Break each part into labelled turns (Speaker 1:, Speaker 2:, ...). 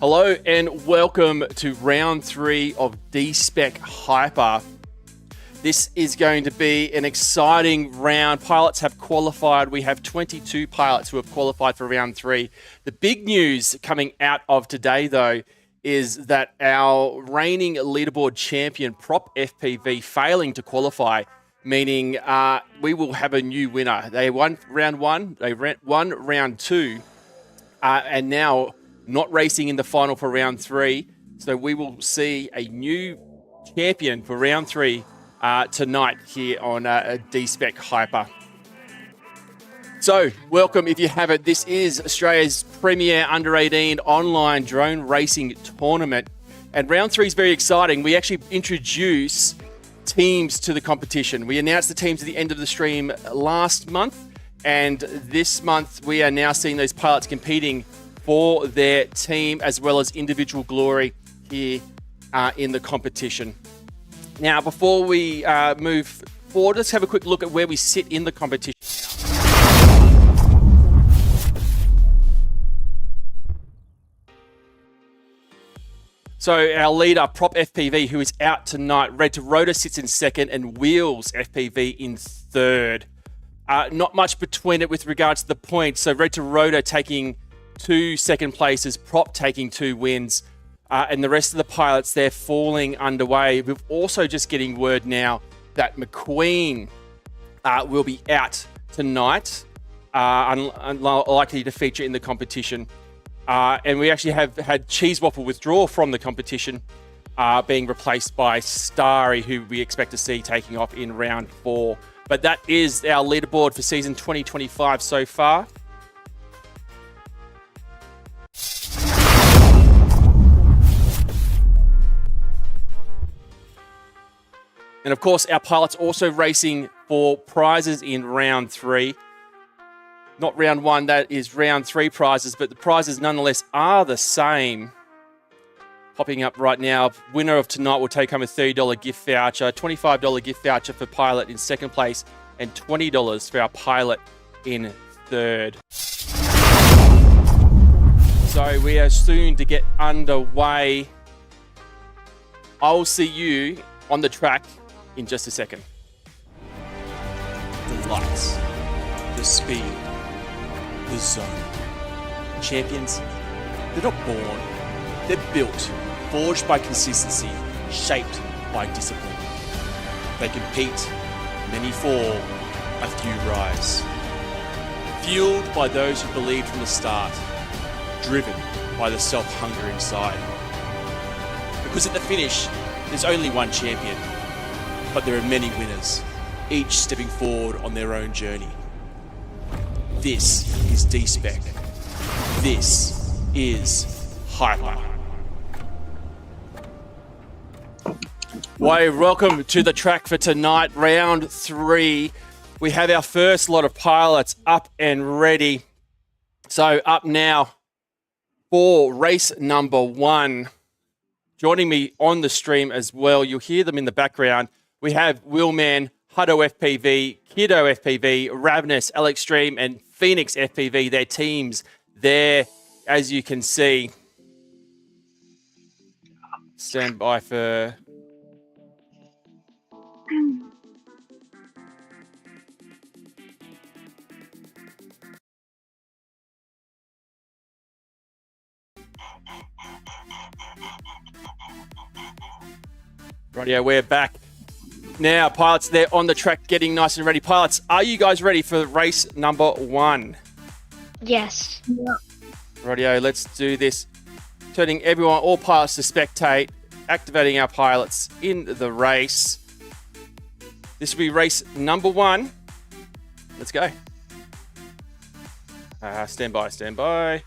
Speaker 1: Hello and welcome to round 3 of DSpec HYPER. This is going to be an exciting round. Pilots have qualified. We have 22 pilots who have qualified for round 3. The big news coming out of today, though, is that our reigning leaderboard champion, Prop FPV, failing to qualify, meaning we will have a new winner. They won round 1, they won round 2, and now not racing in the final for round 3. So we will see a new champion for round 3 tonight here on DSpec HYPER. So welcome if you haven't. This is Australia's premier under-18 online drone racing tournament. And round 3 is very exciting. We actually introduce teams to the competition. We announced the teams at the end of the stream last month. And this month we are now seeing those pilots competing for their team as well as individual glory here in the competition. Now, before we move forward, let's have a quick look at where we sit in the competition. So our leader, Prop FPV, who is out tonight, Red to Rotor sits in second and Wheels FPV in third. Not much between it with regards to the points. So Red to Rotor taking 2 second places, Prop taking 2 wins, and the rest of the pilots, they're falling underway. We're also just getting word now that McQueen will be out tonight, unlikely to feature in the competition. And we actually have had Cheese Waffle withdraw from the competition, being replaced by Starry, who we expect to see taking off in round 4. But that is our leaderboard for season 2025 so far. And of course, our pilots also racing for prizes in round 3. Not round 1, that is round 3 prizes, but the prizes nonetheless are the same. Popping up right now, winner of tonight will take home a $30 gift voucher, $25 gift voucher for pilot in second place, and $20 for our pilot in third. So we are soon to get underway. I'll see you on the track in just a second.
Speaker 2: The lights, the speed, the zone. Champions, they're not born, they're built, forged by consistency, shaped by discipline. They compete, many fall, a few rise. Fueled by those who believed from the start, driven by the self-hunger inside. Because at the finish, there's only one champion, but there are many winners, each stepping forward on their own journey. This is DSpec. This is HYPER.
Speaker 1: Welcome to the track for tonight, round 3. We have our first lot of pilots up and ready. So up now for race number 1. Joining me on the stream as well, you'll hear them in the background. We have Wheelman, Hutto FPV, Kiddo FPV, Ravenous, Extreme, and Phoenix FPV. Their teams there, as you can see. Stand by for... Rightio, we're back. Now, pilots, they're on the track getting nice and ready. Pilots, are you guys ready for race number 1?
Speaker 3: Yes. Yeah.
Speaker 1: Rightio, let's do this. Turning everyone, all pilots to spectate, activating our pilots in the race. This will be race number 1. Let's go. Stand by, stand by.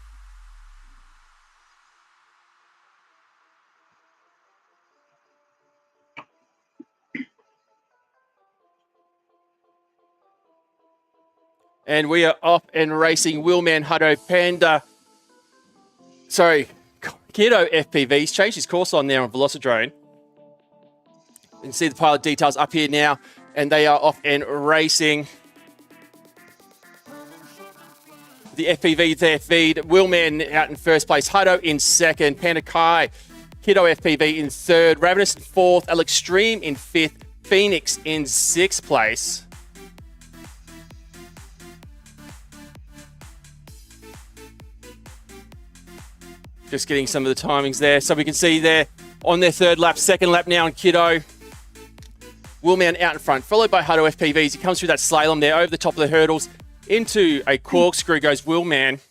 Speaker 1: And we are off and racing. Wheelman, Hutto, Panda. Sorry, Kiddo FPV. He's changed his course on there on Velocidrone. You can see the pilot details up here now. And they are off and racing. The FPV there feed. Willman out in first place. Hutto in second. Panda Kai, Kiddo FPV in third. Ravenous in fourth. Alex Stream in fifth. Phoenix in sixth place. Just getting some of the timings there. So we can see there on their third lap, second lap now on Kiddo. Willman out in front, followed by Hutto FPVs. He comes through that slalom there over the top of the hurdles. Into a corkscrew goes Willman.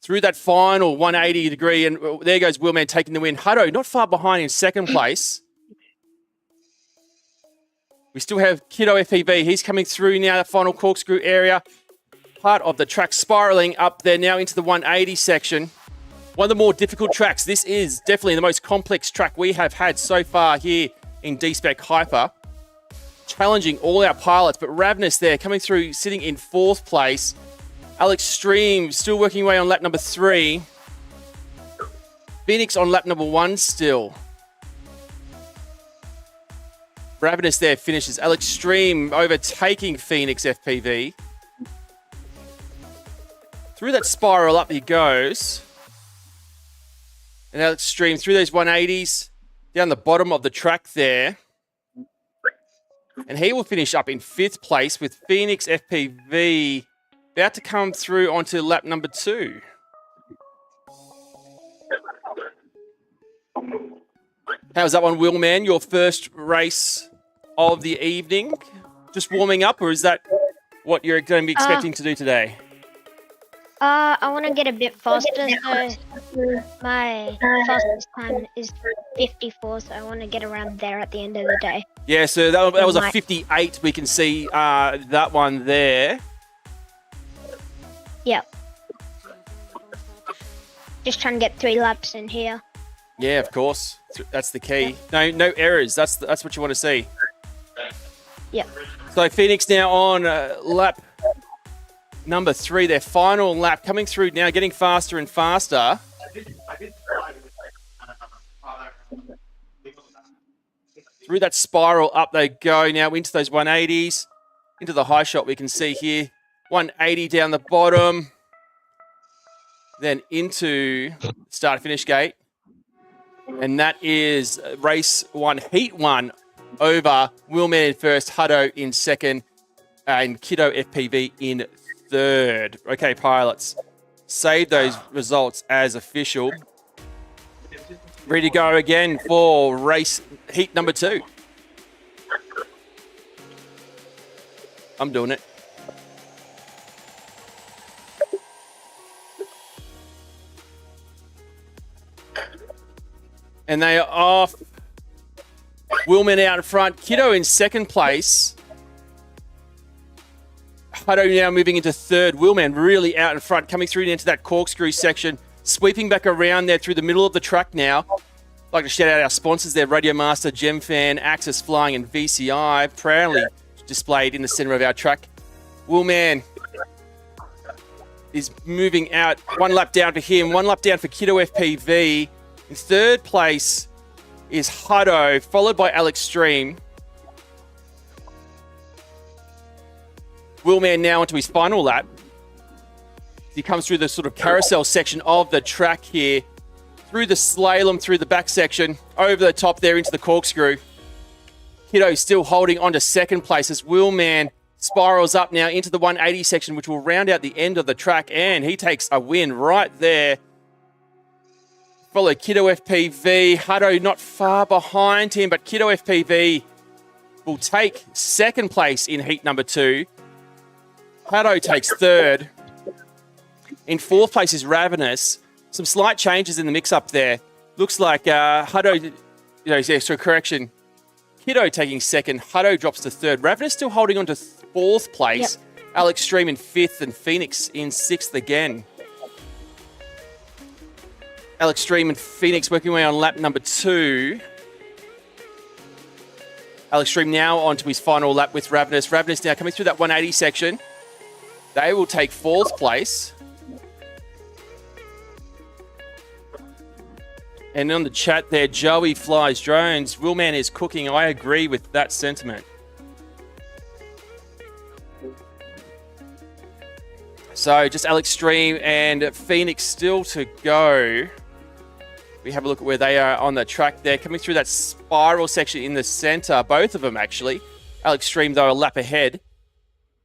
Speaker 1: Through that final 180 degree, and there goes Willman taking the win. Hutto not far behind in second place. We still have Kiddo FPV. He's coming through now, the final corkscrew area. Part of the track spiraling up there now into the 180 section. One of the more difficult tracks. This is definitely the most complex track we have had so far here in DSpec HYPER. Challenging all our pilots, but Ravenous there coming through, sitting in fourth place. Alex Stream still working away on lap number 3. Phoenix on lap number 1 still. Ravenous there finishes. Alex Stream overtaking Phoenix FPV. Through that spiral up he goes. And Alex Stream through those 180s, down the bottom of the track there. And he will finish up in 5th place with Phoenix FPV about to come through onto lap number 2. How's that one, Willman? Your first race of the evening? Just warming up, or is that what you're going to be expecting to do today?
Speaker 3: I want to get a bit faster, so my fastest time is 54, so I want to get around there at the end of the day.
Speaker 1: Yeah, so that was a 58. We can see that one there.
Speaker 3: Yep. Just trying to get 3 laps in here.
Speaker 1: Yeah, of course. That's the key. No errors. That's what you want to see.
Speaker 3: Yep.
Speaker 1: So Phoenix now on lap number 3, their final lap, coming through now, getting faster and faster. Through that spiral up they go now into those 180s, into the high shot we can see here. 180 down the bottom, then into start-finish gate. And that is race 1, heat 1 over Willman in first, Hutto in second, and Kiddo FPV in third. Okay, pilots, save those results as official. Ready to go again for race heat number 2. I'm doing it. And they are off. Willman out in front. Kiddo in second place. Hutto now moving into third. Willman really out in front, coming through into that corkscrew section. Sweeping back around there through the middle of the track now. I'd like to shout out our sponsors there, Radio Master, Gemfan, Axis Flying, and VCI. Proudly displayed in the center of our track. Willman is moving out. 1 lap down for him. 1 lap down for Kiddo FPV. In third place is Hutto, followed by Alex Stream. Willman now onto his final lap. He comes through the sort of carousel section of the track here, through the slalom, through the back section, over the top there into the corkscrew. Kiddo still holding on to second place as Willman spirals up now into the 180 section, which will round out the end of the track, and he takes a win right there. Follow Kiddo FPV. Hutto not far behind him, but Kiddo FPV will take second place in heat number 2. Hutto takes third. In fourth place is Ravenous. Some slight changes in the mix-up there. Looks like Hutto, so correction. Kiddo taking second. Hutto drops to third. Ravenous still holding on to fourth place. Yep. Alex Stream in fifth and Phoenix in sixth again. Alex Stream and Phoenix working away on lap number 2. Alex Stream now onto his final lap with Ravenous. Ravenous now coming through that 180 section. They will take fourth place. And on the chat there, Joey flies drones. Willman is cooking. I agree with that sentiment. So just Alex Stream and Phoenix still to go. We have a look at where they are on the track there. Coming through that spiral section in the center, both of them actually. Alex Stream, though, a lap ahead.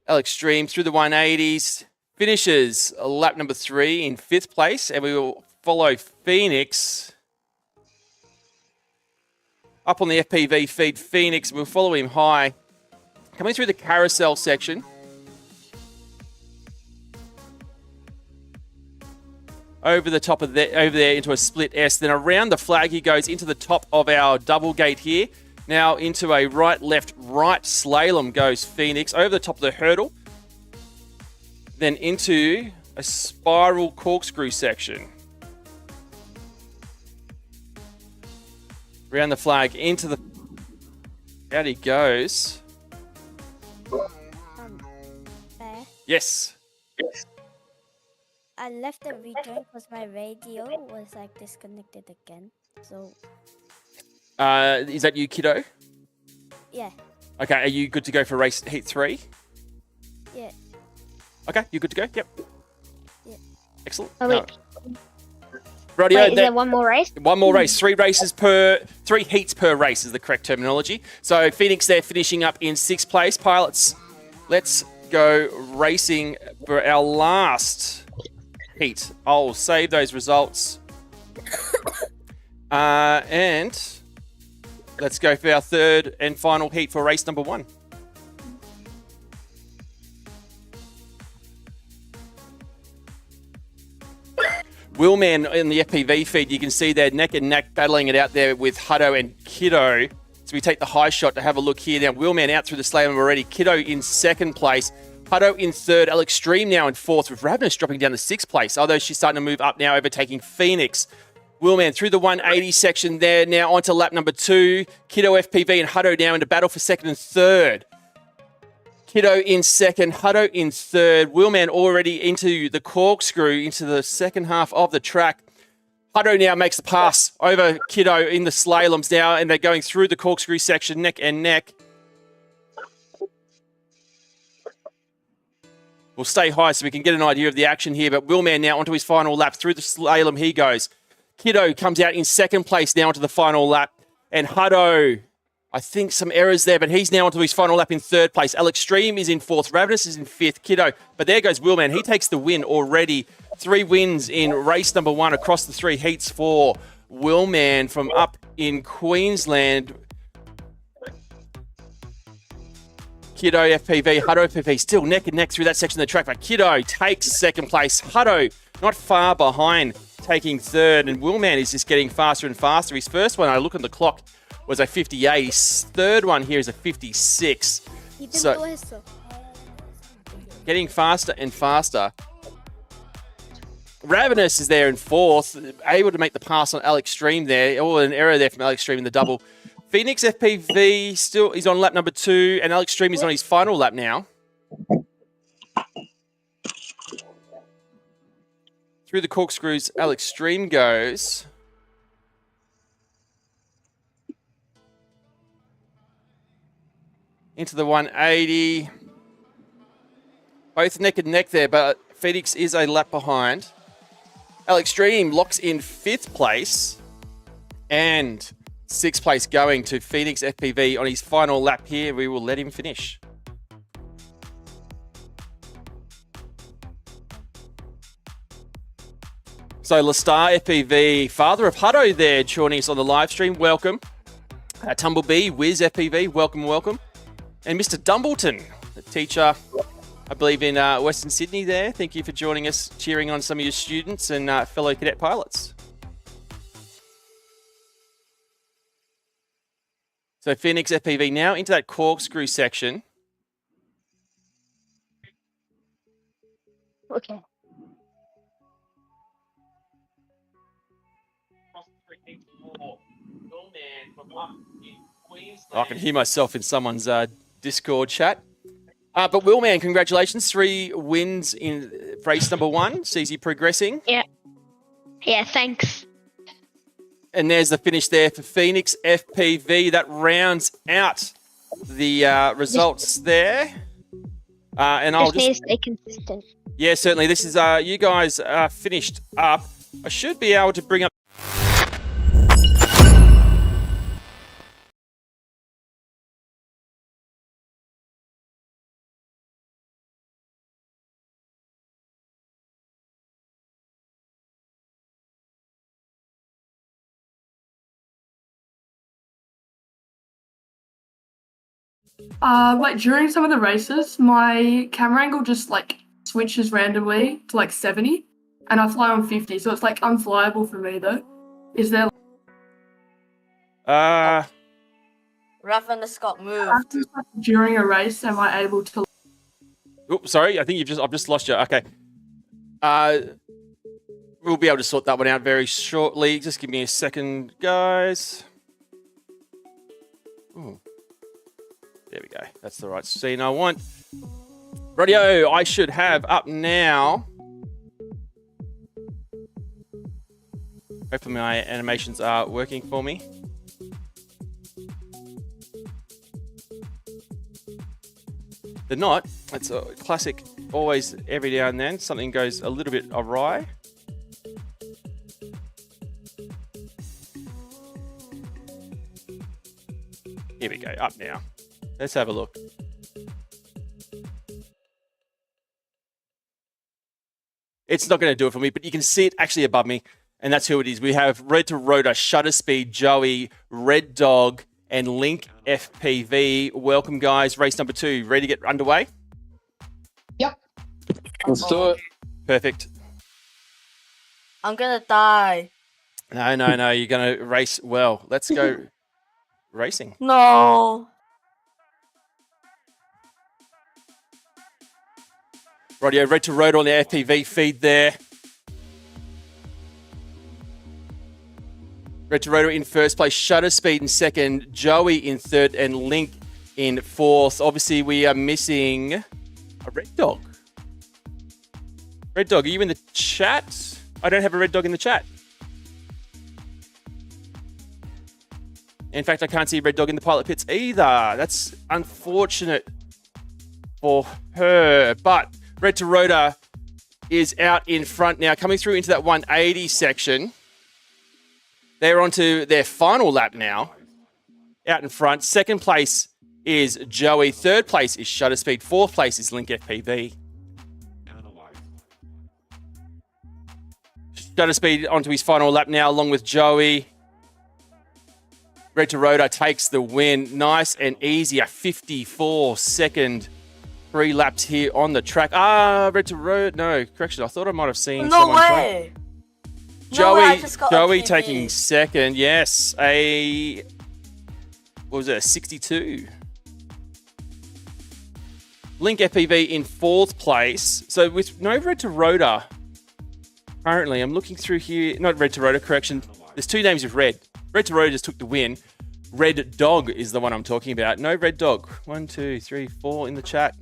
Speaker 1: Alex Stream through the 180s. Finishes lap number 3 in 5th place. And we will follow Phoenix up on the FPV feed. Phoenix, we'll follow him high. Coming through the carousel section. Over the top of over there into a split S. Then around the flag he goes into the top of our double gate here. Now into a right slalom goes Phoenix over the top of the hurdle. Then into a spiral corkscrew section. Around the flag into the... Out he goes.
Speaker 4: There.
Speaker 1: Yes.
Speaker 4: I left the rejoin because my radio was like disconnected again. So
Speaker 1: Is that you, kiddo?
Speaker 4: yeah,
Speaker 1: Okay, are you good to go for race heat 3?
Speaker 4: yeah.
Speaker 1: Okay, you good to go? Yep.
Speaker 4: Yeah.
Speaker 1: Excellent.
Speaker 3: Oh, wait.
Speaker 1: Rightio,
Speaker 3: Wait, is there one more race?
Speaker 1: one more race. 3 heats per race is the correct terminology. So Phoenix there finishing up in 6th place. Pilots, let's go racing for our last heat. I'll save those results. And let's go for our 3rd and final heat for race number 1. Willman in the FPV feed, you can see they're neck and neck battling it out there with Hutto and Kiddo. So we take the high shot to have a look here. Now, Willman out through the slalom already. Kiddo in 2nd place. Hutto in 3rd. Alex Stream now in 4th, with Ravenous dropping down to 6th place, although she's starting to move up now, overtaking Phoenix. Willman through the 180 section there. Now onto lap number 2. Kiddo, FPV, and Hutto now into battle for 2nd and 3rd. Kiddo in 2nd, Hutto in 3rd. Willman already into the corkscrew, into the second half of the track. Hutto now makes the pass over Kiddo in the slaloms now, and they're going through the corkscrew section, neck and neck. We'll stay high so we can get an idea of the action here, but Willman now onto his final lap. Through the slalom he goes. Kiddo comes out in 2nd place now onto the final lap. And Hutto, I think some errors there, but he's now onto his final lap in 3rd place. Alex Stream is in 4th. Ravenous is in 5th. Kiddo, but there goes Willman. He takes the win already. 3 wins in race number 1 across the 3 heats for Willman from up in Queensland. Kiddo, FPV, Hutto, FPV, still neck and neck through that section of the track, but Kiddo takes 2nd place. Hutto not far behind, taking 3rd, and Willman is just getting faster and faster. His first one, I look at the clock, was a 58. His 3rd one here is a 56. So getting faster and faster. Ravenous is there in 4th, able to make the pass on Alex Stream there. Oh, an error there from Alex Stream in the double. Phoenix FPV still is on lap number 2, and Alex Stream is on his final lap now. Through the corkscrews, Alex Stream goes. Into the 180. Both neck and neck there, but Phoenix is a lap behind. Alex Stream locks in 5th place. And 6th place going to Phoenix FPV on his final lap here. We will let him finish. So Lestar FPV, father of Hutto there, joining us on the live stream. Welcome. Tumblebee, Wiz FPV, welcome, welcome. And Mr. Dumbleton, the teacher, I believe in Western Sydney there. Thank you for joining us, cheering on some of your students and fellow cadet pilots. So Phoenix FPV now into that corkscrew section.
Speaker 3: Okay.
Speaker 1: I can hear myself in someone's Discord chat. But Willman, congratulations. 3 wins in race number 1. Sees you progressing.
Speaker 3: Yeah. Yeah, thanks.
Speaker 1: And there's the finish there for Phoenix FPV. That rounds out the results there. And I'll
Speaker 3: Just need
Speaker 1: just...
Speaker 3: to stay consistent.
Speaker 1: Yeah, certainly. This is... you guys finished up. I should be able to bring up...
Speaker 5: Like during some of the races, my camera angle just like switches randomly to like 70 and I fly on 50, so it's like unflyable for me though. Is there
Speaker 6: Ravenous got moved.
Speaker 5: after, during a race, am I able to
Speaker 1: Oops, sorry. I think I've just lost you. Okay. We'll be able to sort that one out very shortly. Just give me a second, guys. Ooh. There we go. That's the right scene I want. Radio, I should have up now. Hopefully my animations are working for me. They're not. It's a classic, always every now and then. Something goes a little bit awry. Here we go, up now. Let's have a look. It's not going to do it for me, but you can see it actually above me, and that's who it is. We have Red to Rotor, Shutter Speed, Joey, Red Dog, and Link FPV. Welcome, guys. Race number 2. Ready to get underway?
Speaker 7: Yep. Let's do it.
Speaker 1: Perfect.
Speaker 6: I'm gonna die.
Speaker 1: No. You're going to race well. Let's go racing.
Speaker 6: No.
Speaker 1: Radio, Red to Rotor on the FPV feed there. Red to Rotor in first place, Shutter Speed in second, Joey in third, and Link in fourth. Obviously, we are missing a Red Dog. Red Dog, are you in the chat? I don't have a Red Dog in the chat. In fact, I can't see Red Dog in the pilot pits either. That's unfortunate for her, but Red to Rotor is out in front now, coming through into that 180 section. They're onto their final lap now, out in front. Second place is Joey. Third place is Shutter Speed. Fourth place is Link FPV. Shutter Speed onto his final lap now, along with Joey. Red to Rotor takes the win. Nice and easy. A 54-second 3 laps here on the track. Red to Rotor. No, correction. I thought I might have seen
Speaker 6: No
Speaker 1: someone
Speaker 6: way. No way, I just got
Speaker 1: Joey
Speaker 6: a
Speaker 1: taking second. Yes, what was it? A 62. Link FPV in fourth place. So with no Red to Rotor, currently, I'm looking through here. Not Red to Rotor, correction. There's 2 names of Red. Red to Rotor just took the win. Red Dog is the one I'm talking about. No Red Dog. 1, 2, 3, 4 in the chat.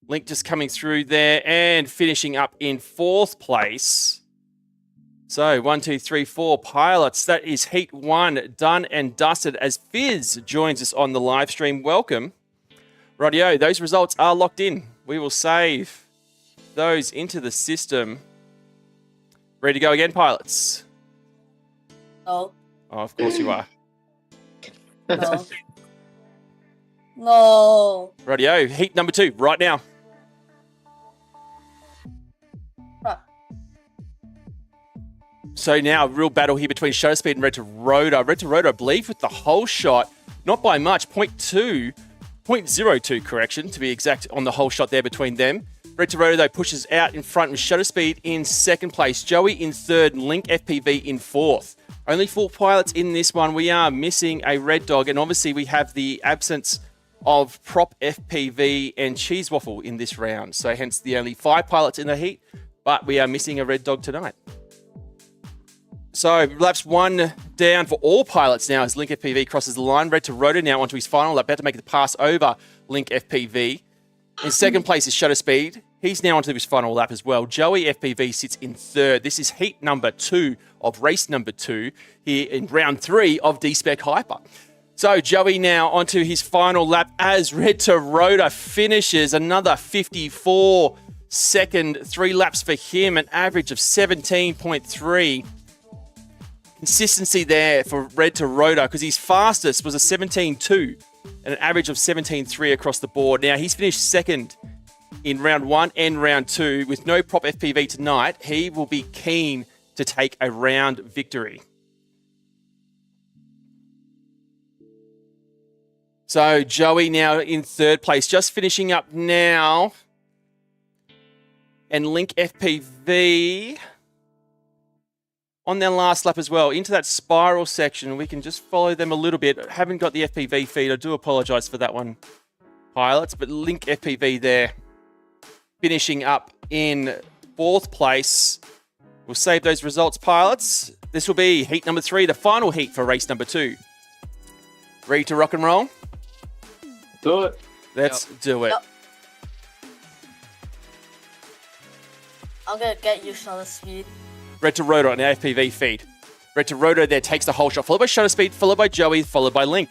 Speaker 1: Link just coming through there and finishing up in fourth place. So 1, 2, 3, 4 pilots. That is Heat 1 done and dusted as Fizz joins us on the live stream. Welcome. Rightio, those results are locked in. We will save those into the system. Ready to go again, pilots?
Speaker 6: No.
Speaker 1: Oh, of course you are.
Speaker 6: No. No.
Speaker 1: Rightio, heat number 2 right now. So now, real battle here between Shutter Speed and Red to Rotor. Red to Rotor, I believe, with the whole shot, not by much, 0.02, correction, to be exact, on the whole shot there between them. Red to Rotor, though, pushes out in front with Shutter Speed in second place. Joey in third, and Link FPV in fourth. Only 4 pilots in this one. We are missing a Red Dog, and obviously we have the absence of Prop FPV and Cheese Waffle in this round. So hence the only 5 pilots in the heat, but we are missing a Red Dog tonight. So laps 1 down for all pilots now as Link FPV crosses the line. Red to Rotor now onto his final lap, about to make the pass over Link FPV. In second place is Shutter Speed. He's now onto his final lap as well. Joey FPV sits in third. This is heat number 2 of race number 2 here in round 3 of DSpec HYPER. So Joey now onto his final lap as Red to Rotor finishes another 54 second, 3 laps for him, an average of 17.3. Consistency there for Red to Rotor because his fastest was a 17.2 and an average of 17.3 across the board. Now he's finished second in round 1 and round 2 with no prop FPV tonight. He will be keen to take a round victory. So Joey now in 3rd place, just finishing up now. And Link FPV on their last lap as well, into that spiral section. We can just follow them a little bit. I haven't got the FPV feed. I do apologise for that one, pilots. But Link FPV there, finishing up in 4th place. We'll save those results, pilots. This will be heat number 3, the final heat for race number 2. Ready to rock and roll?
Speaker 7: Do it.
Speaker 1: Let's do it.
Speaker 6: Yep. I'm gonna get you shutter speed.
Speaker 1: Red to Rotor on our FPV feed. Red to Rotor there takes the whole shot, followed by Shutter Speed, followed by Joey, followed by Link.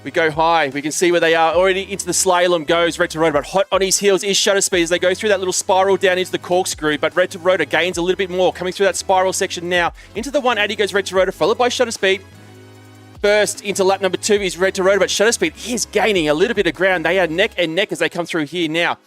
Speaker 1: We go high. We can see where they are. Already into the slalom goes Red to Rotor, but hot on his heels is Shutter Speed as they go through that little spiral down into the corkscrew. But Red to Rotor gains a little bit more, coming through that spiral section now. Into the 180 goes Red to Rotor, followed by Shutter Speed. First into lap number 2 is Red to Rotor, but Shutter Speed is gaining a little bit of ground. They are neck and neck as they come through here now.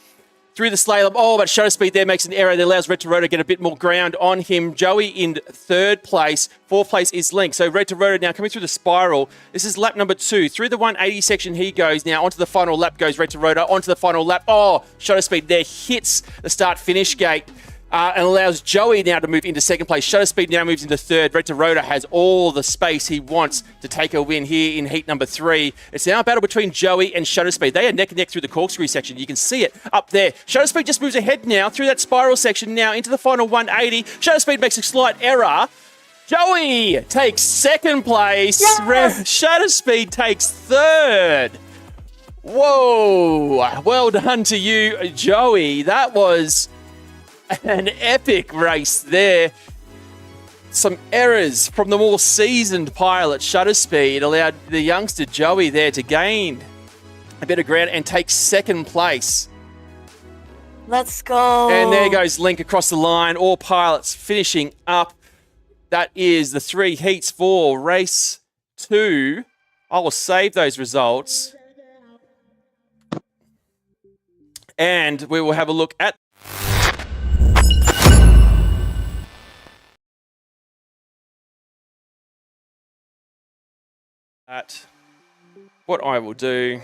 Speaker 1: Through the slalom. Oh, but Shutter Speed there makes an error that allows Red to Rotor to get a bit more ground on him. Joey in 3rd place. 4th place is Link. So Red to Rotor now coming through the spiral. This is lap number 2. Through the 180 section he goes. Now onto the final lap goes Red to Rotor. Onto the final lap. Oh, Shutter Speed there hits the start-finish gate. And allows Joey now to move into 2nd place. Shutter Speed now moves into 3rd. Red to Rotor has all the space he wants to take a win here in heat number 3. It's now a battle between Joey and Shutter Speed. They are neck and neck through the corkscrew section. You can see it up there. Shutter Speed just moves ahead now through that spiral section now into the final 180. Shutter Speed makes a slight error. Joey takes 2nd place.
Speaker 6: Yes!
Speaker 1: Shutter Speed takes 3rd. Whoa. Well done to you, Joey. That was an epic race there. Some errors from the more seasoned pilot Shutter Speed allowed the youngster Joey there to gain a bit of ground and take 2nd place.
Speaker 6: Let's go.
Speaker 1: And there goes Link across the line. All pilots finishing up. That is the 3 heats for race 2. I will save those results. And we will have a look at what I will do.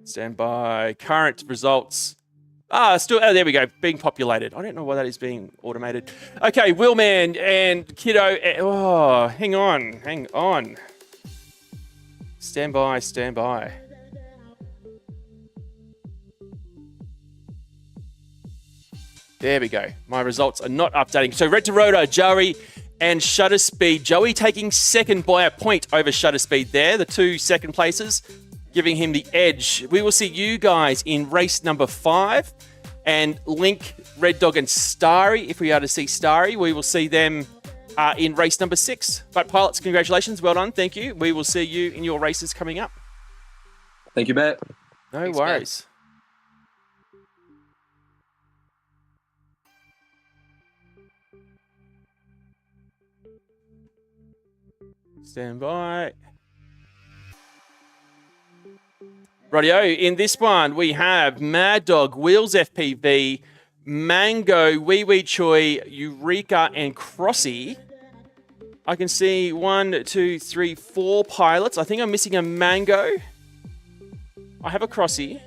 Speaker 1: Stand by. Current results. There we go. Being populated. I don't know why that is being automated. Okay, Willman and Kiddo. Oh, hang on. Stand by. There we go. My results are not updating. So Red to Rotor, Joey and Shutter Speed. Joey taking 2nd by a point over Shutter Speed there. The 2 second places giving him the edge. We will see you guys in race number 5. And Link, Red Dog and Starry, if we are to see Starry, we will see them in race number 6. But pilots, congratulations. Well done. Thank you. We will see you in your races coming up.
Speaker 7: Thank you, Matt.
Speaker 1: No
Speaker 7: Thanks,
Speaker 1: worries. Stand by. Rightio, in this one, we have Mad Dog, Wheels FPV, Mango, Wee Wee Choi, Eureka, and Crossy. I can see 1, 2, 3, 4 pilots. I think I'm missing a Mango. I have a Crossy.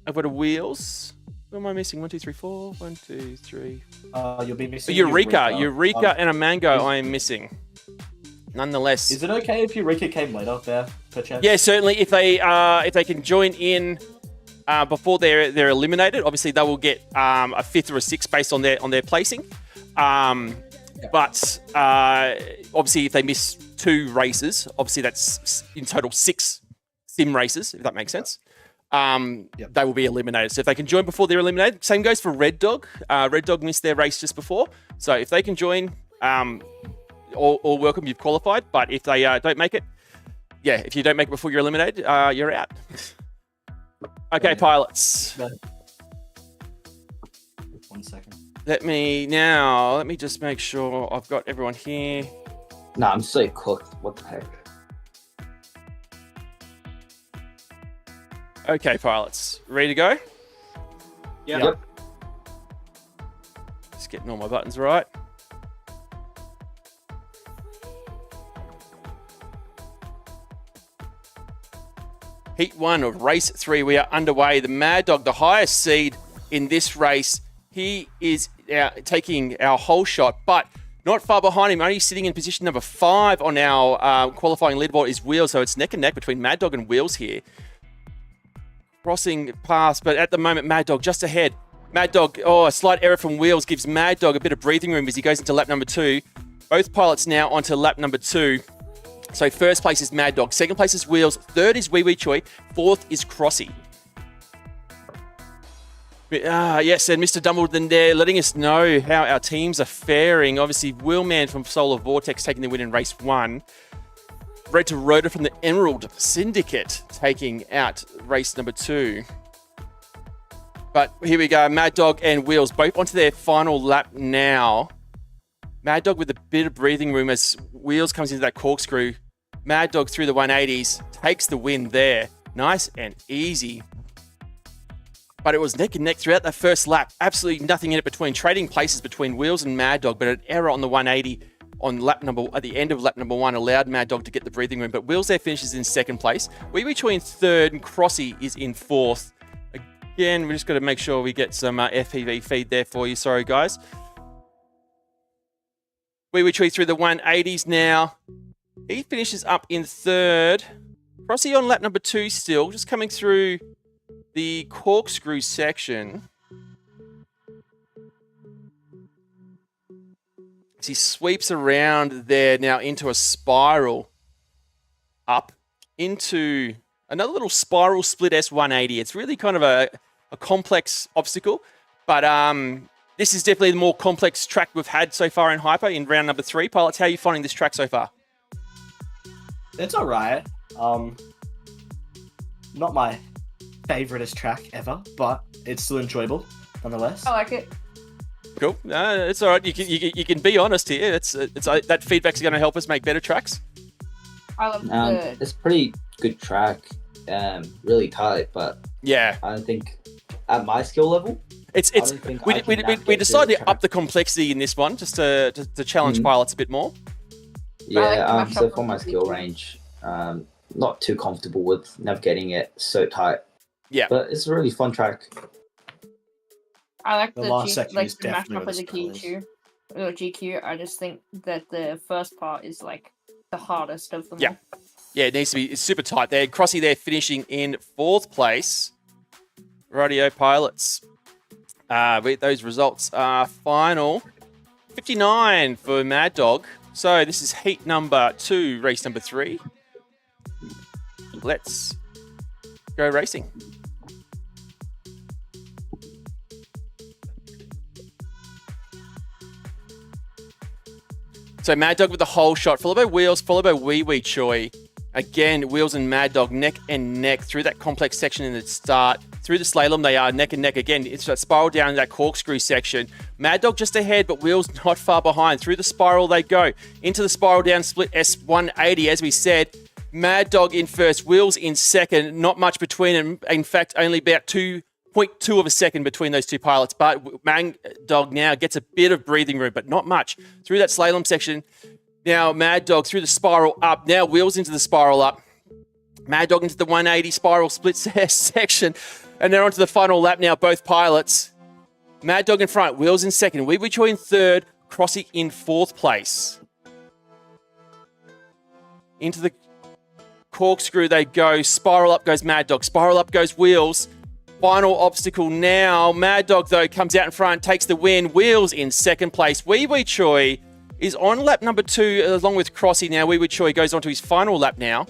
Speaker 1: I've got a Wheels. Who am I missing? 1, 2, 3, 4. 1, 2, 3.
Speaker 8: You'll be missing
Speaker 1: Eureka and a Mango I am missing. Nonetheless.
Speaker 8: Is it okay if Eureka came later there, perchance?
Speaker 1: Yeah, certainly. If they can join in before they're eliminated, obviously they will get a 5th or a 6th based on their placing. But obviously if they miss 2 races, obviously that's in total 6 sim races, if that makes sense. they will be eliminated. So if they can join before they're eliminated, same goes for Red Dog. Red Dog missed their race just before. So if they can join, all welcome, you've qualified. But if they don't make it, if you don't make it before you're eliminated, you're out. Okay, pilots.
Speaker 8: 1 second.
Speaker 1: Let me just make sure I've got everyone here.
Speaker 9: Nah, I'm so cooked. What the heck?
Speaker 1: Okay, pilots. Ready to go?
Speaker 7: Yep.
Speaker 1: Just getting all my buttons right. Heat 1 of race 3. We are underway. The Mad Dog, the highest seed in this race. He is taking our whole shot, but not far behind him. Only sitting in position number 5 on our qualifying leaderboard is Wheels. So it's neck and neck between Mad Dog and Wheels here. Crossing past, but at the moment, Mad Dog just ahead. Mad Dog, a slight error from Wheels gives Mad Dog a bit of breathing room as he goes into lap number 2. Both pilots now onto lap number 2. So first place is Mad Dog, second place is Wheels, third is Wee Wee Choi, fourth is Crossy. Yes, and Mr. Dumbledore there letting us know how our teams are faring. Obviously, Wheelman from Solar Vortex taking the win in race 1. Red to Rhoda from the Emerald Syndicate taking out race number 2. But here we go, Mad Dog and Wheels both onto their final lap now. Mad Dog with a bit of breathing room as Wheels comes into that corkscrew. Mad Dog through the 180s takes the win there. Nice and easy. But it was neck and neck throughout that first lap. Absolutely nothing in it between. Trading places between Wheels and Mad Dog, but an error on the 180 at the end of lap number 1 allowed Mad Dog to get the breathing room. But Wheels there finishes in second place. Wee Wee Choi in third and Crossy is in fourth. Again, we just got to make sure we get some FPV feed there for you. Sorry, guys. Wee Wee Choi through the 180s now. He finishes up in third. Crossy on lap number 2 still, just coming through the corkscrew section. As he sweeps around there now into a spiral up into another little spiral split S180. It's really kind of a complex obstacle, but this is definitely the more complex track we've had so far in Hyper in round number 3. Pilots, how are you finding this track so far?
Speaker 8: It's alright. Not my favoriteest track ever, but it's still enjoyable nonetheless.
Speaker 10: I like it.
Speaker 1: Cool. It's all right. You can be honest here. It's that feedback's going to help us make better tracks.
Speaker 10: I love the...
Speaker 9: It's a pretty good track. Really tight, but
Speaker 1: yeah,
Speaker 9: I don't think at my skill level.
Speaker 1: We decided to up the complexity in this one just to challenge pilots a bit more.
Speaker 9: Yeah, so for my skill range, not too comfortable with navigating it so tight.
Speaker 1: Yeah,
Speaker 9: but it's a really fun track.
Speaker 10: I like
Speaker 8: the last section
Speaker 10: like
Speaker 8: is
Speaker 10: the
Speaker 8: definitely
Speaker 10: mashup of the GQ. I just think that the first part is like the hardest of them.
Speaker 1: Yeah, yeah, it needs to be. It's super tight there. Crossy there finishing in fourth place. Radio pilots. With those results are final 59 for Mad Dog. So this is heat number 2, race number 3. Let's go racing. So Mad Dog with the whole shot, followed by Wheels, followed by Wee Wee Choi. Again, Wheels and Mad Dog neck and neck through that complex section in the start. Through the slalom, they are neck and neck again. It's that spiral down in that corkscrew section. Mad Dog just ahead, but Wheels not far behind. Through the spiral they go. Into the spiral down split S180, as we said. Mad Dog in first, Wheels in second. Not much between them. In fact, only about 2.2 of a second between those two pilots. But Mad Dog now gets a bit of breathing room, but not much. Through that slalom section, now Mad Dog through the spiral up. Now Wheels into the spiral up. Mad Dog into the 180 spiral split section. And they're onto the final lap now, both pilots. Mad Dog in front, Wheels in second, Wee Wee Choi in third, Crossy in fourth place. Into the corkscrew they go. Spiral up goes Mad Dog. Spiral up goes Wheels. Final obstacle now. Mad Dog, though, comes out in front, takes the win. Wheels in second place. Wee Wee Choi is on lap number 2 along with Crossy now. Wee Wee Choi goes on to his final lap now.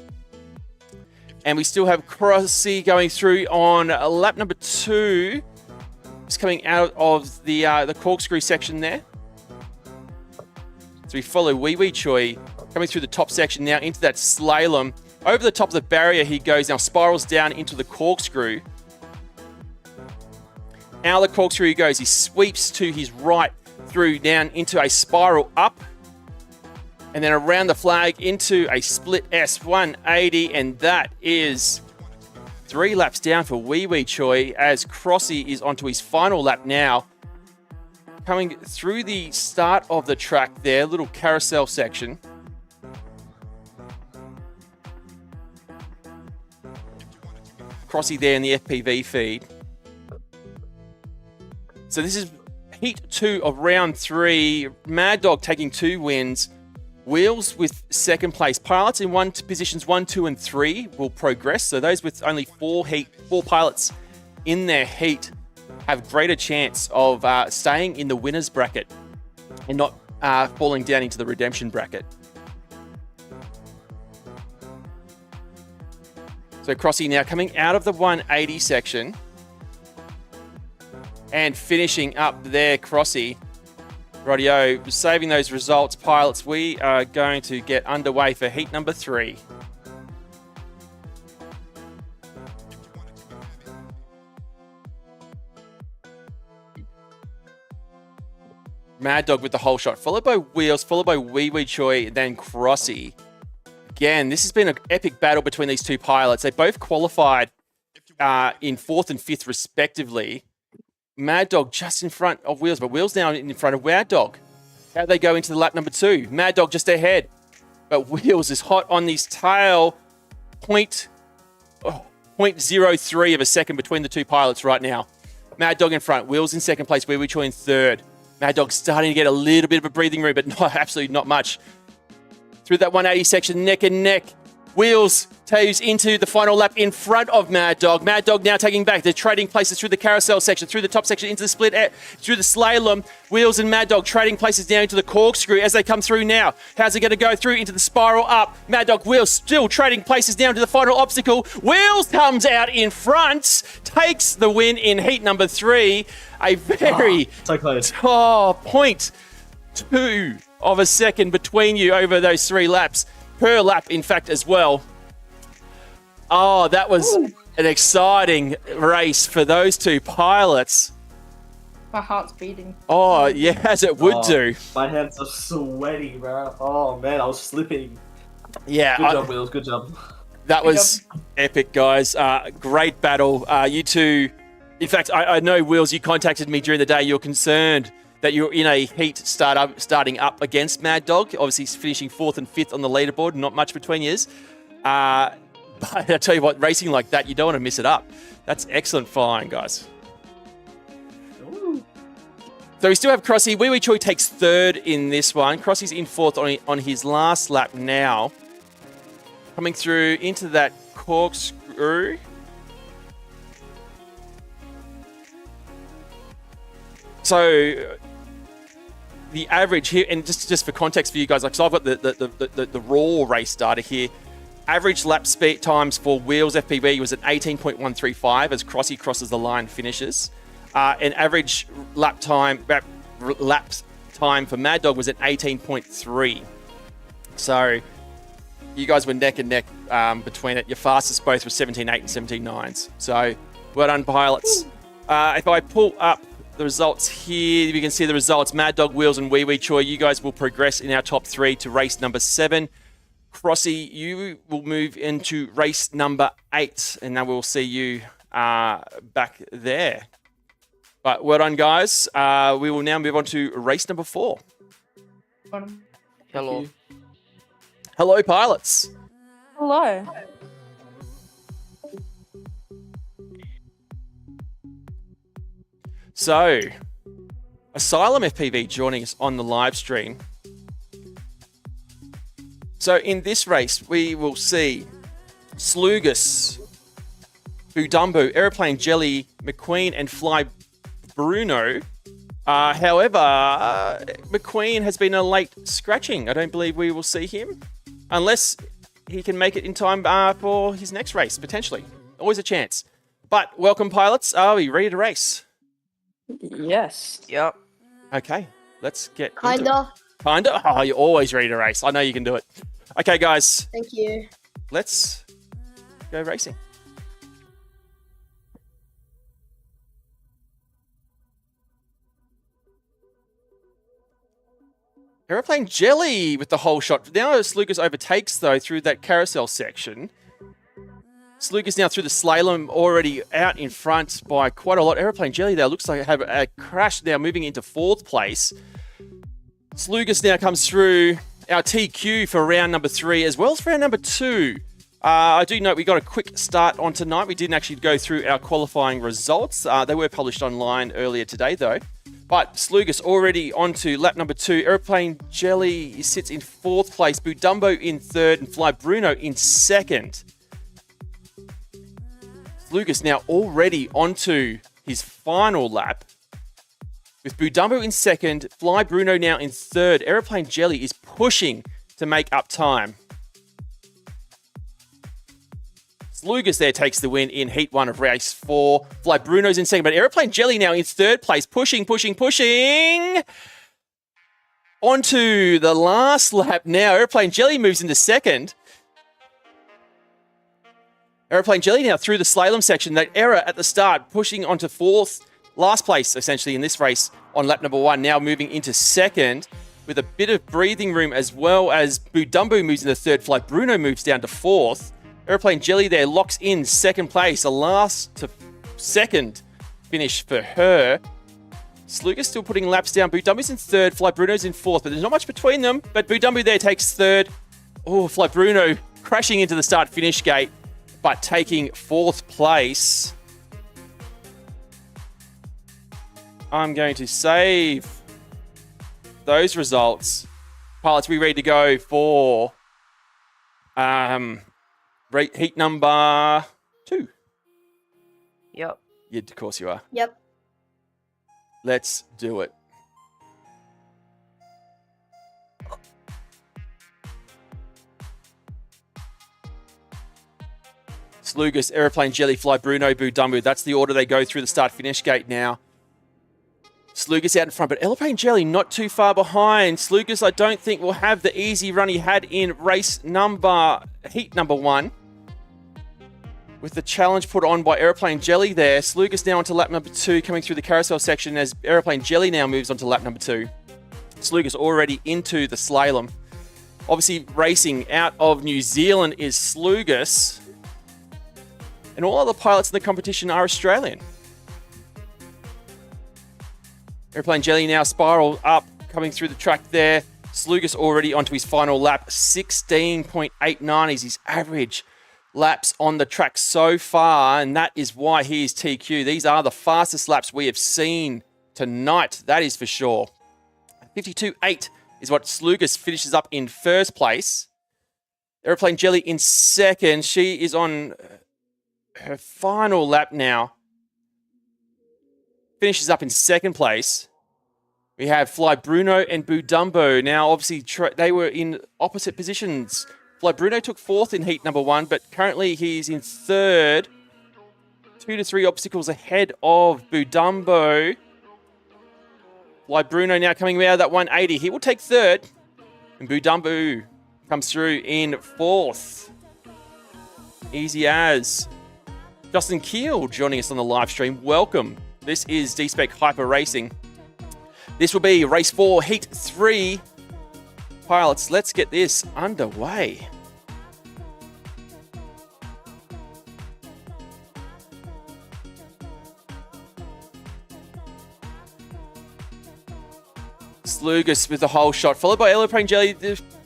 Speaker 1: And we still have Crossy going through on lap number 2. Just coming out of the corkscrew section there. So we follow Wee Wee Choi coming through the top section now into that slalom. Over the top of the barrier he goes, now spirals down into the corkscrew. Out of the corkscrew he goes. He sweeps to his right through down into a spiral up. And then around the flag into a split S180. And that is 3 laps down for Wee Wee Choi as Crossy is onto his final lap now. Coming through the start of the track there, little carousel section. Crossy there in the FPV feed. So this is heat 2 of round 3. Mad Dog taking 2 wins. Wheels with second place. Pilots in positions 1, 2, and 3 will progress. So those with only 4 pilots in their heat have greater chance of staying in the winners bracket and not falling down into the redemption bracket. So Crossy now coming out of the 180 section and finishing up there, Crossy. Rightio, saving those results, pilots. We are going to get underway for heat number 3. Mad Dog with the whole shot, followed by Wheels, followed by Wee Wee Choi, then Crossy. Again, this has been an epic battle between these 2 pilots. They both qualified in 4th and 5th respectively. Mad Dog just in front of Wheels, but Wheels now in front of Mad Dog. How they go into the lap number 2? Mad Dog just ahead, but Wheels is hot on his tail. 0.03 of a second between the 2 pilots right now. Mad Dog in front, Wheels in second place, Wee Wee Choi in 3rd. Mad Dog starting to get a little bit of a breathing room, but absolutely not much. Through that 180 section, neck and neck. Wheels toes into the final lap in front of Mad Dog. Mad Dog now taking back. They're trading places through the carousel section, through the top section, into the split, through the slalom. Wheels and Mad Dog trading places down into the corkscrew as they come through now. How's it going to go through into the spiral up? Mad Dog, Wheels still trading places down to the final obstacle. Wheels comes out in front, takes the win in heat number 3. A very
Speaker 8: so close.
Speaker 1: 0.2 of a second between you over those 3 laps. Per lap, in fact, as well. Oh, that was an exciting race for those 2 pilots.
Speaker 10: My heart's beating.
Speaker 1: Oh, yeah, as it would do.
Speaker 8: My hands are sweaty, bro. Oh, man, I was slipping.
Speaker 1: Yeah.
Speaker 8: Good job, Wheels. Good job.
Speaker 1: That was epic, guys. Great battle. You 2... In fact, I know, Wheels, you contacted me during the day. You're concerned that you're in a heat starting up against Mad Dog. Obviously, he's finishing 4th and 5th on the leaderboard. Not much between years. But I tell you what, racing like that, you don't want to miss it up. That's excellent flying, guys. Ooh. So we still have Crossy. Wee Wee Choi takes 3rd in this one. Crossy's in 4th on his last lap now. Coming through into that corkscrew. So the average here, and just for context for you guys, like, so I've got the raw race data here. Average lap speed times for Wheels FPV was at 18.135 as Crossy crosses the line, finishes. And average lap time for Mad Dog was at 18.3. So you guys were neck and neck between it. Your fastest both were 17.8 and 17.9s. So well done, pilots. If I pull up the results here, you can see the results. Mad Dog, Wheels, and Wee Wee Choi, you guys will progress in our top 3 to race number 7. Crossy, you will move into race number 8, and then we'll see you back there. But well done, guys. We will now move on to race number 4.
Speaker 10: Hello.
Speaker 1: Hello, pilots.
Speaker 10: Hello.
Speaker 1: So, Asylum FPV joining us on the live stream. So in this race, we will see Slugus, Budumbu, Aeroplane Jelly, McQueen, and Fly Bruno. However, McQueen has been a late scratching. I don't believe we will see him. Unless he can make it in time for his next race, potentially. Always a chance. But welcome, pilots. Are we ready to race?
Speaker 11: Yes.
Speaker 7: Yep.
Speaker 1: Okay, let's get into it.
Speaker 3: Kinda.
Speaker 1: Kinda? Oh, you're always ready to race. I know you can do it. Okay, guys,
Speaker 3: Thank you.
Speaker 1: let's go racing. Aeroplane Jelly with the whole shot. Now Slugas overtakes, though, through that carousel section. Slugas now through the slalom, already out in front by quite a lot. Aeroplane Jelly there looks like they have a crash now, moving into 4th place. Slugas now comes through our TQ for round number 3, as well as round number 2. I do note we got a quick start on tonight. We didn't actually go through our qualifying results. They were published online earlier today, though. But Slugas already onto lap number 2. Aeroplane Jelly sits in 4th place. Budumbo in 3rd and Fly Bruno in 2nd. Slugas now already onto his final lap. With Budumbo in 2nd, Fly Bruno now in 3rd. Aeroplane Jelly is pushing to make up time. Slugas there takes the win in Heat 1 of Race 4. Fly Bruno's in 2nd, but Aeroplane Jelly now in 3rd place, pushing. Onto the last lap now. Aeroplane Jelly moves into 2nd. Aeroplane Jelly now through the slalom section. That error at the start, pushing onto 4th, last place essentially in this race on lap number 1, now moving into 2nd with a bit of breathing room, as well as Budumbo moves into 3rd. Fly Bruno moves down to 4th. Aeroplane Jelly there locks in 2nd place, a last to 2nd finish for her. Sluga's still putting laps down. Budumbo's in 3rd, Fly Bruno's in 4th, but there's not much between them. But Budumbo there takes 3rd. Oh, Fly Bruno crashing into the start-finish gate, but taking 4th place. I'm going to save those results. Pilots, we ready to go for heat number 2?
Speaker 7: Yep.
Speaker 1: Yeah, of course you are.
Speaker 3: Yep.
Speaker 1: Let's do it. Slugas, Aeroplane Jelly, Fly Bruno, Budumbo. That's the order they go through the start-finish gate now. Slugas out in front, but Aeroplane Jelly not too far behind. Slugas, I don't think, will have the easy run he had in heat number 1. With the challenge put on by Aeroplane Jelly there. Slugas now onto lap number 2, coming through the carousel section as Aeroplane Jelly now moves onto lap number 2. Slugas already into the slalom. Obviously, racing out of New Zealand is Slugas. And all other pilots in the competition are Australian. Aeroplane Jelly now spiral up, coming through the track there. Slugas already onto his final lap. 16.89 is his average laps on the track so far, and that is why he is TQ. These are the fastest laps we have seen tonight, that is for sure. 52.8 is what Slugas finishes up in 1st place. Aeroplane Jelly in 2nd. She is on her final lap now. Finishes up in 2nd place. We have Fly Bruno and Budumbo. Now, obviously, they were in opposite positions. Fly Bruno took 4th in heat number 1, but currently he's in 3rd. 2 to 3 obstacles ahead of Budumbo. Fly Bruno now coming out of that 180. He will take 3rd. And Budumbo comes through in 4th. Easy as. Justin Keel joining us on the live stream. Welcome. This is DSpec HYPER Racing. This will be race 4, heat 3. Pilots, let's get this underway. Slugas with the whole shot, followed by Aeroplane Jelly.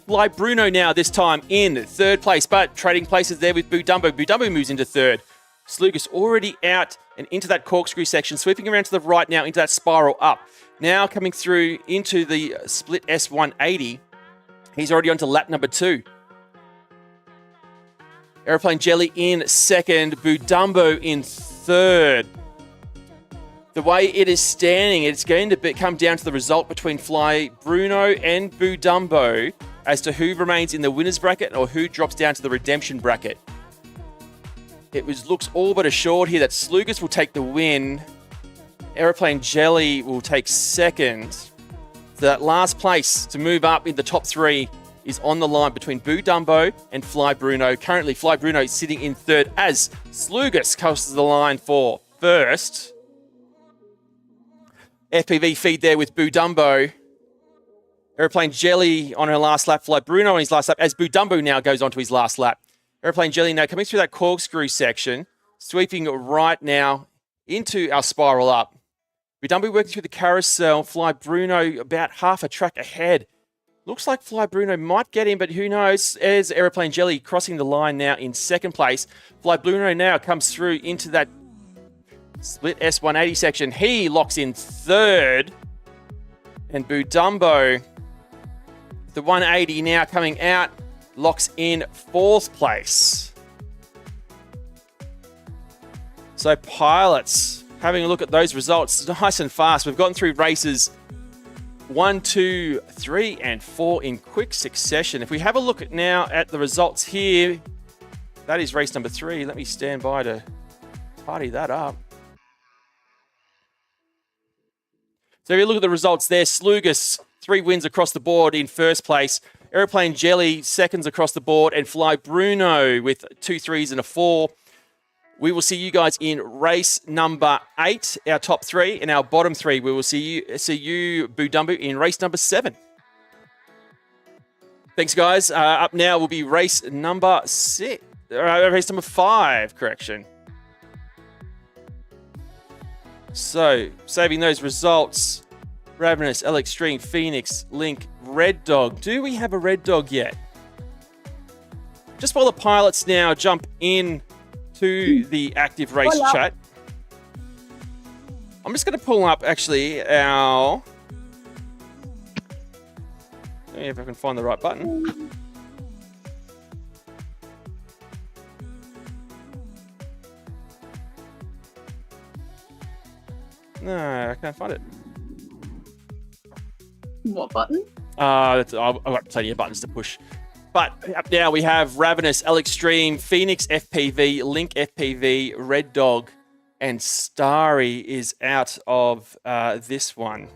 Speaker 1: Fly Bruno now, this time in 3rd place, but trading places there with Budumbo. Budumbo moves into 3rd. Slugas already out and into that corkscrew section, sweeping around to the right now into that spiral up. Now coming through into the split S180. He's already on to lap number 2. Aeroplane Jelly in 2nd. Budumbo in 3rd. The way it is standing, it's going to come down to the result between Fly Bruno and Budumbo. as to who remains in the winner's bracket or who drops down to the redemption bracket. Looks all but assured here that Slugus will take the win. Aeroplane Jelly will take second. So that last place to move up in the top 3 is on the line between Boo Dumbo and Fly Bruno. Currently, Fly Bruno is sitting in third as Slugus crosses the line for first. FPV feed there with Boo Dumbo. Aeroplane Jelly on her last lap. Fly Bruno on his last lap as Boo Dumbo now goes on to his last lap. Aeroplane Jelly now coming through that corkscrew section, sweeping right now into our spiral up. Boo Dumbo working through the carousel. Fly Bruno about half a track ahead. Looks like Fly Bruno might get him, but who knows? As Aeroplane Jelly crossing the line now in second place. Fly Bruno now comes through into that split S180 section. He locks in third. And Boo Dumbo, the 180 now coming out, locks in fourth place. So pilots, having a look at those results, nice and fast. We've gotten through races 1, 2, 3, and 4 in quick succession. If we have a look now at the results here, that is race number 3. Let me stand by to tidy that up. So if you look at the results there, Slugus, 3 wins across the board in first place. Aeroplane Jelly, seconds across the board. And Fly Bruno with 2 3s and a 4. We will see you guys in race number 8, our top 3. And our bottom 3, we will see you Boo Dumbo, in race number 7. Thanks, guys. Up now will be race number 5, correction. So, saving those results, Ravenous, L Extreme, Phoenix, Link, Red Dog. Do we have a Red Dog yet? Just while the pilots now jump in to the active race chat, I'm just going to pull up actually our... Let me see if I can find the right button. No, I can't find it.
Speaker 5: What button?
Speaker 1: I've got plenty of buttons to push. But up now we have Ravenous, L Extreme, Phoenix FPV, Link FPV, Red Dog, and Starry is out of this one.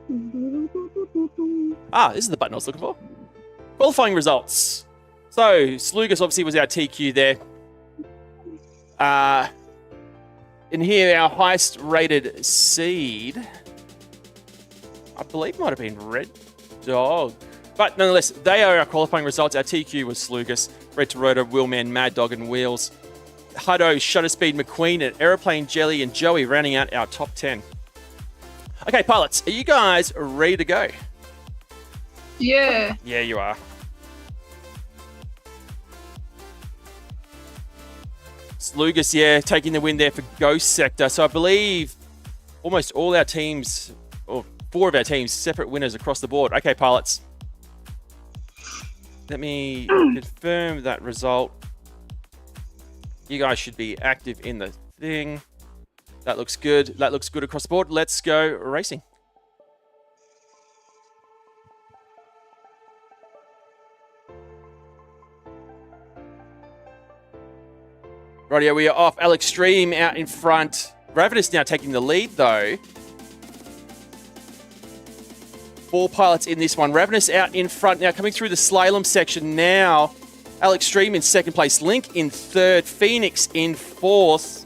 Speaker 1: This is the button I was looking for. Qualifying results. So, Slugus obviously was our TQ there. In here, our highest rated seed, I believe might have been Red Dog. But nonetheless, they are our qualifying results. Our TQ was Slugus, Red Toyota, Wheelman, Mad Dog, and Wheels. Huddo, Shutter Speed, McQueen, and Aeroplane Jelly, and Joey rounding out our top 10. Okay, pilots, are you guys ready to go?
Speaker 5: Yeah.
Speaker 1: Yeah, you are. Slugus, yeah, taking the win there for Ghost Sector. So I believe almost all our teams, or 4 of our teams, separate winners across the board. Okay, pilots. Let me confirm that result. You guys should be active in the thing. That looks good. That looks good across the board. Let's go racing. Rightio, we are off. Alex Stream out in front. Ravenous now taking the lead, though. 4 pilots in this one. Ravenous out in front now, coming through the slalom section now. Alex Stream in second place. Link in third. Phoenix in fourth.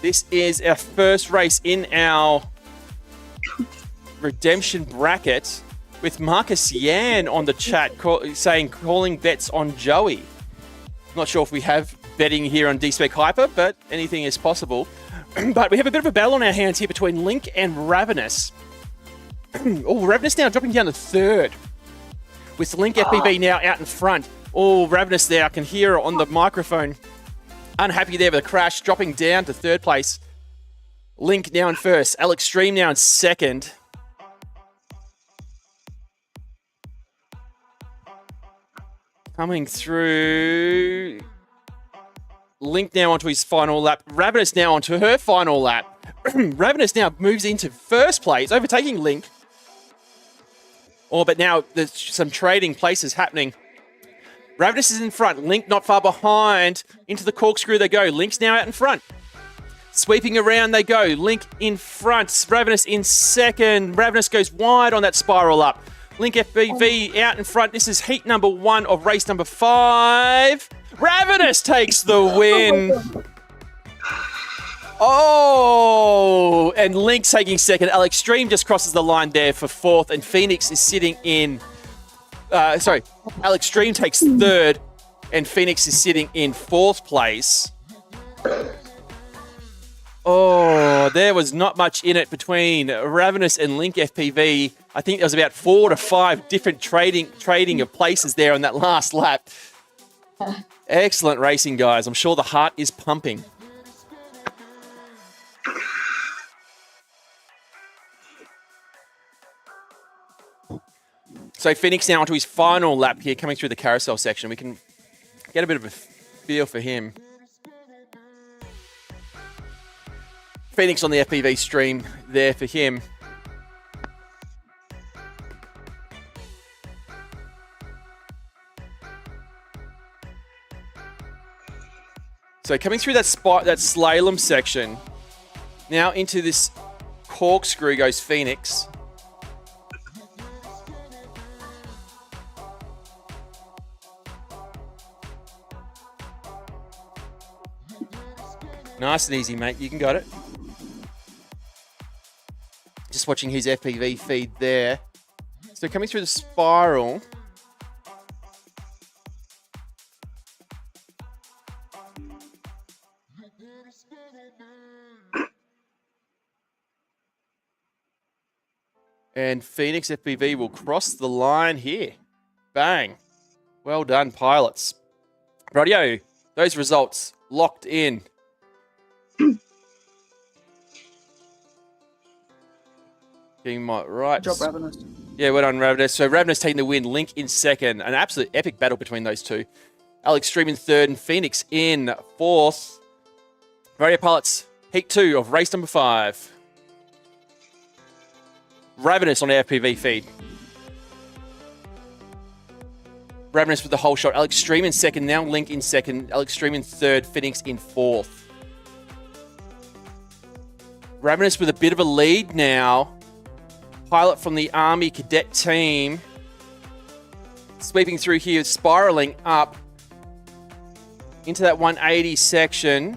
Speaker 1: This is our first race in our redemption bracket with Marcus Yan on the chat saying calling bets on Joey. Not sure if we have betting here on DSpec HYPER, but anything is possible. But we have a bit of a battle on our hands here between Link and Ravenous. Ravenous now dropping down to third. With Link FPV now out in front. Ravenous there, I can hear her on the microphone. Unhappy there with a crash, dropping down to third place. Link now in first. Alex Stream now in second. Coming through. Link now onto his final lap. Ravenous now onto her final lap. Ravenous now moves into first place, overtaking Link. Oh, but now there's some trading places happening. Ravenous is in front. Link not far behind. Into the corkscrew they go. Link's now out in front. Sweeping around they go. Link in front. Ravenous in second. Ravenous goes wide on that spiral up. Link FPV out in front. This is heat number 1 of race number 5. Ravenous takes the win. Oh, and Link's taking second. Alextreme just crosses the line there for 4th, and Phoenix is sitting in. Alextreme takes 3rd, and Phoenix is sitting in 4th place. Oh, there was not much in it between Ravenous and Link FPV. I think there was about 4 to 5 different trading of places there on that last lap. Excellent racing, guys. I'm sure the heart is pumping. So Phoenix now onto his final lap here, coming through the carousel section. We can get a bit of a feel for him. Phoenix on the FPV stream there for him. So coming through that slalom section, now into this corkscrew goes Phoenix. Nice and easy, mate. You can got it. Just watching his FPV feed there. So coming through the spiral. And Phoenix FPV will cross the line here. Bang. Well done, pilots. Rightio, those results locked in. Getting my right.
Speaker 11: Good job, Ravenous.
Speaker 1: Yeah, well done, Ravenous. So Ravenous taking the win. Link in second. An absolute epic battle between those two. Alextreme in third and Phoenix in 4th. Radio pilots, heat 2 of race number 5. Ravenous on the FPV feed. Ravenous with the whole shot. Alextreme in second. Now Link in second. Alextreme in third. Phoenix in 4th. Ravenous with a bit of a lead now. Pilot from the Army Cadet team. Sweeping through here, spiraling up into that 180 section.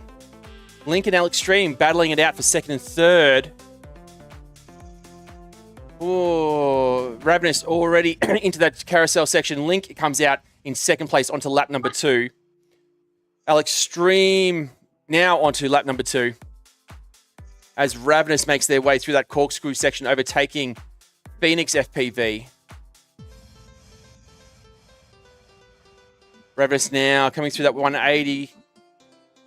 Speaker 1: Link and Alextreme battling it out for second and third. Oh, Ravenous already into that carousel section. Link comes out in second place onto lap number 2. Alextreme now onto lap number 2. As Ravenous makes their way through that corkscrew section, overtaking Phoenix FPV. Ravenous now coming through that 180.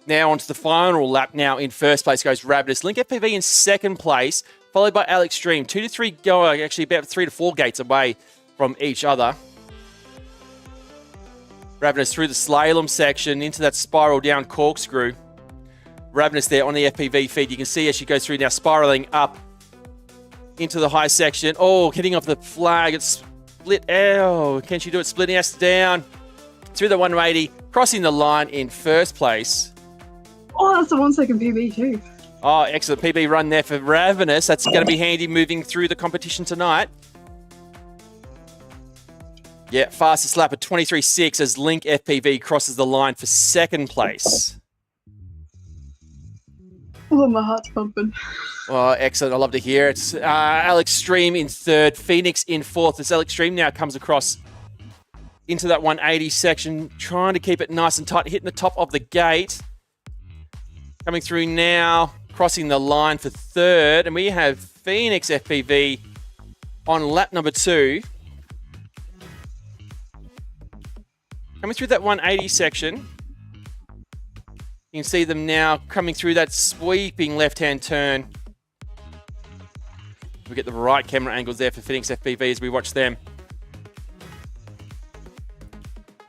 Speaker 1: Now onto the final lap. Now in first place goes Ravenous. Link FPV in second place, followed by Alextreme. 2 to 3 go, actually about 3 to 4 gates away from each other. Ravenous through the slalom section into that spiral down corkscrew. Ravenous there on the FPV feed. You can see as she goes through now, spiraling up into the high section. Oh, hitting off the flag. It's split. Oh, can she do it? Splitting us down through the 180, crossing the line in first place.
Speaker 5: Oh, that's a 1 second PB too.
Speaker 1: Oh, excellent PB run there for Ravenous. That's going to be handy moving through the competition tonight. Yeah, fastest lap of 23.6 as Link FPV crosses the line for second place.
Speaker 5: Oh, my heart's pumping.
Speaker 1: Oh, excellent. I love to hear it. Alextreme in third, Phoenix in 4th. As Alextreme now comes across into that 180 section, trying to keep it nice and tight, hitting the top of the gate. Coming through now, crossing the line for third. And we have Phoenix FPV on lap number 2. Coming through that 180 section. You can see them now coming through that sweeping left-hand turn. We get the right camera angles there for Phoenix FPV as we watch them.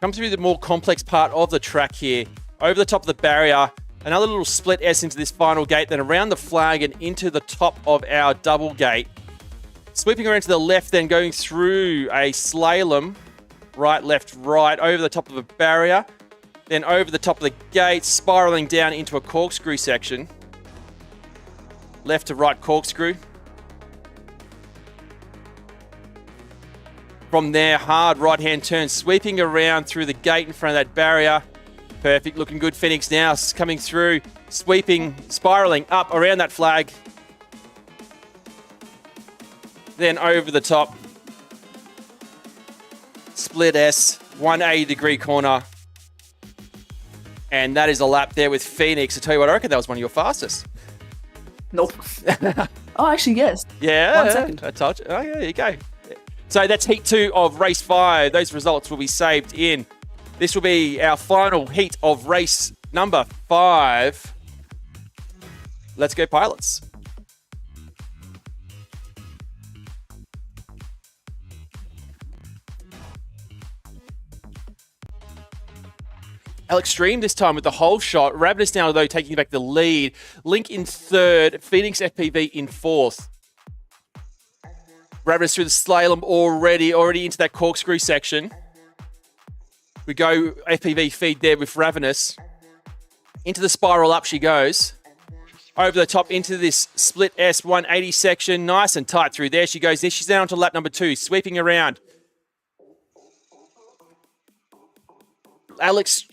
Speaker 1: Come through the more complex part of the track here. Over the top of the barrier, Another little split S into this final gate, then around the flag and into the top of our double gate. Sweeping around to the left, then going through a slalom. Right, left, right, over the top of a barrier. Then over the top of the gate, spiraling down into a corkscrew section. Left to right corkscrew. From there, hard right-hand turn, sweeping around through the gate in front of that barrier. Perfect, looking good. Phoenix now coming through, sweeping, spiraling up around that flag. Then over the top. Split S, 180-degree corner. And that is a lap there with Phoenix. I tell you what, I reckon that was one of your fastest.
Speaker 11: Nope. Oh, actually, yes.
Speaker 1: Yeah.
Speaker 11: 1 second.
Speaker 1: I told you. Oh, yeah, there you go. So that's heat 2 of race 5. Those results will be saved in. This will be our final heat of race number 5. Let's go, pilots. Alex Stream this time with the whole shot. Ravenous now, though, taking back the lead. Link in 3rd. Phoenix FPV in 4th. Ravenous through the slalom already into that corkscrew section. We go FPV feed there with Ravenous. Into the spiral up she goes. Over the top into this split S 180 section. Nice and tight through there she goes. There she's down to lap number 2. Sweeping around. Alex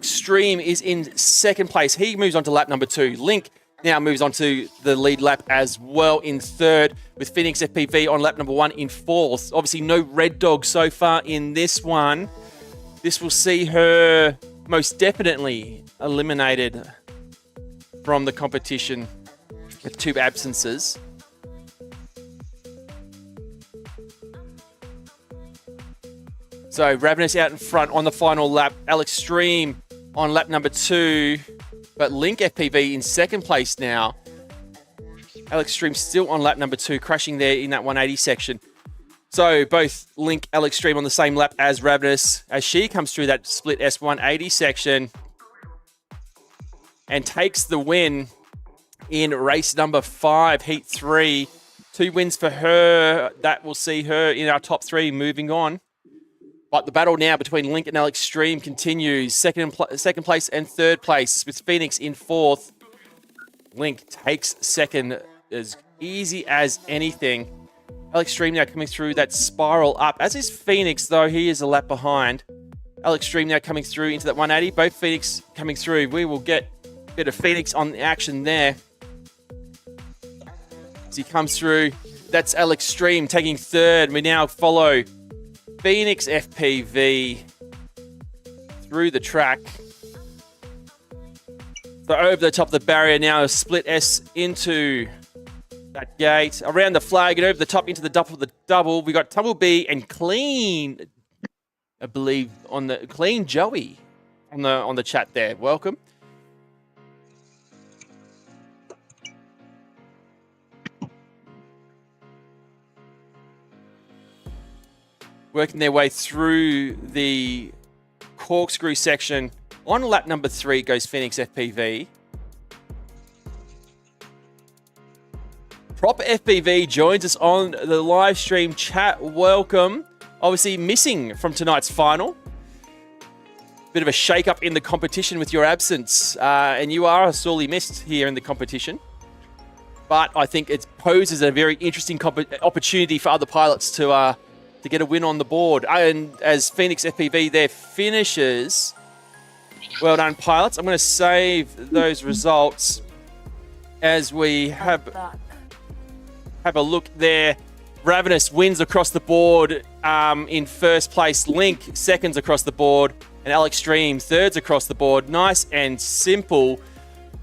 Speaker 1: Stream is in 2nd place. He moves on to lap number 2. Link now moves on to the lead lap as well in 3rd, with Phoenix FPV on lap number 1 in 4th. Obviously no red dog so far in this one. This will see her most definitely eliminated from the competition with 2 absences. So Ravenous out in front on the final lap. Alex Stream on lap number 2. But Link FPV in 2nd place now. Alex Stream still on lap number 2, crashing there in that 180 section. So both Link, Alex Stream on the same lap as Ravenous as she comes through that split S180 section and takes the win in race number 5, heat 3. 2 wins for her. That will see her in our top 3 moving on. But the battle now between Link and Alex Stream continues. Second place and 3rd place with Phoenix in 4th. Link takes 2nd as easy as anything. Alex Stream now coming through that spiral up. As is Phoenix, though, he is a lap behind. Alex Stream now coming through into that 180. Both Phoenix coming through. We will get a bit of Phoenix on the action there. As he comes through, that's Alex Stream taking 3rd. We now follow Phoenix FPV through the track. So over the top of the barrier now, a split S into that gate. Around the flag and over the top into the double. We got Tumblebee and Clean, I believe, on the Clean Joey on the chat there. Welcome. Working their way through the corkscrew section. On lap number 3 goes Phoenix FPV. Proper FPV joins us on the live stream chat. Welcome. Obviously missing from tonight's final. Bit of a shake-up in the competition with your absence. And you are sorely missed here in the competition. But I think it poses a very interesting opportunity for other pilots to get a win on the board. And as Phoenix FPV there finishes, well done, pilots. I'm going to save those results as we have a look there. Ravenous wins across the board in 1st place. Link 2nds across the board. And Alex Stream 3rds across the board. Nice and simple.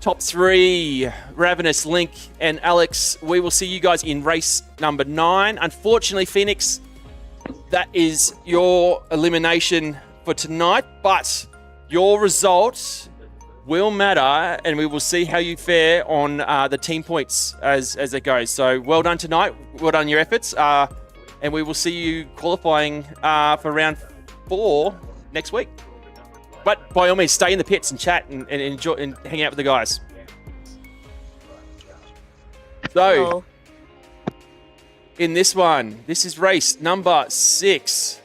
Speaker 1: Top 3, Ravenous, Link, and Alex. We will see you guys in race number 9. Unfortunately, Phoenix, that is your elimination for tonight, but your results will matter, and we will see how you fare on the team points as it goes. So well done tonight, well done your efforts, and we will see you qualifying for round 4 next week. But by all means, stay in the pits and chat and enjoy and hang out with the guys. So,
Speaker 6: Hello.
Speaker 1: in this one, this is race number 6.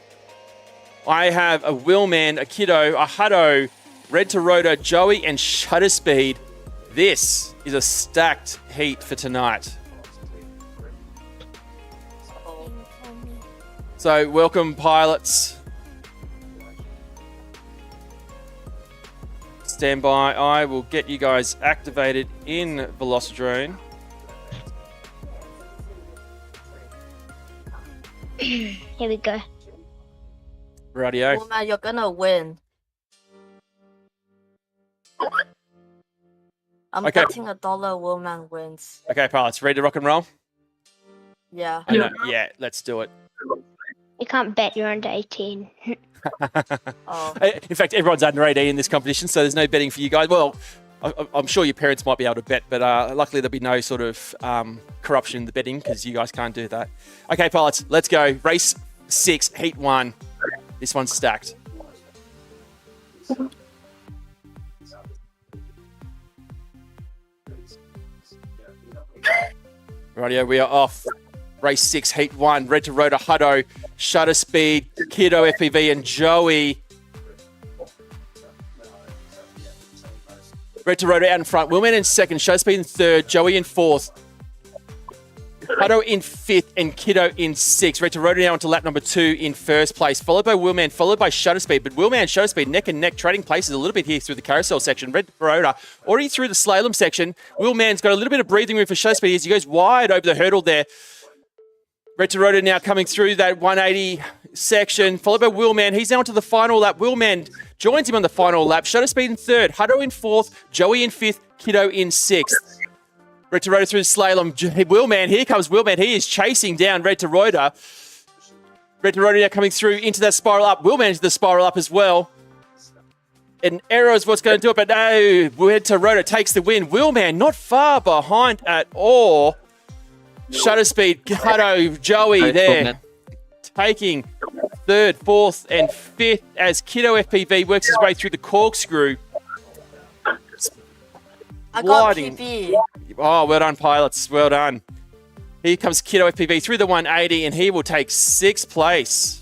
Speaker 1: I have a Willman, a Kiddo, a Hutto, Red to Rotor, Joey, and Shutter Speed. This is a stacked heat for tonight. So, welcome, pilots. Stand by. I will get you guys activated in Velocidrone.
Speaker 3: Here we go.
Speaker 1: Radio.
Speaker 6: Woman, you're gonna win. I'm
Speaker 1: Okay.
Speaker 6: betting $1 Woman wins.
Speaker 1: Okay, pilots, ready to rock and roll?
Speaker 6: Yeah.
Speaker 1: I know. Yeah, let's do it.
Speaker 3: You can't bet you're under 18.
Speaker 6: Oh.
Speaker 1: In fact, everyone's under 18 in this competition, so there's no betting for you guys. Well, I'm sure your parents might be able to bet, but luckily there'll be no sort of corruption in the betting because you guys can't do that. Okay, pilots, let's go. Race 6, Heat 1. This one's stacked. Rightio, we are off. Race 6, Heat 1. Red to Rotor, Hutto, Shutter Speed, Kiddo, FPV, and Joey. Red to Rotor out in front. Willman in second. Shutter Speed in third. Joey in fourth. Hutto in fifth and Kiddo in sixth. Red to Rotor now onto lap number 2 in first place. Followed by Willman, followed by Shutter Speed. But Willman and Shutter Speed neck and neck, trading places a little bit here through the carousel section. Red to Rotor already through the slalom section. Willman's got a little bit of breathing room for Shutter Speed as he goes wide over the hurdle there. Red to Rotor now coming through that 180 section, followed by Willman. He's now onto the final lap. Willman joins him on the final lap. Shutter Speed in third, Hutto in fourth, Joey in fifth, Kiddo in sixth. Red to Rotor through the slalom. Willman, here comes Willman. He is chasing down Red to Rotor. Red to Rotor now coming through into that spiral up. Willman into the spiral up as well. And Arrow is what's going to do it, but no, Red to Rotor takes the win. Willman not far behind at all. Shutter Speed, Hutto, Joey there, taking third, fourth, and fifth as Kiddo FPV works his way through the corkscrew.
Speaker 6: I got PB.
Speaker 1: Oh, well done, pilots. Well done. Here comes Kiddo FPV through the 180, and he will take 6th place.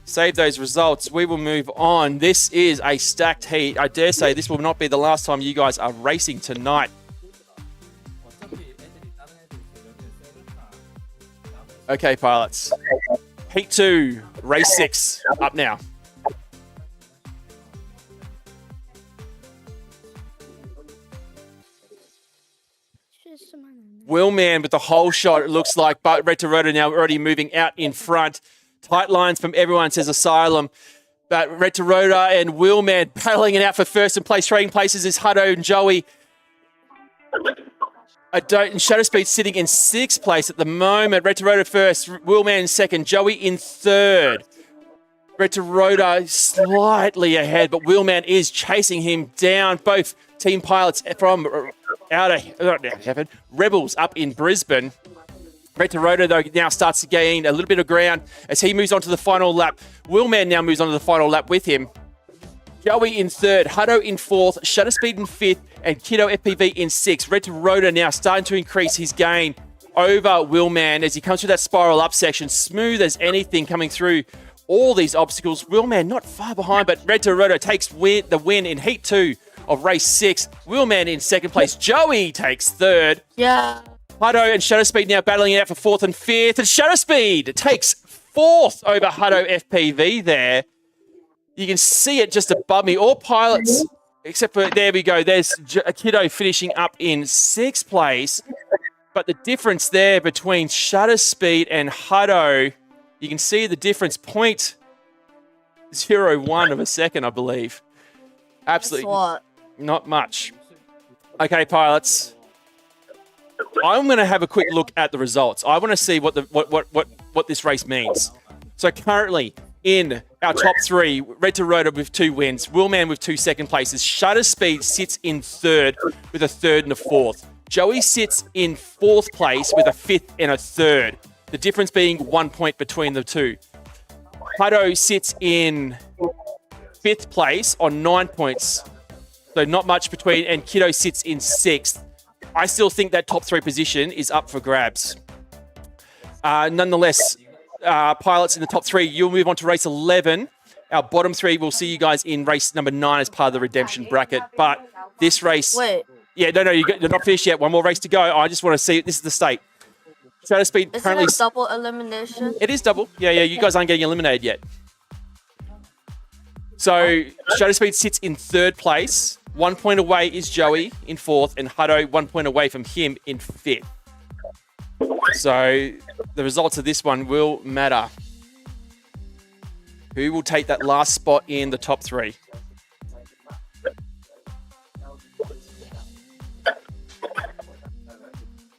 Speaker 1: Save those results. We will move on. This is a stacked heat. I dare say this will not be the last time you guys are racing tonight. Okay, pilots. Heat 2, race 6, up now. Willman with the whole shot, it looks like, but Red to Rotor now already moving out in front. Tight lines from everyone, says Asylum. But Red to Rotor and Willman battling it out for first and place. Trading places is Hutto and Joey. And Shutter Speed sitting in 6th place at the moment. Red to Rotor first, Willman in second, Joey in third. Red to Rotor slightly ahead, but Willman is chasing him down. Both team pilots from Rebels up in Brisbane. Red to Rotor, though, now starts to gain a little bit of ground as he moves on to the final lap. Willman now moves on to the final lap with him. Joey in third, Hutto in fourth, Shutter Speed in fifth, and Kiddo FPV in sixth. Red to Rotor now starting to increase his gain over Willman as he comes through that spiral up section. Smooth as anything coming through all these obstacles. Willman not far behind, but Red to Rotor takes the win in Heat 2 of race 6. Willman in second place. Joey takes third.
Speaker 6: Yeah.
Speaker 1: Hutto and Shutter Speed now battling it out for fourth and fifth. And Shutter Speed takes fourth over Hutto FPV there. You can see it just above me. All pilots, except for, there we go. There's a Kiddo finishing up in 6th place. But the difference there between Shutter Speed and Hutto, you can see the difference, 0.01 of a second, I believe. Absolutely not much. Okay, pilots. I'm going to have a quick look at the results. I want to see what this race means. So currently, in our top 3, Red to Rotor with 2 wins, Willman with 2 second places, Shutter Speed sits in third with a third and a fourth. Joey sits in 4th place with a 5th and a third. The difference being 1 point between the two. Hutto sits in 5th place on 9 points. So not much between, and Kiddo sits in 6th. I still think that top 3 position is up for grabs. Nonetheless, pilots in the top 3, you'll move on to race 11. Our bottom 3, we'll see you guys in race number 9 as part of the redemption bracket. But this race...
Speaker 6: Wait.
Speaker 1: Yeah, no, you're not finished yet. One more race to go. I just want to see... This is the state. Shadow Speed
Speaker 6: Is
Speaker 1: currently...
Speaker 6: it a double elimination?
Speaker 1: It is double. Yeah, you guys aren't getting eliminated yet. So, Shadow Speed sits in 3rd place. 1 point away is Joey in 4th, and Hutto 1 point away from him in 5th. So, the results of this one will matter. Who will take that last spot in the top 3?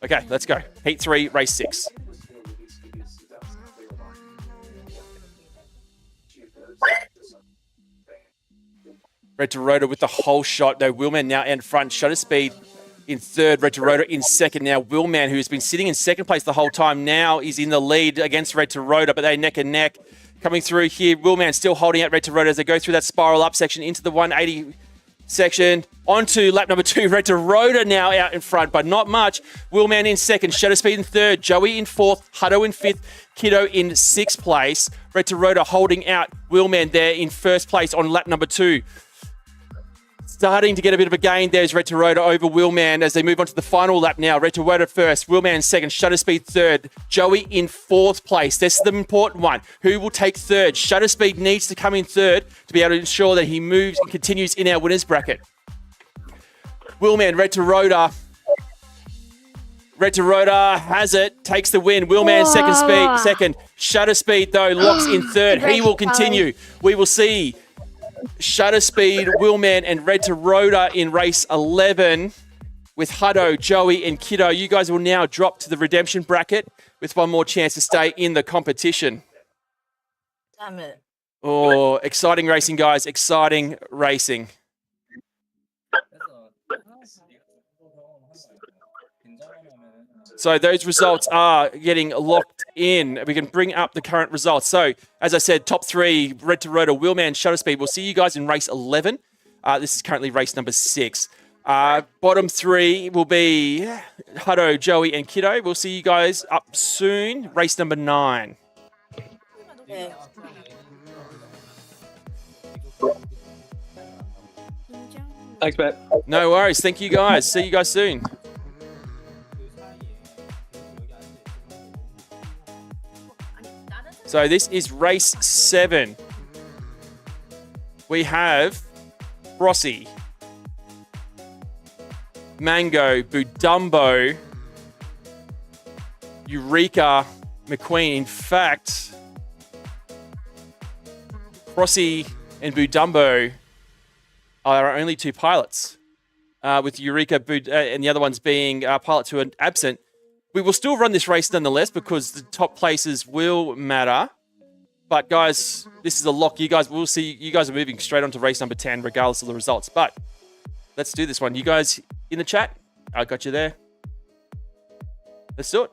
Speaker 1: Okay, let's go. Heat 3, race 6. Red to Rotor with the whole shot. No, Willman now in front. Shutter Speed in 3rd. Red to Rotor in 2nd. Now Willman, who's been sitting in 2nd place the whole time, now is in the lead against Red to Rotor, but they're neck and neck. Coming through here, Willman still holding out Red to Rotor as they go through that spiral up section into the 180 section. Onto lap number 2. Red to Rotor now out in front, but not much. Willman in 2nd. Shutter Speed in 3rd. Joey in 4th. Hutto in 5th. Kiddo in 6th place. Red to Rotor holding out Willman there in 1st place on lap number 2. Starting to get a bit of a gain. There's Red to Rotor over Willman as they move on to the final lap now. Red to Rotor 1st, Willman 2nd, Shutter Speed 3rd, Joey in 4th place. This is the important one. Who will take 3rd? Shutter Speed needs to come in 3rd to be able to ensure that he moves and continues in our winners bracket. Willman, Red to Rotor. Red to Rotor has it, takes the win. Willman second. Shutter Speed though locks in 3rd. He will continue. We will see Shutter Speed, Willman, and Red to Rotor in race 11 with Hutto, Joey, and Kiddo. You guys will now drop to the redemption bracket with one more chance to stay in the competition.
Speaker 6: Damn it.
Speaker 1: Oh, exciting racing, guys. Exciting racing. So those results are getting locked in. We can bring up the current results. So, as I said, top 3, Red to Rotor, Willman, Shutter Speed. We'll see you guys in race 11. This is currently race number 6. Bottom 3 will be Hutto, Joey, and Kiddo. We'll see you guys up soon. Race number 9.
Speaker 6: Yeah.
Speaker 12: Thanks, Matt.
Speaker 1: No worries. Thank you, guys. See you guys soon. So this is race 7. We have Rossi, Mango, Budumbo, Eureka, McQueen. In fact, Rossi and Budumbo are our only 2 pilots, with Eureka and the other ones being pilots who are absent. We will still run this race nonetheless because the top places will matter. But guys, this is a lock. You guys will see. You guys are moving straight on to race number 10, regardless of the results. But let's do this one. You guys in the chat? I got you there. Let's do it.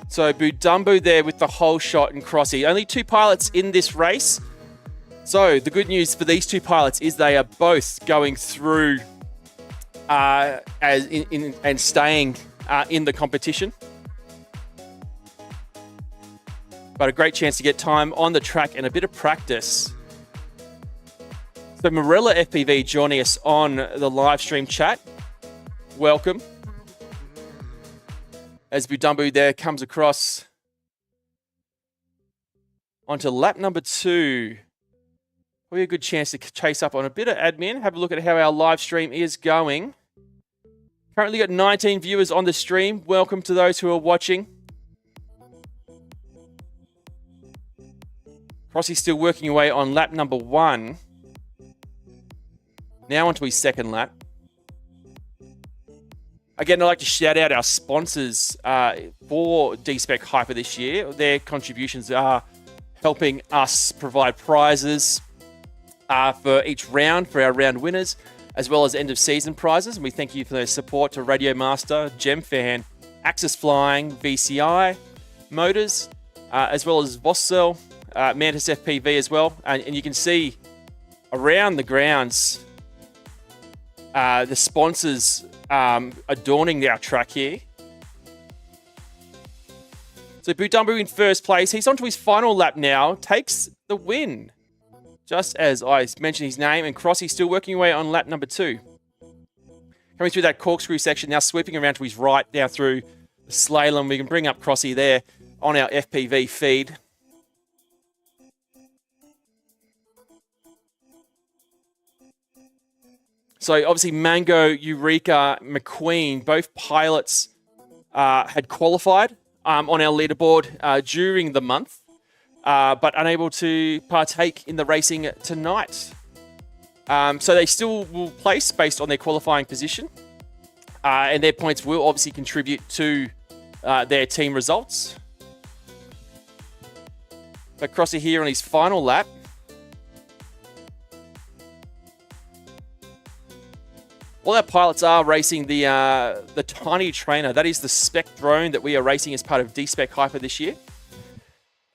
Speaker 1: So Budumbo there with the whole shot and Crossy. Only 2 pilots in this race. So the good news for these 2 pilots is they are both going through and staying in the competition. But a great chance to get time on the track and a bit of practice. So Morella FPV joining us on the live stream chat. Welcome. As Budumbu there comes across onto lap number 2. Probably a good chance to chase up on a bit of admin. Have a look at how our live stream is going. Currently got 19 viewers on the stream. Welcome to those who are watching. Crossy's still working away on lap number 1. Now onto his second lap. Again, I'd like to shout out our sponsors for DSpec HYPER this year. Their contributions are helping us provide prizes for each round, for our round winners, as well as end-of-season prizes. And we thank you for their support to Radio Master, GemFan, Axis Flying, VCI, Motors, as well as Vossel, Mantis FPV as well. And you can see around the grounds the sponsors adorning our track here. So Budumbu in first place. He's on to his final lap now. Takes the win. Just as I mentioned his name. And Crossy still working away on lap number 2. Coming through that corkscrew section. Now sweeping around to his right. Now through the slalom. We can bring up Crossy there on our FPV feed. So obviously Mango, Eureka, McQueen, both pilots had qualified on our leaderboard during the month, but unable to partake in the racing tonight. So they still will place based on their qualifying position, and their points will obviously contribute to their team results. But Crossy here on his final lap. All our pilots are racing the tiny trainer. That is the spec drone that we are racing as part of DSpec HYPER this year.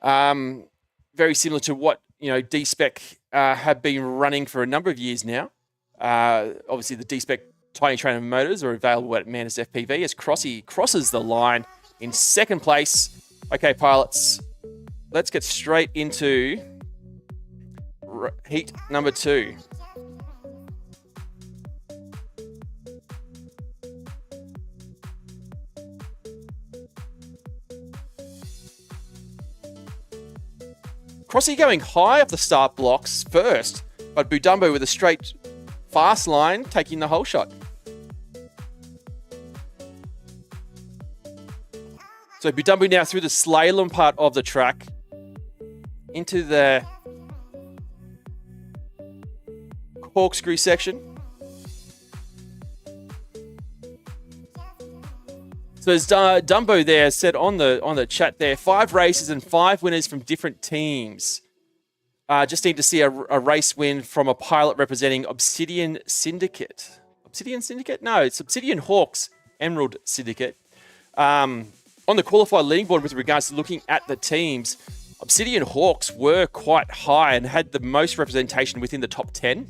Speaker 1: Very similar to what DSpec have been running for a number of years now. Obviously, the DSpec tiny trainer motors are available at Mantis FPV as Crossy crosses the line in second place. Okay, pilots, let's get straight into heat number 2. Crossy going high off the start blocks first, but Budumbu with a straight, fast line taking the whole shot. So Budumbu now through the slalom part of the track into the corkscrew section. So as Dumbo there said on the chat there, 5 races and 5 winners from different teams. Just need to see a race win from a pilot representing Obsidian Syndicate. Obsidian Syndicate? No, it's Obsidian Hawks Emerald Syndicate. On the qualified leading board with regards to looking at the teams, Obsidian Hawks were quite high and had the most representation within the top 10,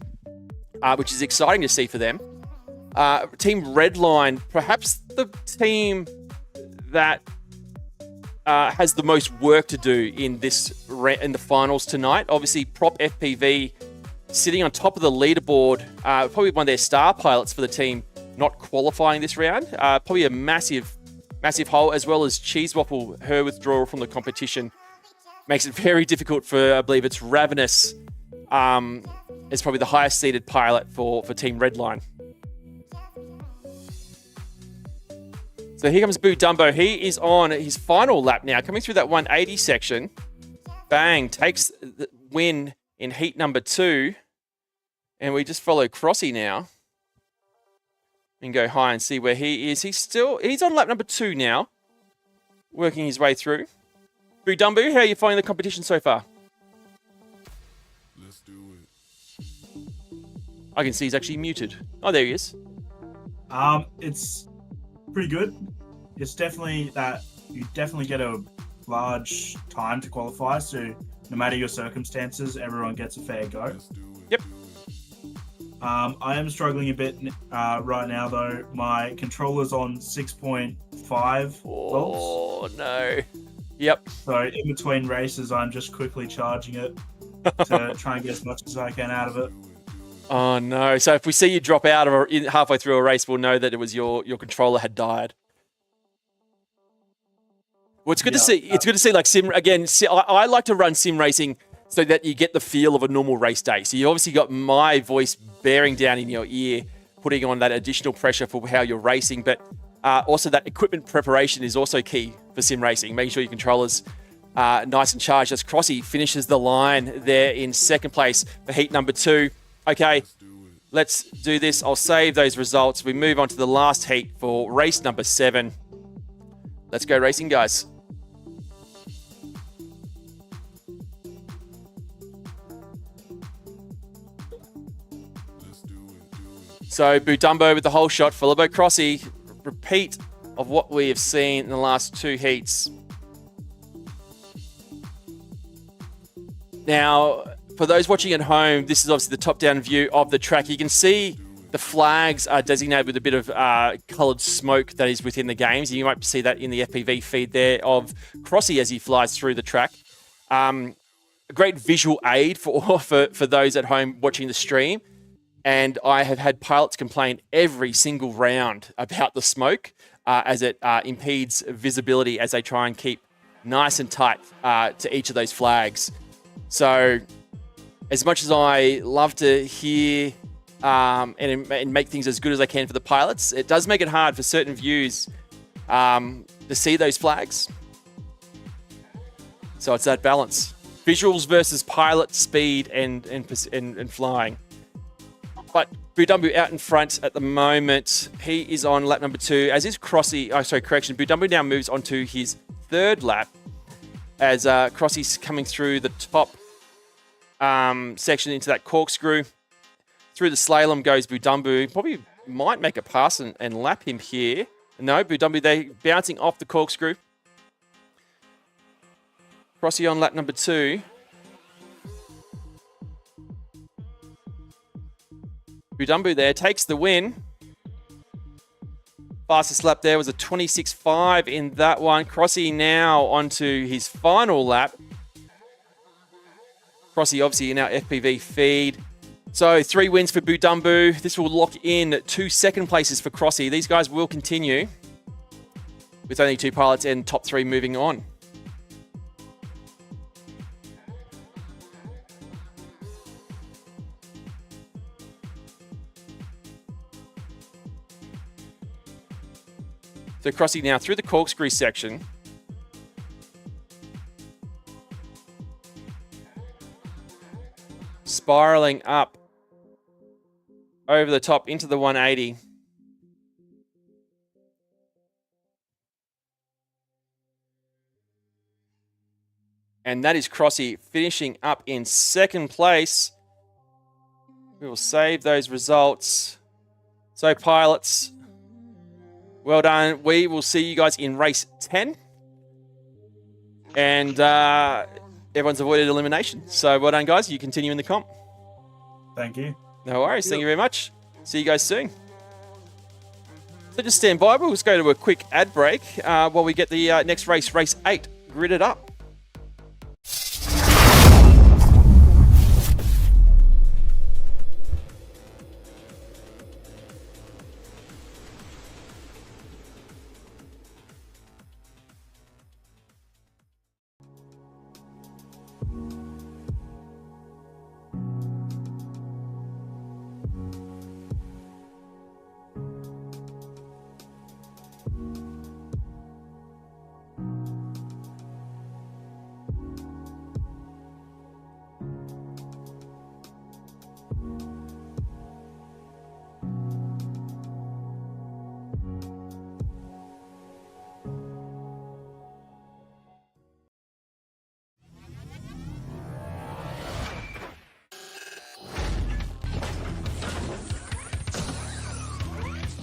Speaker 1: which is exciting to see for them. Team Redline, perhaps the team that has the most work to do in the finals tonight. Obviously, Prop FPV sitting on top of the leaderboard, probably one of their star pilots for the team, not qualifying this round. Probably a massive hole, as well as Cheese Waffle, her withdrawal from the competition makes it very difficult for, I believe it's Ravenous, is probably the highest seeded pilot for Team Redline. So here comes Boo Dumbo. He is on his final lap now, coming through that 180 section. Bang, takes the win in heat number 2. And we just follow Crossy now. And go high and see where he is. He's on lap number 2 now. Working his way through. Boo Dumbo, how are you finding the competition so far?
Speaker 13: Let's do it.
Speaker 1: I can see he's actually muted. Oh, there he is.
Speaker 14: It's pretty good. It's definitely that you definitely get a large time to qualify, so no matter your circumstances, everyone gets a fair go.
Speaker 1: Yep.
Speaker 14: I am struggling a bit right now though. My controller's on 6.5 volts.
Speaker 1: Oh no. Yep.
Speaker 14: So in between races, I'm just quickly charging it to try and get as much as I can out of it.
Speaker 1: Oh no! So if we see you drop out of halfway through a race, we'll know that it was your controller had died. Well, it's good to see. It's good to see like sim again. I like to run sim racing so that you get the feel of a normal race day. So you obviously got my voice bearing down in your ear, putting on that additional pressure for how you're racing. But also that equipment preparation is also key for sim racing. Making sure your controller's nice and charged. As Crossy finishes the line there in second place for heat number 2. Okay, let's do this. I'll save those results. We move on to the last heat for race number 7. Let's go racing, guys. So Budumbo with the whole shot, followed by Crossy. Repeat of what we have seen in the last 2 heats. Now, for those watching at home, this is obviously the top-down view of the track. You can see the flags are designated with a bit of coloured smoke that is within the games. You might see that in the FPV feed there of Crossy as he flies through the track. A great visual aid for those at home watching the stream. And I have had pilots complain every single round about the smoke as it impedes visibility as they try and keep nice and tight to each of those flags. So as much as I love to hear and make things as good as I can for the pilots, it does make it hard for certain views to see those flags. So it's that balance. Visuals versus pilot speed and flying. But Budumbu out in front at the moment. He is on lap number 2, as is Crossy. Oh, sorry, correction. Budumbu now moves on to his 3rd lap as Crossy's coming through the top section into that corkscrew. Through the slalom goes Budumbu. Probably might make a pass and lap him here. No, Budumbu, they bouncing off the corkscrew. Crossy on lap number 2. Budumbu there takes the win. Fastest lap there was a 26.5 in that one. Crossy now onto his final lap. Crossy obviously in our FPV feed. So 3 wins for Budumbu. This will lock in 2 second places for Crossy. These guys will continue with only 2 pilots and top 3 moving on. So Crossy now through the corkscrew section. Spiraling up over the top into the 180. And that is Crossy finishing up in 2nd place. We will save those results. So pilots, well done. We will see you guys in race 10. And everyone's avoided elimination. So well done, guys. You continue in the comp.
Speaker 14: Thank you.
Speaker 1: No worries. Thank you very much. See you guys soon. So just stand by. We'll just go to a quick ad break while we get the next race, race 8, gridded up.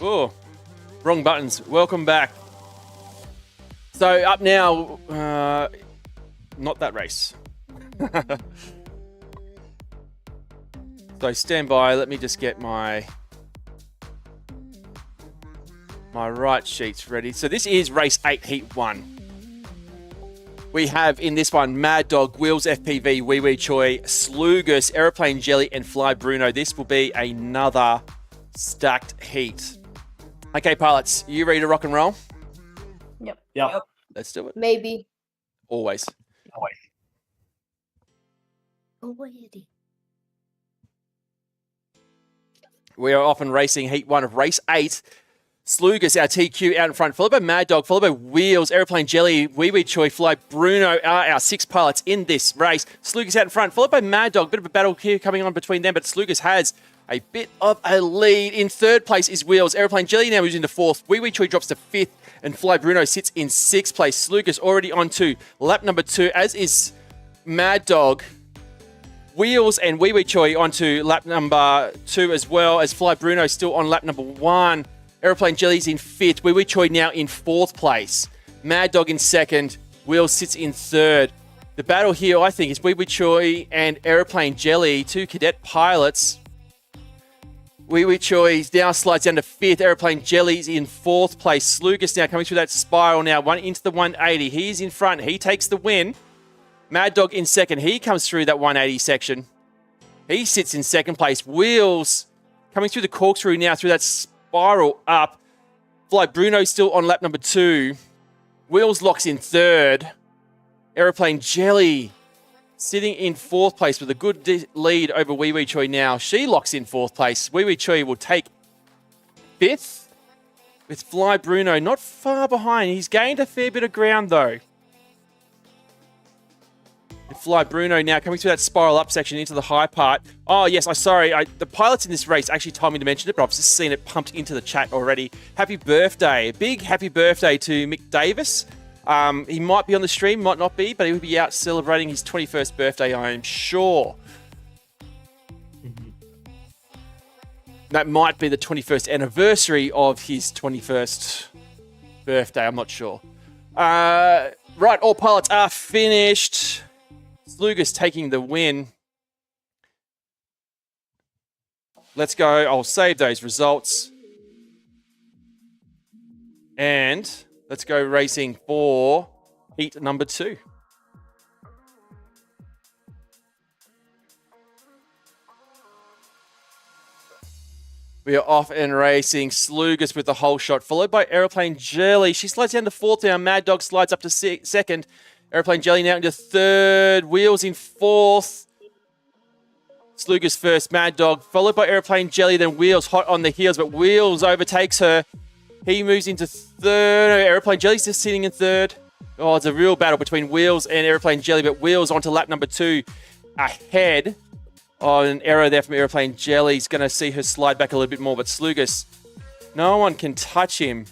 Speaker 1: Oh, wrong buttons. Welcome back. So up now, not that race. So stand by. Let me just get my right sheets ready. So this is race 8, heat 1. We have in this one Mad Dog, Wheels FPV, Wee Wee Choi, Slugus, Aeroplane Jelly, and Fly Bruno. This will be another stacked heat. Okay, pilots, you ready to rock and roll?
Speaker 8: Yep.
Speaker 1: Let's do it.
Speaker 6: Maybe.
Speaker 1: Always. We are off and racing heat 1 of race 8. Slugus, our TQ, out in front, followed by Mad Dog, followed by Wheels, Aeroplane Jelly, Wee Wee Choi, Fly Bruno are our 6 pilots in this race. Slugus out in front, followed by Mad Dog. Bit of a battle here coming on between them, but Slugus has a bit of a lead. In 3rd place is Wheels. Aeroplane Jelly now moves into 4th. Wee Wee Choi drops to 5th, and Fly Bruno sits in 6th place. Slugus already on to lap number 2, as is Mad Dog. Wheels and Wee Wee Choi onto lap number 2 as well, as Fly Bruno still on lap number 1. Aeroplane Jelly's in 5th. Wee Wee Choi now in 4th place. Mad Dog in 2nd. Wheels sits in 3rd. The battle here, I think, is Wee Wee Choi and Aeroplane Jelly, 2 cadet pilots. Wee Wee Choi now slides down to 5th. Aeroplane Jelly's in 4th place. Slugus now coming through that spiral now, one into the 180. He's in front. He takes the win. Mad Dog in 2nd. He comes through that 180 section. He sits in 2nd place. Wheels coming through the corkscrew now through that spiral up. Fly Bruno still on lap number 2. Wheels locks in 3rd. Aeroplane Jelly sitting in 4th place with a good lead over Wee Wee Choi now. She locks in 4th place. Wee Wee Choi will take 5th with Fly Bruno not far behind. He's gained a fair bit of ground though. And Fly Bruno now coming through that spiral up section into the high part. Oh yes, the pilots in this race actually told me to mention it, but I've just seen it pumped into the chat already. Happy birthday. A big happy birthday to Mick Davis. He might be on the stream, might not be, but he will be out celebrating his 21st birthday, I am sure. That might be the 21st anniversary of his 21st birthday, I'm not sure. Right, all pilots are finished. Slugus taking the win. Let's go. I'll save those results. And let's go racing for heat number 2. We are off and racing. Slugus with the whole shot, followed by Aeroplane Jelly. She slides down to 4th now. Mad Dog slides up to 2nd. Aeroplane Jelly now into 3rd. Wheels in 4th. Slugus first, Mad Dog, followed by Aeroplane Jelly, then Wheels hot on the heels, but Wheels overtakes her. He moves into 3rd. Aeroplane Jelly's just sitting in 3rd. Oh, it's a real battle between Wheels and Aeroplane Jelly, but Wheels onto lap number 2 ahead. Oh, an error there from Aeroplane Jelly. He's going to see her slide back a little bit more, but Slugus, no one can touch him.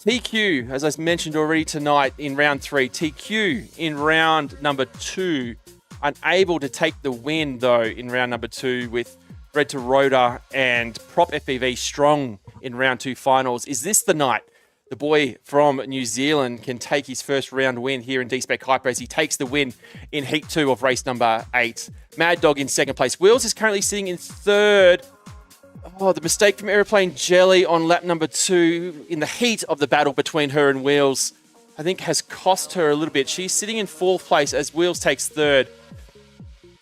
Speaker 1: TQ, as I mentioned already tonight in round 3. TQ in round number 2. Unable to take the win, though, in round number 2 with Red to Rotor and Prop FPV strong in round 2 finals. Is this the night the boy from New Zealand can take his first round win here in DSpec HYPER as he takes the win in Heat 2 of race number 8? Mad Dog in 2nd place. Wheels is currently sitting in 3rd. Oh, the mistake from Aeroplane Jelly on lap number 2 in the heat of the battle between her and Wheels, I think has cost her a little bit. She's sitting in 4th place as Wheels takes 3rd.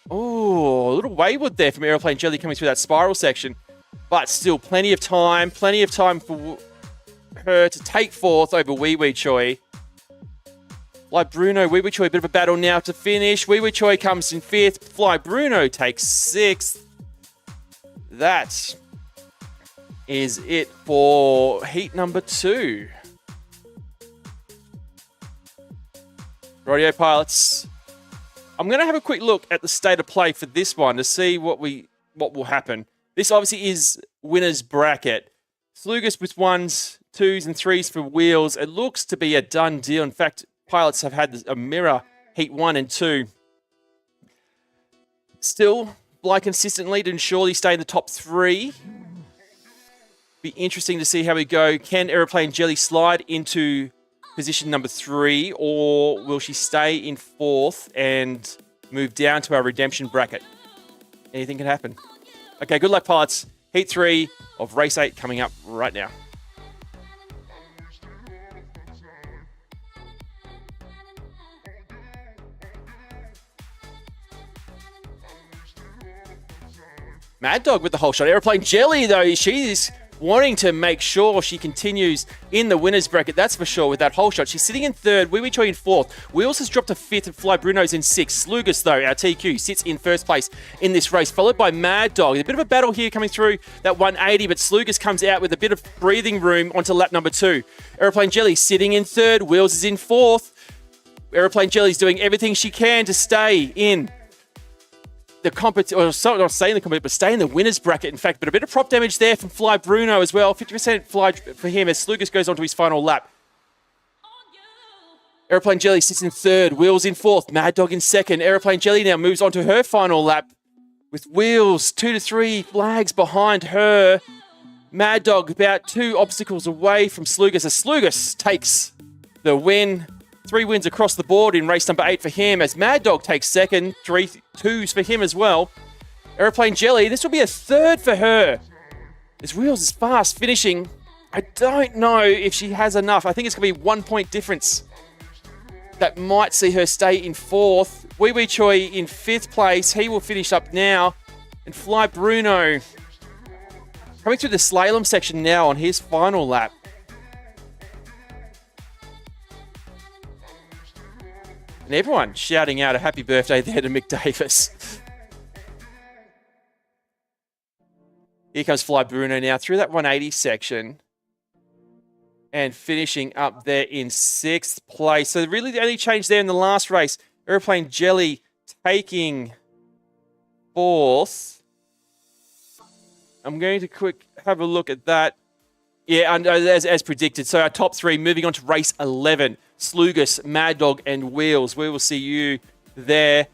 Speaker 1: Oh, a little wayward there from Aeroplane Jelly coming through that spiral section. But still, plenty of time for her to take 4th over Wee Wee Choi. Fly Bruno, Wee Wee Choi, a bit of a battle now to finish. Wee Wee Choi comes in 5th. Fly Bruno takes 6th. That is it for heat number 2. Radio pilots, I'm going to have a quick look at the state of play for this one to see what will happen. This obviously is winner's bracket. Slugus with 1s, 2s, and 3s for Wheels. It looks to be a done deal. In fact, pilots have had a mirror heat 1 and 2. Still, fly consistently to ensure they stay in the top 3. Be interesting to see how we go. Can Aeroplane Jelly slide into position number 3, or will she stay in 4th and move down to our redemption bracket? Anything can happen. Okay, good luck, pilots. Heat 3 of race 8 coming up right now. Mad Dog with the whole shot. Aeroplane Jelly, though, she's wanting to make sure she continues in the winner's bracket, that's for sure, with that whole shot. She's sitting in 3rd, Wee Wee Choi in 4th. Wheels has dropped to 5th, and Fly Bruno's in 6th. Slugus, though, our TQ, sits in 1st place in this race, followed by Mad Dog. A bit of a battle here coming through that 180, but Slugus comes out with a bit of breathing room onto lap number 2. Aeroplane Jelly sitting in 3rd, Wheels is in 4th. Aeroplane Jelly's doing everything she can to stay in the competition, or not stay in the competition, but stay in the winner's bracket, in fact. But a bit of prop damage there from Fly Bruno as well. 50% fly for him as Slugus goes on to his final lap. Aeroplane Jelly sits in third. Wheels in fourth. Mad Dog in second. Aeroplane Jelly now moves on to her final lap with Wheels 2 to 3 flags behind her. Mad Dog about 2 obstacles away from Slugus as Slugus takes the win. 3 wins across the board in race number 8 for him as Mad Dog takes second. 3 twos for him as well. Aeroplane Jelly, this will be a third for her. As Wheels is fast finishing. I don't know if she has enough. I think it's going to be 1 point difference. That might see her stay in fourth. Wee Wee Choi in 5th place. He will finish up now. And Fly Bruno coming through the slalom section now on his final lap. And everyone shouting out a happy birthday there to Mick Davis. Here comes Fly Bruno now through that 180 section. And finishing up there in 6th place. So really the only change there in the last race, Aeroplane Jelly taking 4th. I'm going to quick have a look at that. Yeah, and as predicted. So our top 3 moving on to race 11. Slugus, Mad Dog, and Wheels. We will see you there.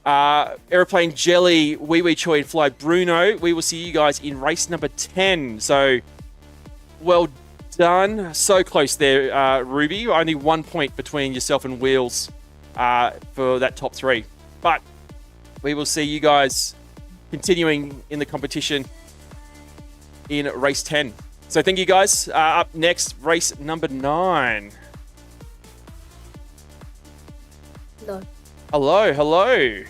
Speaker 1: Aeroplane Jelly, Wee Wee Choi, and Fly Bruno. We will see you guys in race number 10. So, well done. So close there, Ruby. Only 1 point between yourself and Wheels for that top 3. But we will see you guys continuing in the competition in race 10. So thank you guys. Up next, race number 9. Hello.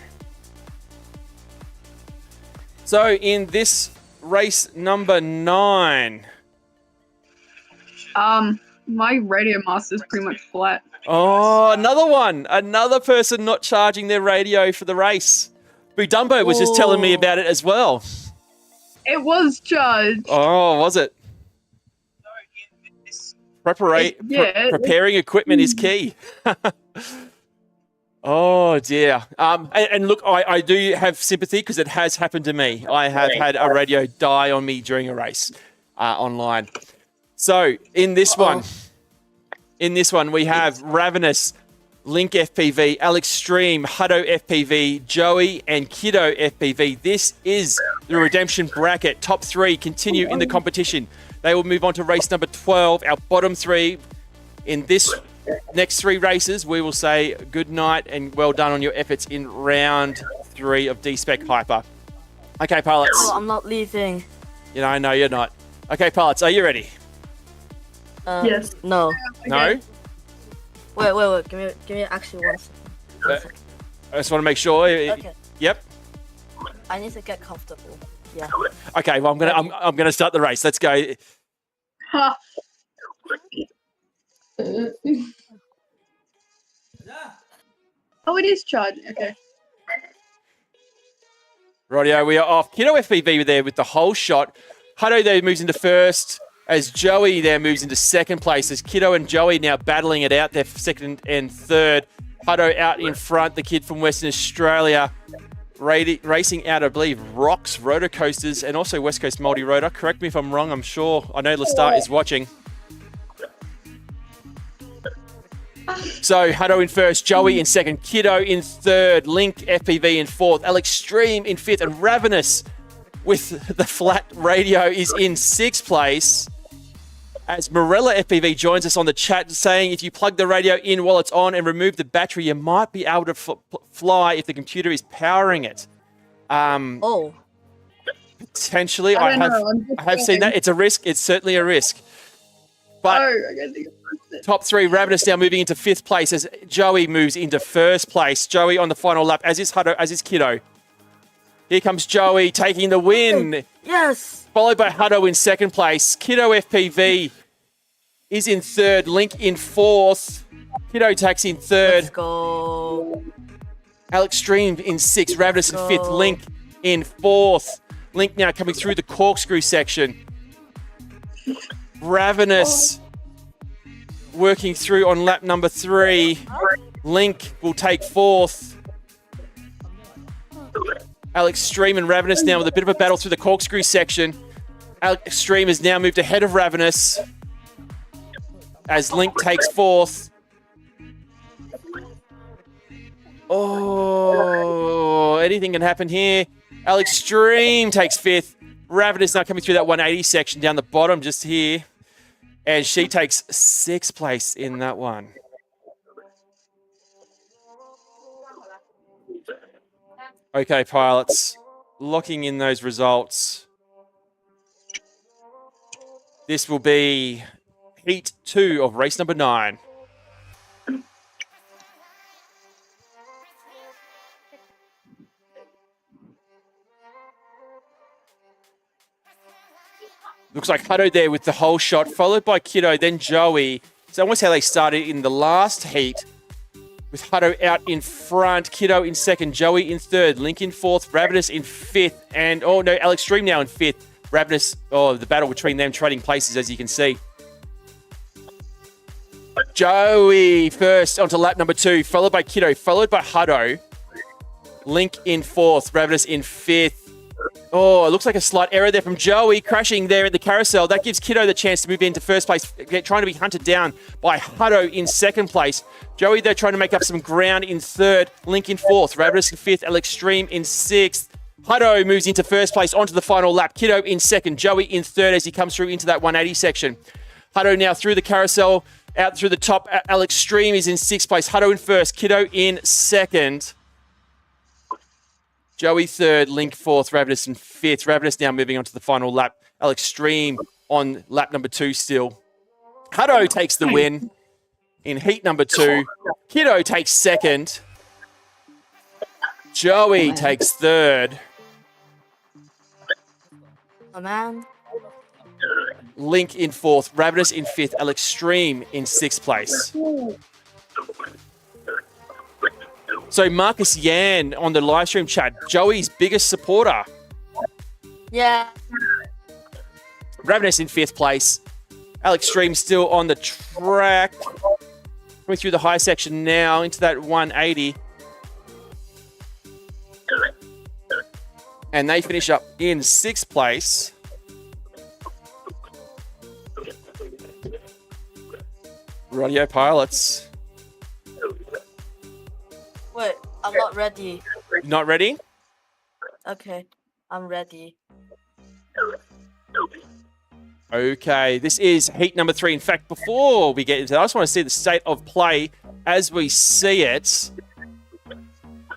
Speaker 1: So in this race number 9...
Speaker 13: my radio master is pretty much flat.
Speaker 1: Oh, another one. Another person not charging their radio for the race. Boo Dumbo was just telling me about it as well.
Speaker 13: It was charged.
Speaker 1: Oh, was it? Preparing equipment is key. Oh, dear. And look, I do have sympathy because it has happened to me. I have had a radio die on me during a race online. So in this one, we have Ravenous, Link FPV, Alex Stream, Hutto FPV, Joey, and Kiddo FPV. This is the redemption bracket. Top 3 continue in the competition. They will move on to race number 12. Our bottom 3 in this next 3 races, we will say good night and well done on your efforts in round 3 of DSpec HYPER. Okay, pilots.
Speaker 6: Oh, I'm not leaving.
Speaker 1: I know you're not. Okay, pilots, are you ready?
Speaker 13: Yes.
Speaker 6: No.
Speaker 1: No?
Speaker 6: Wait. Give me actually 1 second.
Speaker 1: I just want to make sure.
Speaker 6: Okay.
Speaker 1: Yep.
Speaker 6: I need to get comfortable. Yeah.
Speaker 1: Okay, well I'm gonna start the race. Let's go.
Speaker 13: Oh, it is charged. Okay.
Speaker 1: Rightio, we are off. Kiddo FPV there with the whole shot. Hutto there moves into first. As Joey there moves into second place. As Kiddo and Joey now battling it out there for second and third. Hutto out in front, the kid from Western Australia. Racing out, I believe, Rocks, Rotor Coasters, and also West Coast Multi-Rotor. Correct me if I'm wrong, I'm sure. I know Lestat is watching. So, Hutto in first, Joey in second, Kiddo in third, Link FPV in fourth, Alex Stream in fifth, and Ravenous with the flat radio is in sixth place. As Morella FPV joins us on the chat saying if you plug the radio in while it's on and remove the battery, you might be able to fly if the computer is powering it. Potentially. I have seen that. It's a risk. It's certainly a risk. But top 3, Ravenous now moving into 5th place as Joey moves into 1st place. Joey on the final lap, as is Hutto, as is Kiddo. Here comes Joey taking the win.
Speaker 6: Yes.
Speaker 1: Followed by Hutto in 2nd place. Kiddo FPV is in 3rd. Link in 4th. Kiddo takes in 3rd.
Speaker 6: Let's go.
Speaker 1: Alex Stream in 6th. Ravenous in 5th. Link in 4th. Link now coming through the corkscrew section. Ravenous working through on lap number 3. Link will take 4th. Alex Stream and Ravenous now with a bit of a battle through the corkscrew section. Alex Stream has now moved ahead of Ravenous as Link takes 4th. Oh, anything can happen here. Alex Stream takes 5th. Ravenous now coming through that 180 section down the bottom just here. And she takes 6th place in that one. Okay, pilots. Locking in those results. This will be Heat 2 of race number 9. Looks like Hutto there with the whole shot, followed by Kiddo, then Joey. It's almost how they started in the last heat, with Hutto out in front, Kiddo in second, Joey in third, Link in fourth, Ravenous in fifth, and oh no, Alex Stream now in fifth. Ravenous, oh, the battle between them trading places, as you can see. Joey first onto lap number 2, followed by Kiddo, followed by Hutto. Link in fourth, Ravenous in fifth. Oh, it looks like a slight error there from Joey, crashing there at the carousel. That gives Kiddo the chance to move into first place, trying to be hunted down by Hutto in second place. Joey, though, trying to make up some ground in third. Link in fourth, Ravenous in fifth, Alex Stream in sixth. Hutto moves into first place onto the final lap. Kiddo in second, Joey in third as he comes through into that 180 section. Hutto now through the carousel, out through the top. Alex Stream is in sixth place. Hutto in first, Kiddo in second. Joey third, Link fourth, Ravenous in fifth. Ravenous now moving on to the final lap. Alex Stream on lap number 2 still. Hutto takes the win in heat number 2. Kiddo takes second. Joey takes third.
Speaker 6: Oh man.
Speaker 1: Link in fourth, Ravenous in fifth, Alex Stream in sixth place. So Marcus Yan on the live stream chat, Joey's biggest supporter.
Speaker 6: Yeah.
Speaker 1: Ravenous in fifth place. Alex Stream still on the track. Coming through the high section now into that 180. And they finish up in sixth place. Radio pilots.
Speaker 6: Wait, I'm not ready.
Speaker 1: Not ready?
Speaker 6: Okay, I'm ready.
Speaker 1: Okay, this is heat number 3. In fact, before we get into that, I just want to see the state of play as we see it.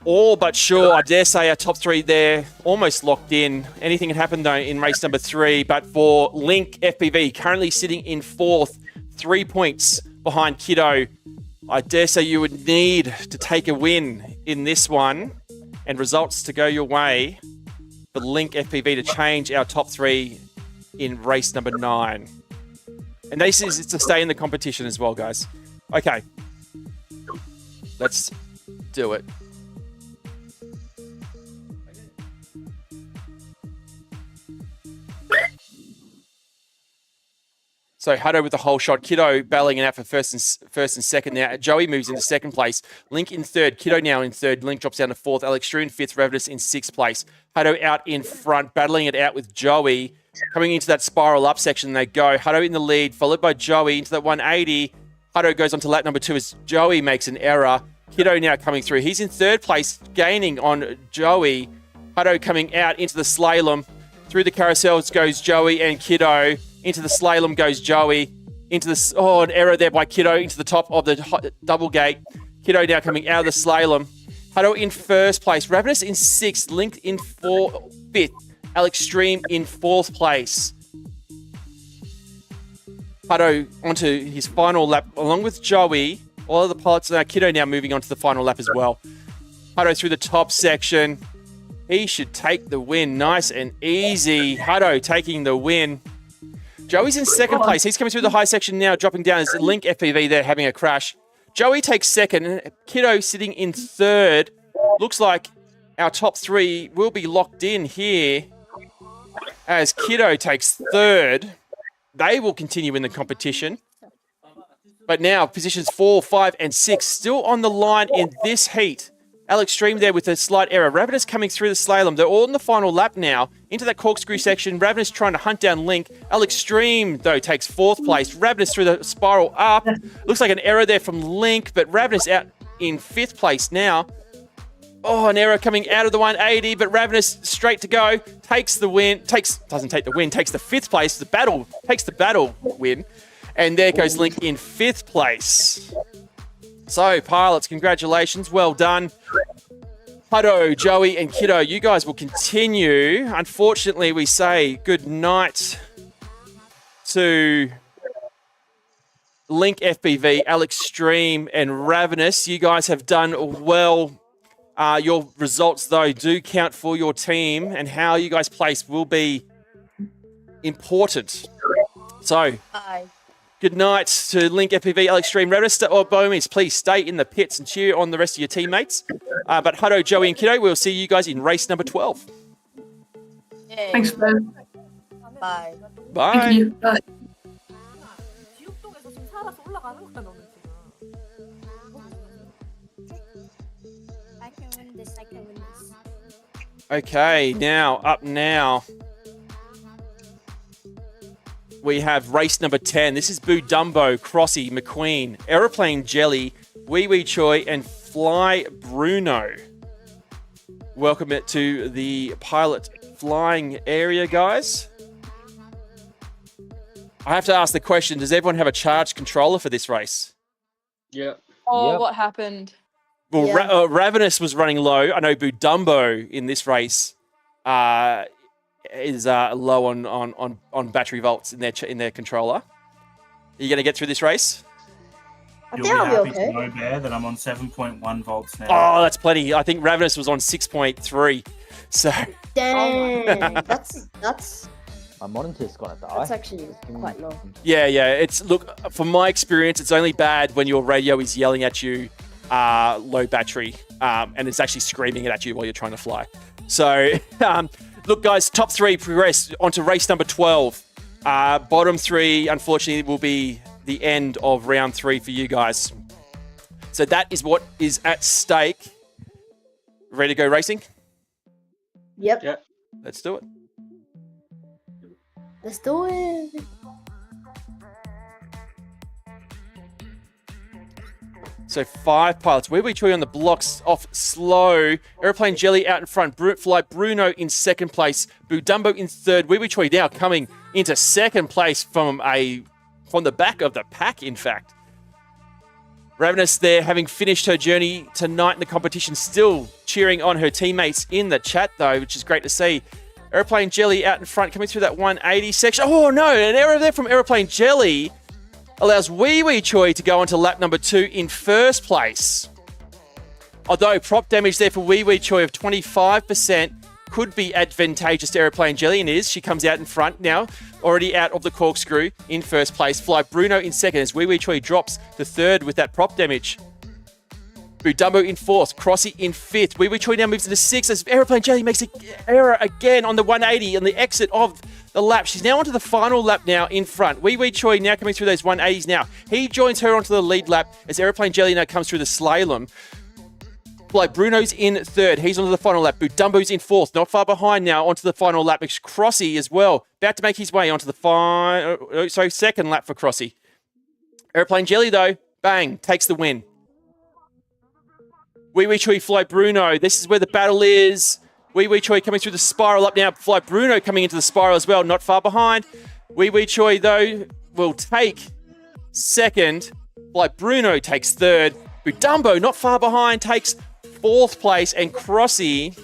Speaker 1: All but sure, I dare say our top 3 there, almost locked in. Anything can happen, though, in race number 3. But for Link FPV, currently sitting in 4th, 3 points behind Kiddo. I dare say you would need to take a win in this one and results to go your way for Link FPV to change our top 3 in race number 9. And this is to stay in the competition as well, guys. Okay. Let's do it. So Hutto with the whole shot. Kiddo battling it out for first and second now. Joey moves into second place. Link in third. Kiddo now in third. Link drops down to fourth. Alex Strew in fifth. Ravenous in sixth place. Hutto out in front, battling it out with Joey. Coming into that spiral up section, they go. Hutto in the lead, followed by Joey into that 180. Hutto goes on to lap number 2 as Joey makes an error. Kiddo now coming through. He's in third place, gaining on Joey. Hutto coming out into the slalom. Through the carousels goes Joey and Kiddo. Into the slalom goes Joey. Into the... Oh, an error there by Kiddo into the top of the double gate. Kiddo now coming out of the slalom. Hutto in first place. Ravenous in sixth. Link in fifth. Alex Stream in fourth place. Hutto onto his final lap along with Joey. All of the pilots now. Kiddo now moving on to the final lap as well. Hutto through the top section. He should take the win. Nice and easy. Hutto taking the win. Joey's in second place. He's coming through the high section now, dropping down as Link FPV there having a crash. Joey takes second. Kiddo sitting in third. Looks like our top 3 will be locked in here as Kiddo takes third. They will continue in the competition. But now positions 4, 5, and 6 still on the line in this heat. Alex Stream there with a slight error. Ravenous coming through the slalom. They're all in the final lap now. Into that corkscrew section. Ravenous trying to hunt down Link. Alex Stream, though, takes fourth place. Ravenous through the spiral up. Looks like an error there from Link, but Ravenous out in fifth place now. Oh, an error coming out of the 180, but Ravenous straight to go. Takes the win. Doesn't take the win. Takes the 5th place. Takes the battle win. And there goes Link in 5th place. So, pilots, congratulations. Well done. Hutto, Joey, and Kiddo, you guys will continue. Unfortunately, we say good night to Link FPV, Alex Stream, and Ravenous. You guys have done well. Your results, though, do count for your team, and how you guys place will be important. So, good night to Link FPV, Alex Stream, Ravenous, or Bomies. Please stay in the pits and cheer on the rest of your teammates. But Hutto, Joey, and Kiddo, we'll see you guys in race number 12.
Speaker 6: Yay.
Speaker 5: Thanks, man.
Speaker 6: Bye.
Speaker 1: Bye.
Speaker 5: Thank you. Bye.
Speaker 7: 지옥동에서 지금 살아서 올라가는 거야 너는 지금.
Speaker 4: I can win this. I can win this.
Speaker 1: Okay, up now, we have race number 10. This is Boo Dumbo, Crossy, McQueen, Aeroplane Jelly, Wee Wee Choi, and Fly Bruno. Welcome it to the pilot flying area, guys. I have to ask the question, does everyone have a charged controller for this race?
Speaker 12: Yeah.
Speaker 11: Oh,
Speaker 9: Yep.
Speaker 11: what happened?
Speaker 1: Well,
Speaker 6: Yeah.
Speaker 1: Ravenous was running low. I know Boo Dumbo in this race is low on battery volts in their controller. Are you going to get through this race?
Speaker 6: I
Speaker 14: You'll
Speaker 6: think
Speaker 14: be
Speaker 6: I'll
Speaker 14: happy
Speaker 6: be okay.
Speaker 14: to know, Bear, that I'm on 7.1 volts now.
Speaker 1: Oh, that's plenty. I think Ravenous was on 6.3. So
Speaker 6: Dang, that's
Speaker 9: My monitor's gonna die.
Speaker 6: that's actually quite low.
Speaker 1: yeah. Look, from my experience, it's only bad when your radio is yelling at you, low battery, and it's actually screaming at you while you're trying to fly. So, look, guys, top 3 progress onto race number 12. Bottom 3, unfortunately, will be the end of round 3 for you guys. So that is what is at stake. Ready to go racing?
Speaker 6: Yep.
Speaker 12: Yeah.
Speaker 1: Let's do it.
Speaker 6: Let's do it.
Speaker 1: So 5 pilots. Wee Wee Choi on the blocks off slow. Aeroplane Jelly out in front. Fly Bruno in 2nd place. Boo Dumbo in 3rd. Wee Wee Choi now coming into 2nd place from the back of the pack, in fact. Ravenous there, having finished her journey tonight in the competition, still cheering on her teammates in the chat, though, which is great to see. Aeroplane Jelly out in front, coming through that 180 section. Oh, no, an error there from Aeroplane Jelly allows Wee Wee Choi to go onto lap number 2 in 1st place. Although prop damage there for Wee Wee Choi of 25% could be advantageous to Aeroplane Jelly, and is. She comes out in front now, already out of the corkscrew in 1st place. Fly Bruno in 2nd as Wee Wee Choi drops to 3rd with that prop damage. Boo Dumbo in 4th, Crossy in 5th. Wee Wee Choi now moves into 6th as Aeroplane Jelly makes an error again on the 180 on the exit of the lap. She's now onto the final lap now in front. Wee Wee Choi now coming through those 180s now. He joins her onto the lead lap as Aeroplane Jelly now comes through the slalom. Fly Bruno's in 3rd. He's onto the final lap. Boo Dumbo's in 4th. Not far behind now onto the final lap. It's Crossy as well. About to make his way onto the 2nd lap for Crossy. Aeroplane Jelly, though, bang, takes the win. Wee Wee Choi, Fly Bruno. This is where the battle is. Wee Wee Choi coming through the spiral up now. Fly Bruno coming into the spiral as well. Not far behind. Wee Wee Choi, though, will take 2nd. Fly Bruno takes 3rd. Boo Dumbo, not far behind, takes 4th place. And Crossy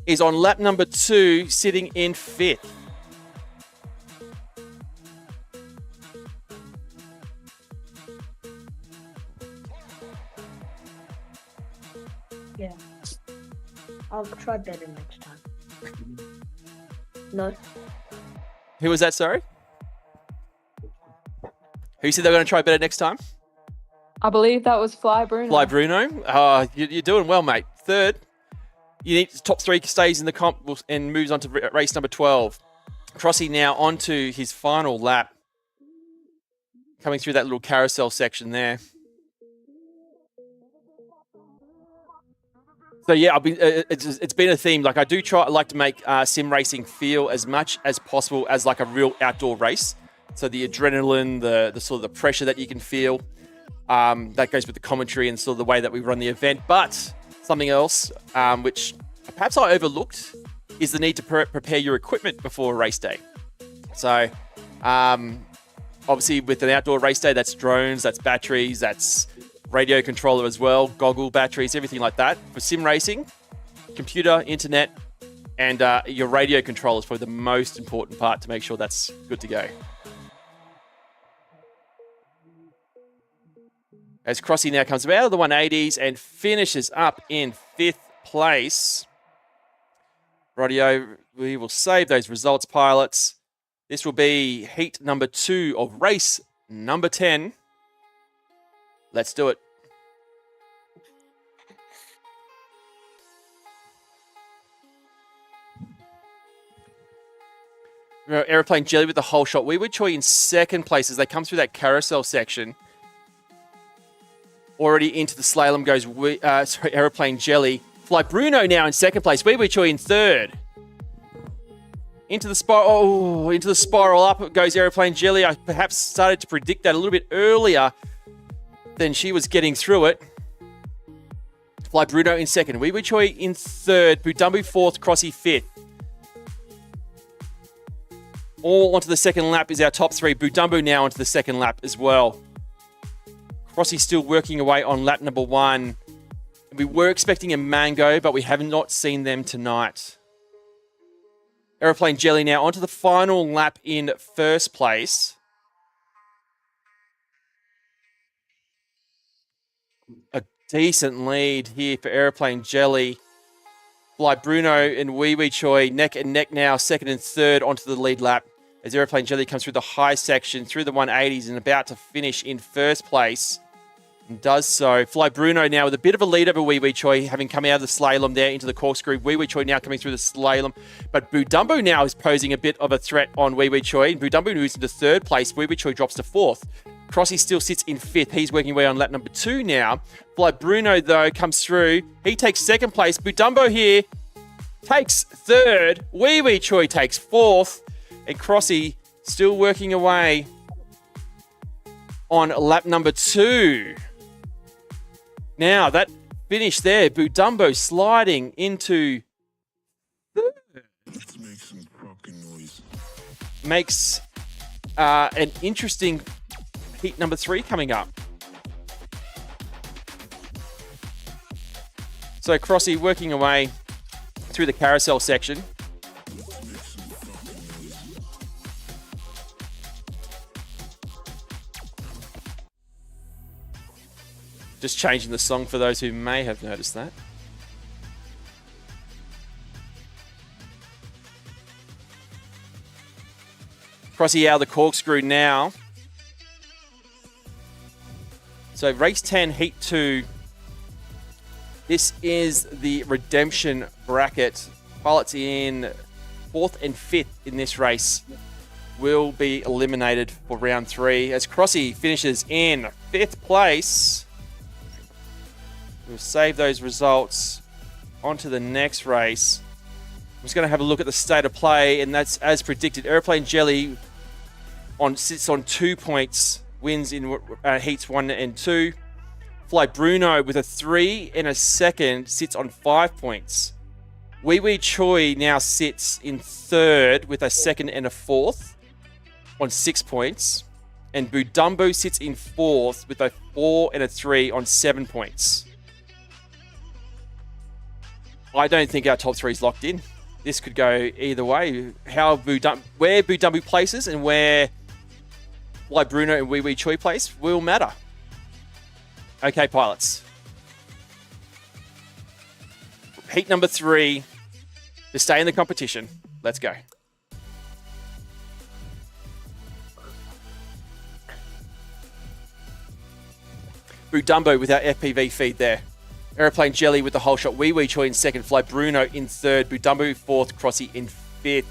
Speaker 1: is on lap number 2, sitting in 5th.
Speaker 6: Yeah. I'll try better next time. No.
Speaker 1: Who was that, sorry? Who said they were going to try better next time?
Speaker 11: I believe that was Fly Bruno.
Speaker 1: Fly Bruno. You're doing well, mate. 3rd. You need top 3 stays in the comp and moves on to race number 12. Crossy now onto his final lap. Coming through that little carousel section there. So yeah, it's been a theme. Like I like to make sim racing feel as much as possible as like a real outdoor race. So the adrenaline, the sort of the pressure that you can feel, that goes with the commentary and sort of the way that we run the event. But something else, which perhaps I overlooked, is the need to prepare your equipment before a race day. So, obviously, with an outdoor race day, that's drones, that's batteries, that's radio controller as well, goggle batteries, everything like that. For sim racing, computer, internet, and your radio controller is probably the most important part to make sure that's good to go. As Crossy now comes out of the 180s and finishes up in 5th place. Radio, we will save those results, pilots. This will be heat number 2 of race number 10. Let's do it. Aeroplane Jelly with the whole shot. We were Choi in 2nd place as they come through that carousel section. Already into the slalom goes Aeroplane Jelly. Fly Bruno now in 2nd place. Wee Wee Choi in 3rd. Into the spiral up goes Aeroplane Jelly. I perhaps started to predict that a little bit earlier than she was getting through it. Fly Bruno in 2nd. Wee Wee Choi in 3rd. Budumbu 4th. Crossy 5th. All onto the 2nd lap is our top 3. Budumbu now onto the 2nd lap as well. Crossy still working away on lap number 1. We were expecting a Mango, but we have not seen them tonight. Aeroplane Jelly now onto the final lap in 1st place. A decent lead here for Aeroplane Jelly. Fly Bruno and Wee Wee Choi neck and neck now, 2nd and 3rd onto the lead lap. As Aeroplane Jelly comes through the high section, through the 180s and about to finish in 1st place. And does so. Fly Bruno now with a bit of a lead over Wee Wee Choi, having come out of the slalom there into the corkscrew. Wee Wee Choi now coming through the slalom. But Budumbu now is posing a bit of a threat on Wee Wee Choi. And Budumbu moves into 3rd place. Wee Wee Choi drops to 4th. Crossy still sits in 5th. He's working away on lap number 2 now. Fly Bruno, though, comes through. He takes 2nd place. Budumbu here takes 3rd. Wee Wee Choi takes 4th. And Crossy still working away on lap number 2. Now, that finish there, Budumbu sliding into 3rd. Makes an interesting heat number 3 coming up. So Crossy working away through the carousel section. Just changing the song for those who may have noticed that. Crossy out of the corkscrew now. So race 10, heat 2. This is the redemption bracket. Pilots in 4th and 5th in this race will be eliminated for round 3 as Crossy finishes in 5th place. We'll save those results onto the next race. I'm just going to have a look at the state of play, and that's as predicted. Aeroplane Jelly sits on 2 points, wins in heats 1 and 2. Fly Bruno with a 3 and a 2nd sits on 5 points. Wee Wee Choi now sits in 3rd with a 2nd and a 4th on 6 points. And Budumbu sits in 4th with a 4 and a 3 on 7 points. I don't think our top 3 is locked in. This could go either way. Where Budumbu places and where Fly Bruno and Wee Wee Choi place will matter. Okay, pilots. Heat number 3 to stay in the competition. Let's go. Budumbu with our FPV feed there. Aeroplane Jelly with the whole shot. Wee Wee Choi in 2nd. Fly Bruno in 3rd. Budumbu 4th. Crossy in 5th.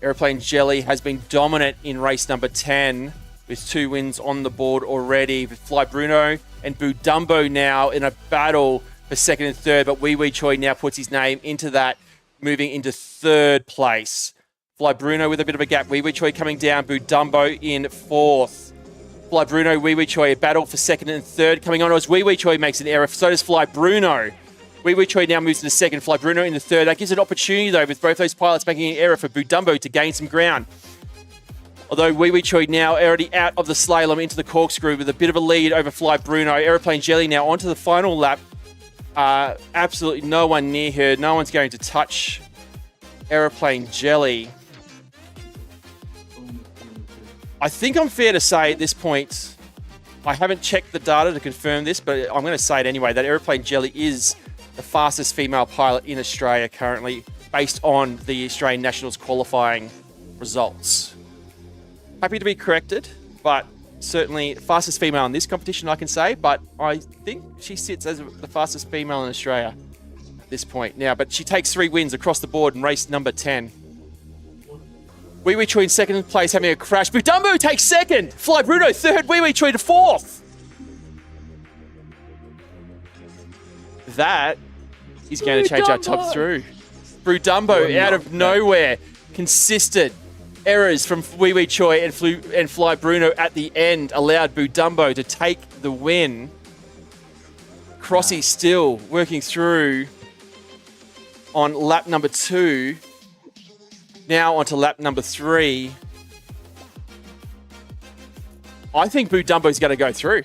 Speaker 1: Aeroplane Jelly has been dominant in race number 10 with 2 wins on the board already. Fly Bruno and Budumbu now in a battle for 2nd and 3rd, but Wee Wee Choi now puts his name into that, moving into 3rd place. Fly Bruno with a bit of a gap. Wee Wee Choi coming down. Budumbu in 4th. Fly Bruno, Wee Wee Choi, a battle for 2nd and 3rd. Coming on as Wee Wee Choi makes an error. So does Fly Bruno. Wee Choi now moves into second, Fly Bruno in the third. That gives an opportunity, though, with both those pilots making an error for Budumbo to gain some ground. Although Wee Choi now already out of the slalom into the corkscrew with a bit of a lead over Fly Bruno. Aeroplane Jelly now onto the final lap. Absolutely no one near her. No one's going to touch Aeroplane Jelly. I think I'm fair to say at this point, I haven't checked the data to confirm this, but I'm going to say it anyway, that Aeroplane Jelly is the fastest female pilot in Australia currently, based on the Australian Nationals qualifying results. Happy to be corrected, but certainly fastest female in this competition, I can say, but I think she sits as the fastest female in Australia at this point now, but she takes 3 wins across the board in race number 10. Wee Choi in second place, having a crash. Budumbo takes second. Fly Bruno third. Wee Choi to fourth. That is going to change our top through. Budumbo out of nowhere. Consistent errors from Wee Choi and Fly Bruno at the end allowed Budumbo to take the win. Crossy still working through on lap number 2. Now onto lap number 3. I think Budumbo's going to go through.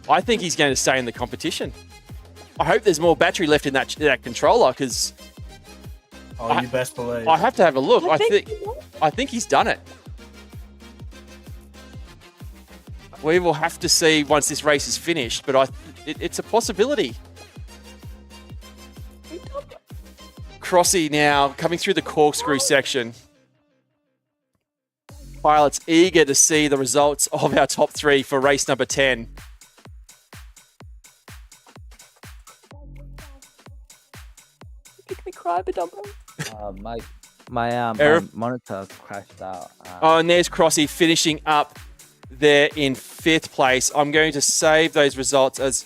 Speaker 1: I think he's going to stay in the competition. I hope there's more battery left in that controller, because
Speaker 14: you best believe.
Speaker 1: I have to have a look. I think he's done it. We will have to see once this race is finished, but it's a possibility. Crossy now coming through the corkscrew section. Pilots eager to see the results of our top 3 for race number 10.
Speaker 11: Make me cry, Budumbo.
Speaker 15: My monitor crashed out.
Speaker 1: And there's Crossy finishing up there in 5th place. I'm going to save those results as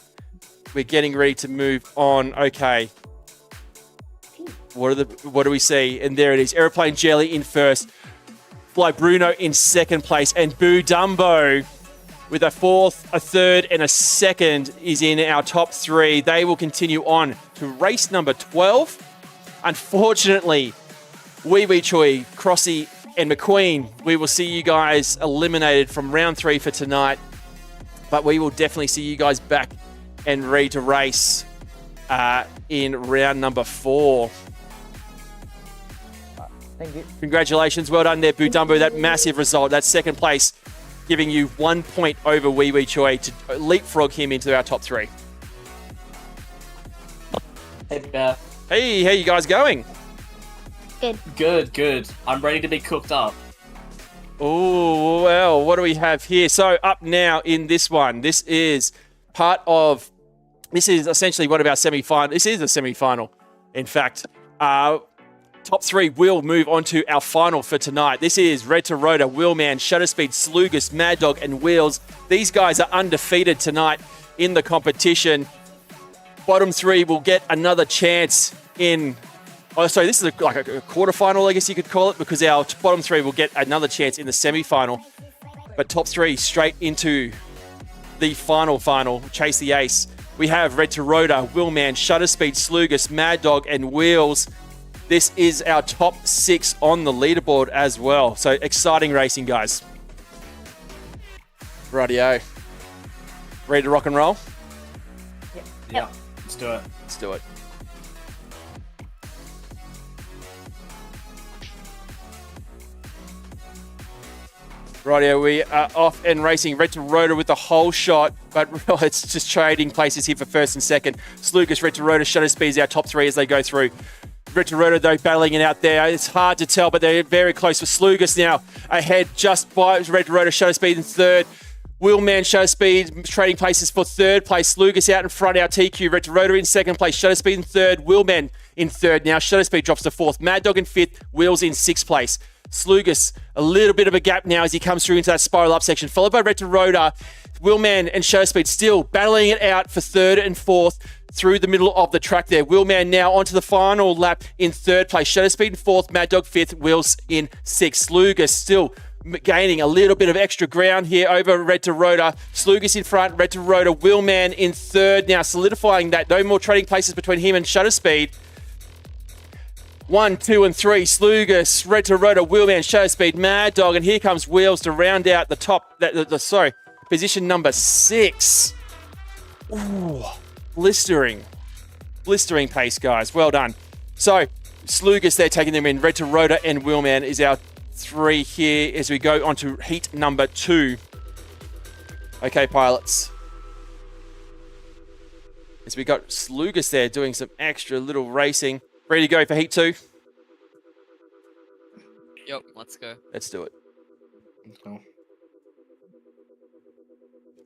Speaker 1: we're getting ready to move on. Okay. What do we see? And there it is. Aeroplane Jelly in first. Fly Bruno in second place. And Budumbo with a 4th, a 3rd, and a 2nd is in our top 3. They will continue on to race number 12. Unfortunately, Wee Choi, Crossy, and McQueen, we will see you guys eliminated from round 3 for tonight. But we will definitely see you guys back and ready to race in round number 4.
Speaker 15: Thank you.
Speaker 1: Congratulations. Well done there, Budumbo. That massive result, that 2nd place, giving you 1 point over Wee Choi to leapfrog him into our top 3.
Speaker 8: Hey, Beth.
Speaker 1: Hey, how you guys going?
Speaker 8: Good. I'm ready to be cooked up.
Speaker 1: Oh, well, what do we have here? So up now in this one, this is essentially one of our semi-final. This is a semi-final, in fact. Top 3 will move on to our final for tonight. This is Red to Rotor, Wheelman, Shutter Speed, Slugus, Mad Dog, and Wheels. These guys are undefeated tonight in the competition. Bottom 3 will get another chance in... Oh, sorry, this is like a quarterfinal, I guess you could call it, because our bottom 3 will get another chance in the semi-final. But top 3 straight into the final, Chase the Ace. We have Red to Rotor, Wheelman, Shutter Speed, Slugus, Mad Dog, and Wheels. This is our top 6 on the leaderboard as well. So exciting racing, guys. Rightio. Ready to rock and roll?
Speaker 8: Yeah. Let's do it.
Speaker 1: Let's do it. Rightio, we are off and racing. Red to Rotor with the whole shot, but it's just trading places here for 1st and 2nd. Slugus, Red to Rotor, Shutter Speed is our top 3 as they go through. Red to Rotor, though, battling it out there. It's hard to tell, but they're very close for Slugus now. Ahead just by Red to Rotor, Shutter Speed in 3rd. Wheelman, Shutter Speed, trading places for 3rd place. Slugus out in front, our TQ. Red to Rotor in 2nd place. Shutter Speed in 3rd. Wheelman in 3rd. Now Shutter Speed drops to 4th. Mad Dog in 5th. Wheels in 6th place. Slugus, a little bit of a gap now as he comes through into that spiral up section, followed by Red to Rotor. Wheelman and Shutter Speed still battling it out for 3rd and 4th through the middle of the track there. Wheelman now onto the final lap in 3rd place. Shutter Speed in 4th. Mad Dog 5th. Wheels in 6th. Slugus still gaining a little bit of extra ground here over Red to Rhoda. Slugus in front, Red to Rhoda. Willman in third now, solidifying that. No more trading places between him and Shutter Speed. 1, 2, and 3. Slugus, Red to Rhoda, Willman, Shutter Speed, Mad Dog, and here comes Wheels to round out the top. Position number 6. Ooh, blistering pace, guys. Well done. So, Slugus there taking them in. Red to Rhoda and Willman is our 3 here as we go on to heat number 2. Okay, pilots. As we got Slugus there doing some extra little racing. Ready to go for heat 2?
Speaker 16: Yep, let's go.
Speaker 1: Let's do it.
Speaker 8: Let's go.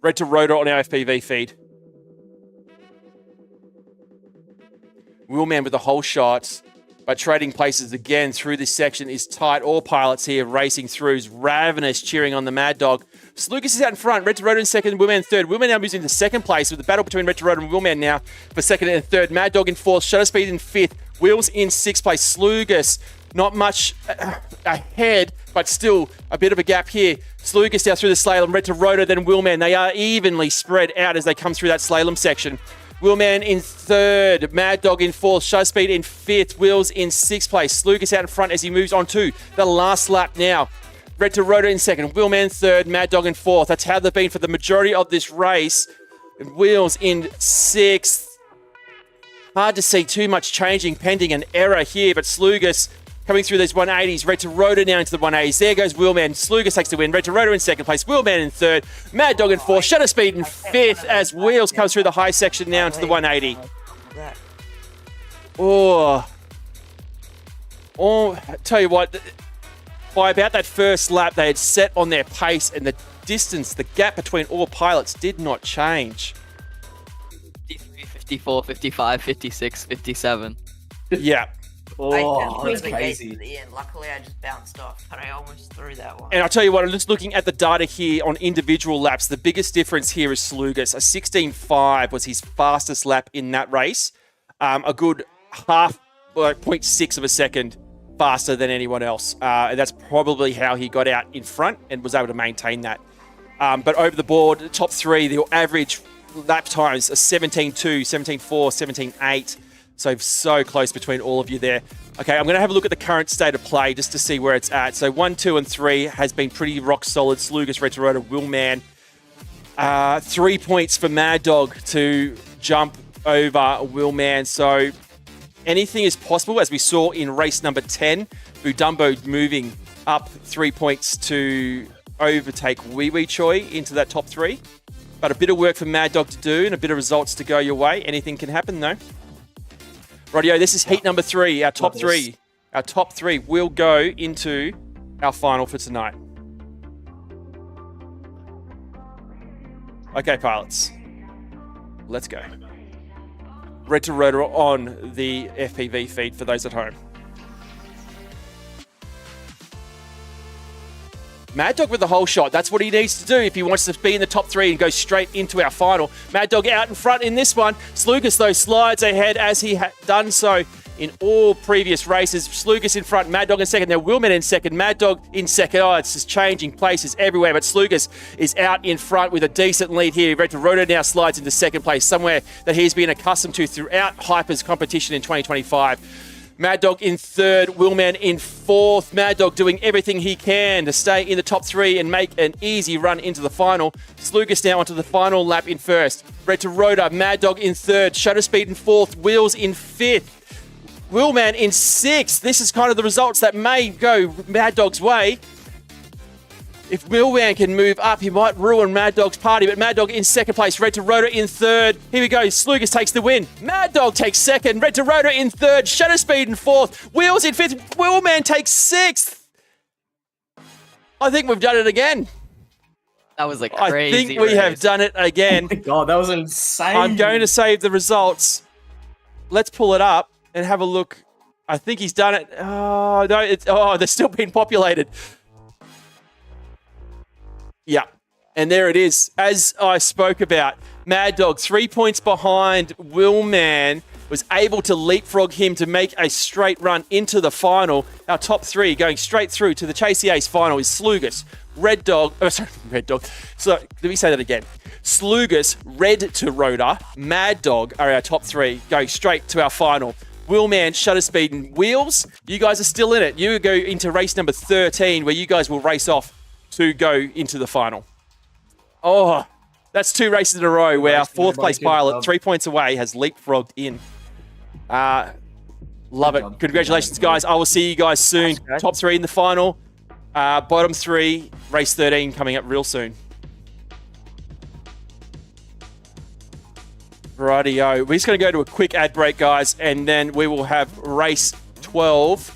Speaker 1: Red to Rhoda on our FPV feed. Willman with the whole shot. But trading places again through this section is tight. All pilots here racing through. Ravenous cheering on the Mad Dog. Slugus is out in front. Red to Rhoda in second. Willman third. Willman now moves into second place with the battle between Red to Rhoda and Willman now for second and third. Mad Dog in fourth. Shutter Speed in fifth. Wheels in sixth place. Slugus not much ahead, but still a bit of a gap here. Slugus now through the slalom. Red to Rhoda, then Willman. They are evenly spread out as they come through that slalom section. Willman in third, Mad Dog in fourth, Shutter Speed in fifth, Wheels in sixth place. Slugus out in front as he moves on to the last lap now. Red to Rhoda in second, Willman third, Mad Dog in fourth. That's how they've been for the majority of this race. And Wheels in sixth. Hard to see too much changing pending an error here, but Slugus coming through these 180s. Red to Rhoda now into the 180s. There goes Willman. Slugus takes the win. Red to Rhoda in second place. Willman in third. Mad Dog in fourth. Shutter Speed in fifth as Wheels comes through the high section now into the 180. Oh, tell you what, by about that first lap, they had set on their pace and the distance, the gap between all pilots did not change.
Speaker 16: 53, 54, 55, 56, 57.
Speaker 1: Yeah.
Speaker 8: Oh, that's crazy.
Speaker 17: At the end. Luckily, I just bounced off, but I almost threw that one.
Speaker 1: And I'll tell you what, I'm just looking at the data here on individual laps. The biggest difference here is Slugus. A 16.5 was his fastest lap in that race. A good half, 0.6 of a second faster than anyone else. And that's probably how he got out in front and was able to maintain that. But over the board, the top three, the average lap times are 17.2, 17.4, 17.8. So close between all of you there. Okay, I'm going to have a look at the current state of play just to see where it's at. So 1, 2, and 3 has been pretty rock solid. Slugus, Red to Rhoda, Willman. 3 points for Mad Dog to jump over Willman. So anything is possible, as we saw in race number 10. Budumbo moving up 3 points to overtake Wee Wee Choi into that top 3. But a bit of work for Mad Dog to do and a bit of results to go your way. Anything can happen, though. Rightio, this is heat number 3, our top 3. Our top 3 will go into our final for tonight. Okay, pilots. Let's go. Red to Rhoda on the FPV feed for those at home. Mad Dog with the whole shot. That's what he needs to do if he wants to be in the top 3 and go straight into our final. Mad Dog out in front in this one. Slugus, though, slides ahead as he had done so in all previous races. Slugus in front, Mad Dog in second. Now Willman in second, Mad Dog in second. Oh, it's just changing places everywhere. But Slugus is out in front with a decent lead here. Red to Rhoda now slides into second place, somewhere that he's been accustomed to throughout Hyper's competition in 2025. Mad Dog in third, Willman in fourth. Mad Dog doing everything he can to stay in the top 3 and make an easy run into the final. Slugus now onto the final lap in first. Red to Rhoda, Mad Dog in third. Shutter Speed in fourth, Wheels in fifth. Willman in sixth. This is kind of the results that may go Mad Dog's way. If Willman can move up, he might ruin Mad Dog's party. But Mad Dog in second place. Red to Rhoda in third. Here we go. Slugus takes the win. Mad Dog takes second. Red to Rhoda in third. Shutter Speed in fourth. Wheels in fifth. Willman takes sixth. I think we've done it again.
Speaker 16: That was like crazy.
Speaker 1: I think we have done it again.
Speaker 8: Oh my God, that was insane.
Speaker 1: I'm going to save the results. Let's pull it up and have a look. I think he's done it. Oh, no. They're still being populated. Yeah, and there it is. As I spoke about, Mad Dog 3 points behind Willman was able to leapfrog him to make a straight run into the final. Our top 3 going straight through to the Chasey Ace final is Slugus, Red Dog. So let me say that again. Slugus, Red to Rhoda, Mad Dog are our top 3 going straight to our final. Wheelman, Shutter Speed, and Wheels, you guys are still in it. You go into race number 13 where you guys will race off to go into the final. Oh, that's 2 races in a row where our 4th place pilot, 3 points away, has leapfrogged in. Love it. Congratulations, guys. I will see you guys soon. Top 3 in the final. Bottom 3, race 13 coming up real soon. Rightio. We're just going to go to a quick ad break, guys, and then we will have race 12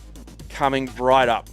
Speaker 1: coming right up.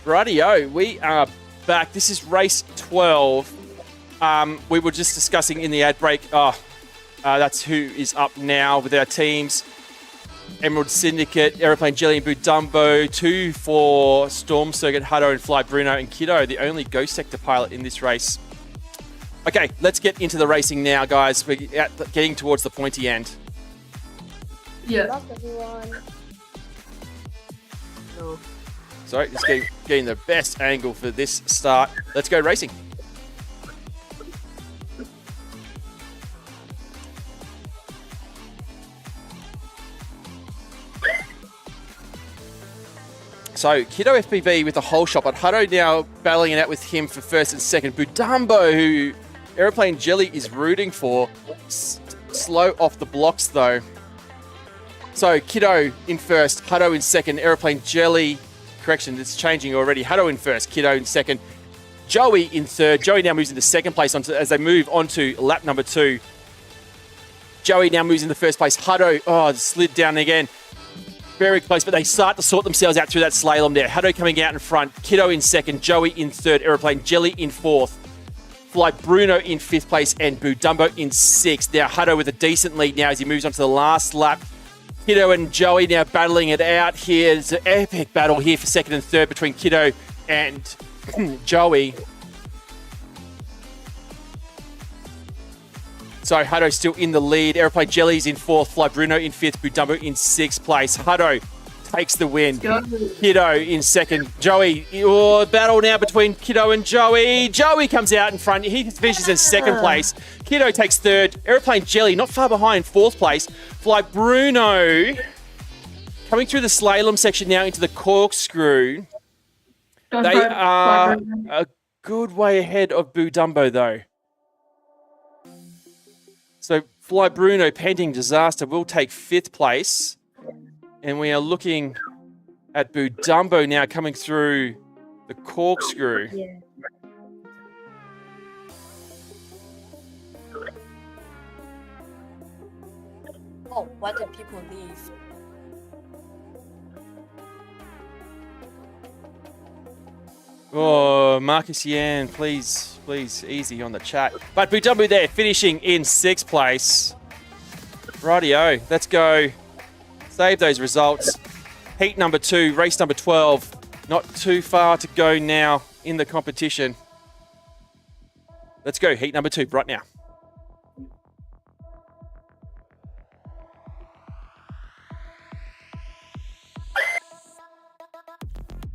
Speaker 1: Rightio, we are back. This is race 12. We were just discussing in the ad break. That's who is up now with our teams. Emerald Syndicate, Aeroplane Jelly and Budumbo. 2 for Storm Circuit, Hutto and Fly Bruno, and Kiddo, the only Ghost Sector pilot in this race. Okay, let's get into the racing now, guys. We're getting towards the pointy end.
Speaker 5: Yeah.
Speaker 11: No.
Speaker 1: Sorry, just getting the best angle for this start. Let's go racing. So, Kiddo FPV with a whole shot, but Hutto now battling it out with him for first and second. Budumbo, who Aeroplane Jelly is rooting for. Slow off the blocks, though. So, Kiddo in first, Hutto in second, Aeroplane Jelly. Correction, it's changing already. Hutto in first, Kiddo in second. Joey in third. Joey now moves into second place as they move on to lap number 2. Joey now moves into first place. Hutto, slid down again. Very close, but they start to sort themselves out through that slalom there. Hutto coming out in front. Kiddo in second. Joey in third. Aeroplane Jelly in fourth. Fly Bruno in fifth place. And Boo Dumbo in sixth. Now Hutto with a decent lead now as he moves on to the last lap. Kiddo and Joey now battling it out here. There's an epic battle here for second and third between Kiddo and Joey. So Hutto still in the lead. Aeroplane Jelly's in fourth. Fly Bruno in fifth. Budumbo in sixth place. Hutto takes the win. Kiddo in second. Joey, battle now between Kiddo and Joey. Joey comes out in front. He finishes in second place. Kiddo takes third. Aeroplane Jelly not far behind, fourth place. Fly Bruno coming through the slalom section now into the corkscrew. They are a good way ahead of Budumbo though. So Fly Bruno, Pending Disaster, will take fifth place. And we are looking at Budumbo now coming through the corkscrew.
Speaker 4: Yeah.
Speaker 6: Oh, why did people leave?
Speaker 1: Oh, Marcus Yan, please, easy on the chat. But Budumbo there, finishing in sixth place. Rightio, let's go. Save those results. Heat number 2, race number 12. Not too far to go now in the competition. Let's go, heat number 2, right now.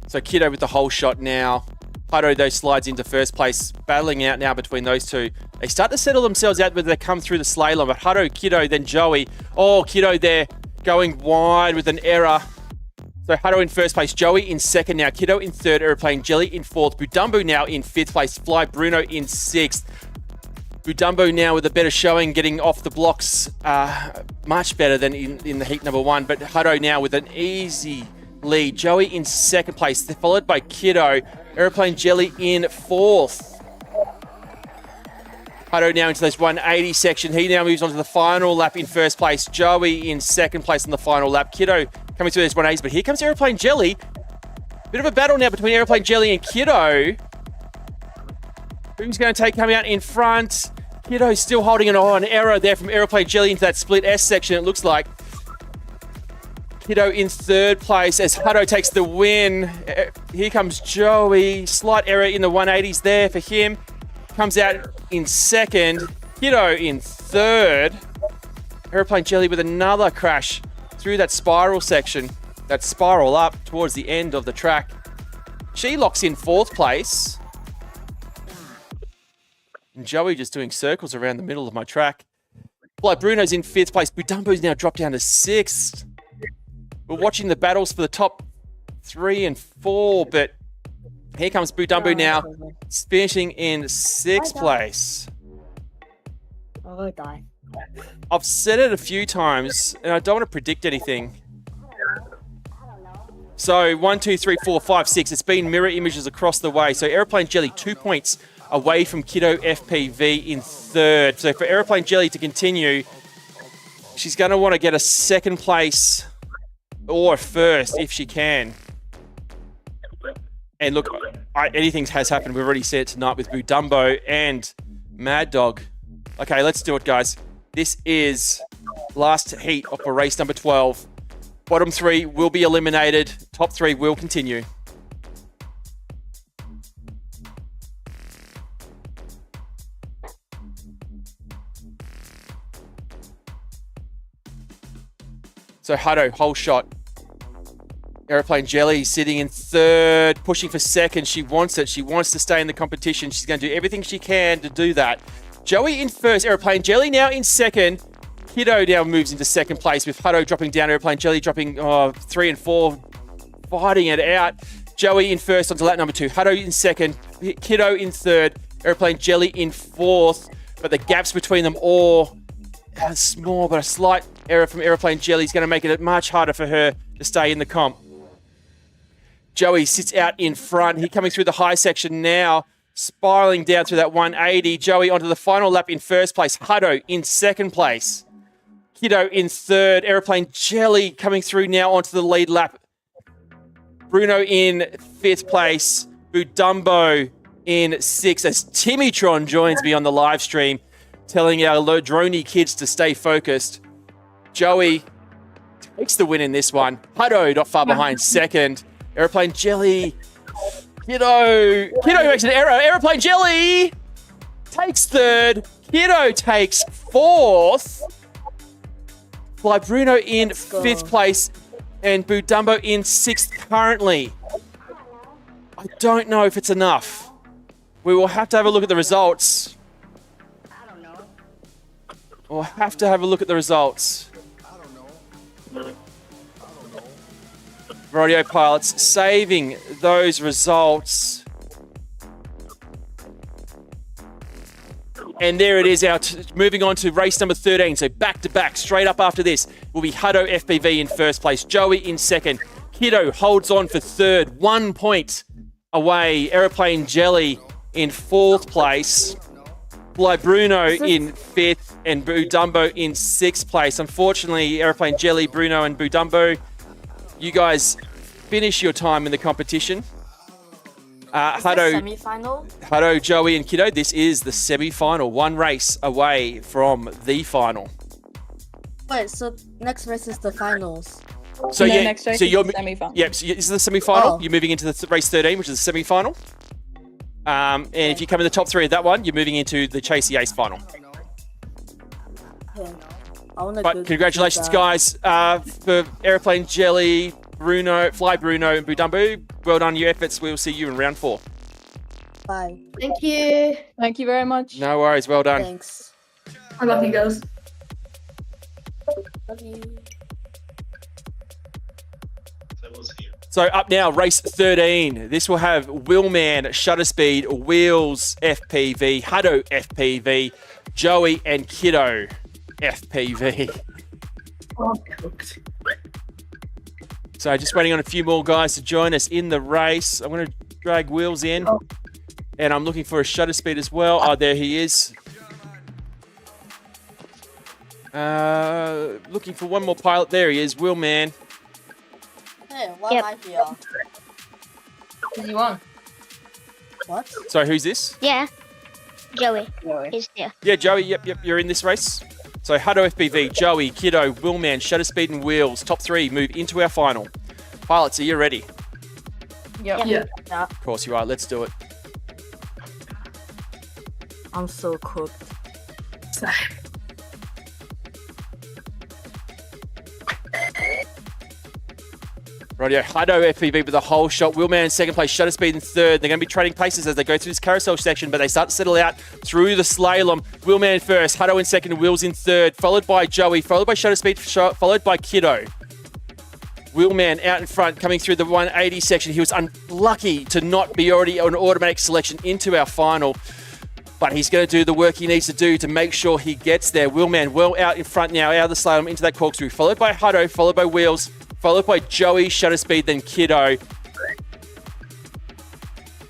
Speaker 1: So Kiddo with the whole shot now. Hutto, though, slides into first place. Battling out now between those two. They start to settle themselves out whether they come through the slalom. But Hutto, Kiddo, then Joey. Oh, Kiddo there going wide with an error. So Hutto in first place. Joey in second now. Kiddo in third. Aeroplane Jelly in fourth. Budumbo now in fifth place. Fly Bruno in sixth. Budumbo now with a better showing, getting off the blocks much better than in the heat number 1. But Hutto now with an easy lead. Joey in second place, followed by Kiddo. Aeroplane Jelly in fourth. Hutto now into this 180 section. He now moves on to the final lap in first place. Joey in second place on the final lap. Kiddo coming through this 180s, but here comes Aeroplane Jelly. Bit of a battle now between Aeroplane Jelly and Kiddo. Who's going to come out in front? Kiddo still holding an error there from Aeroplane Jelly into that split S section, it looks like. Kiddo in third place as Hutto takes the win. Here comes Joey. Slight error in the 180s there for him. Comes out in second. Kiddo in third. Aeroplane Jelly with another crash through that spiral section. That spiral up towards the end of the track. She locks in fourth place. And Joey just doing circles around the middle of my track. Fly Bruno's in fifth place. Budumbo's now dropped down to sixth. We're watching the battles for the top 3 and 4, but here comes Budumbo now, finishing in sixth place.
Speaker 4: Oh, die.
Speaker 1: I've said it a few times, and I don't want to predict anything. So 1, 2, 3, 4, 5, 6. It's been mirror images across the way. So Aeroplane Jelly 2 points away from Kiddo FPV in third. So for Aeroplane Jelly to continue, she's going to want to get a second place or first if she can. And look, anything has happened. We've already said it tonight with Budumbo and Mad Dog. Okay, let's do it, guys. This is last heat of race number 12. Bottom 3 will be eliminated. Top 3 will continue. So Hutto, whole shot. Aeroplane Jelly sitting in third, pushing for second. She wants it. She wants to stay in the competition. She's going to do everything she can to do that. Joey in first. Aeroplane Jelly now in second. Kiddo now moves into second place with Hutto dropping down. Aeroplane Jelly dropping 3 and 4, fighting it out. Joey in first onto lap number 2. Hutto in second. Kiddo in third. Aeroplane Jelly in fourth. But the gaps between them all are small, but a slight error from Aeroplane Jelly is going to make it much harder for her to stay in the comp. Joey sits out in front. He coming through the high section now, spiraling down through that 180. Joey onto the final lap in first place. Hutto in second place. Kiddo in third. Aeroplane Jelly coming through now onto the lead lap. Bruno in fifth place. Budumbo in sixth as Timmytron joins me on the live stream, telling our Lodroni kids to stay focused. Joey takes the win in this one. Hutto not far behind second. Aeroplane Jelly. Kiddo makes an error. Aeroplane Jelly takes third. Kiddo takes fourth. Fly Bruno in fifth place and Budumbo in sixth currently. I don't know if it's enough. We will have to have a look at the results.
Speaker 6: I don't know.
Speaker 1: We'll have to have a look at the results. Rodeo pilots saving those results. And there it is, moving on to race number 13. So back-to-back, straight up after this, will be Hutto FPV in first place, Joey in second. Kiddo holds on for third, 1 point away. Aeroplane Jelly in fourth place. Fly Bruno in fifth and Budumbo in sixth place. Unfortunately, Aeroplane Jelly, Bruno and Budumbo, you guys finish your time in the competition. Hutto, Joey and Kiddo, this is the semi-final. One race away from the final.
Speaker 6: Wait, so next race is the finals.
Speaker 1: So yeah,
Speaker 11: next race
Speaker 1: so
Speaker 11: is
Speaker 1: you're
Speaker 11: the semi-final.
Speaker 1: Yep, so this is the semi-final.
Speaker 6: Oh.
Speaker 1: You're moving into the race 13, which is the semi-final. And if you come in the top three of that one, you're moving into the Chase the Ace final.
Speaker 6: Yeah. I
Speaker 1: But congratulations, guys, for Aeroplane Jelly, Bruno, Fly Bruno, and Budumbo. Well done, your efforts. We will see you in round 4.
Speaker 6: Bye.
Speaker 3: Thank you.
Speaker 11: Thank you very much.
Speaker 1: No worries. Well done.
Speaker 6: Thanks.
Speaker 5: I love you guys.
Speaker 6: Love you.
Speaker 1: So up now, race 13. This will have Willman, Shutter Speed, Wheels, FPV, Hutto, FPV, Joey, and Kiddo, FPV.
Speaker 5: Oh, cooked.
Speaker 1: So just waiting on a few more guys to join us in the race. I'm going to drag Wheels in. And I'm looking for a Shutter Speed as well. Oh, there he is. Looking for one more pilot. There he is, Willman.
Speaker 6: Hey, why am I here?
Speaker 10: Because you won.
Speaker 6: What?
Speaker 1: So who's this?
Speaker 3: Yeah. Joey is there.
Speaker 1: Yeah, Joey, yep, you're in this race. So Hutto FPV, Joey, Kiddo, Willman, Shutter Speed and Wheels. Top 3 move into our final. Pilots, are you ready?
Speaker 10: Yep.
Speaker 5: Yeah.
Speaker 1: Of course you are. Let's do it.
Speaker 6: I'm so cooked.
Speaker 1: Rightio, Hutto FPV with the whole shot. Willman in second place, Shutter Speed in third. They're going to be trading places as they go through this carousel section, but they start to settle out through the slalom. Willman first, Hutto in second, Wheels in third, followed by Joey, followed by Shutter Speed, followed by Kiddo. Willman out in front, coming through the 180 section. He was unlucky to not be already an automatic selection into our final, but he's going to do the work he needs to do to make sure he gets there. Willman well out in front now, out of the slalom into that corkscrew, followed by Hutto, followed by Wheels, followed by Joey, Shutter Speed, then Kiddo.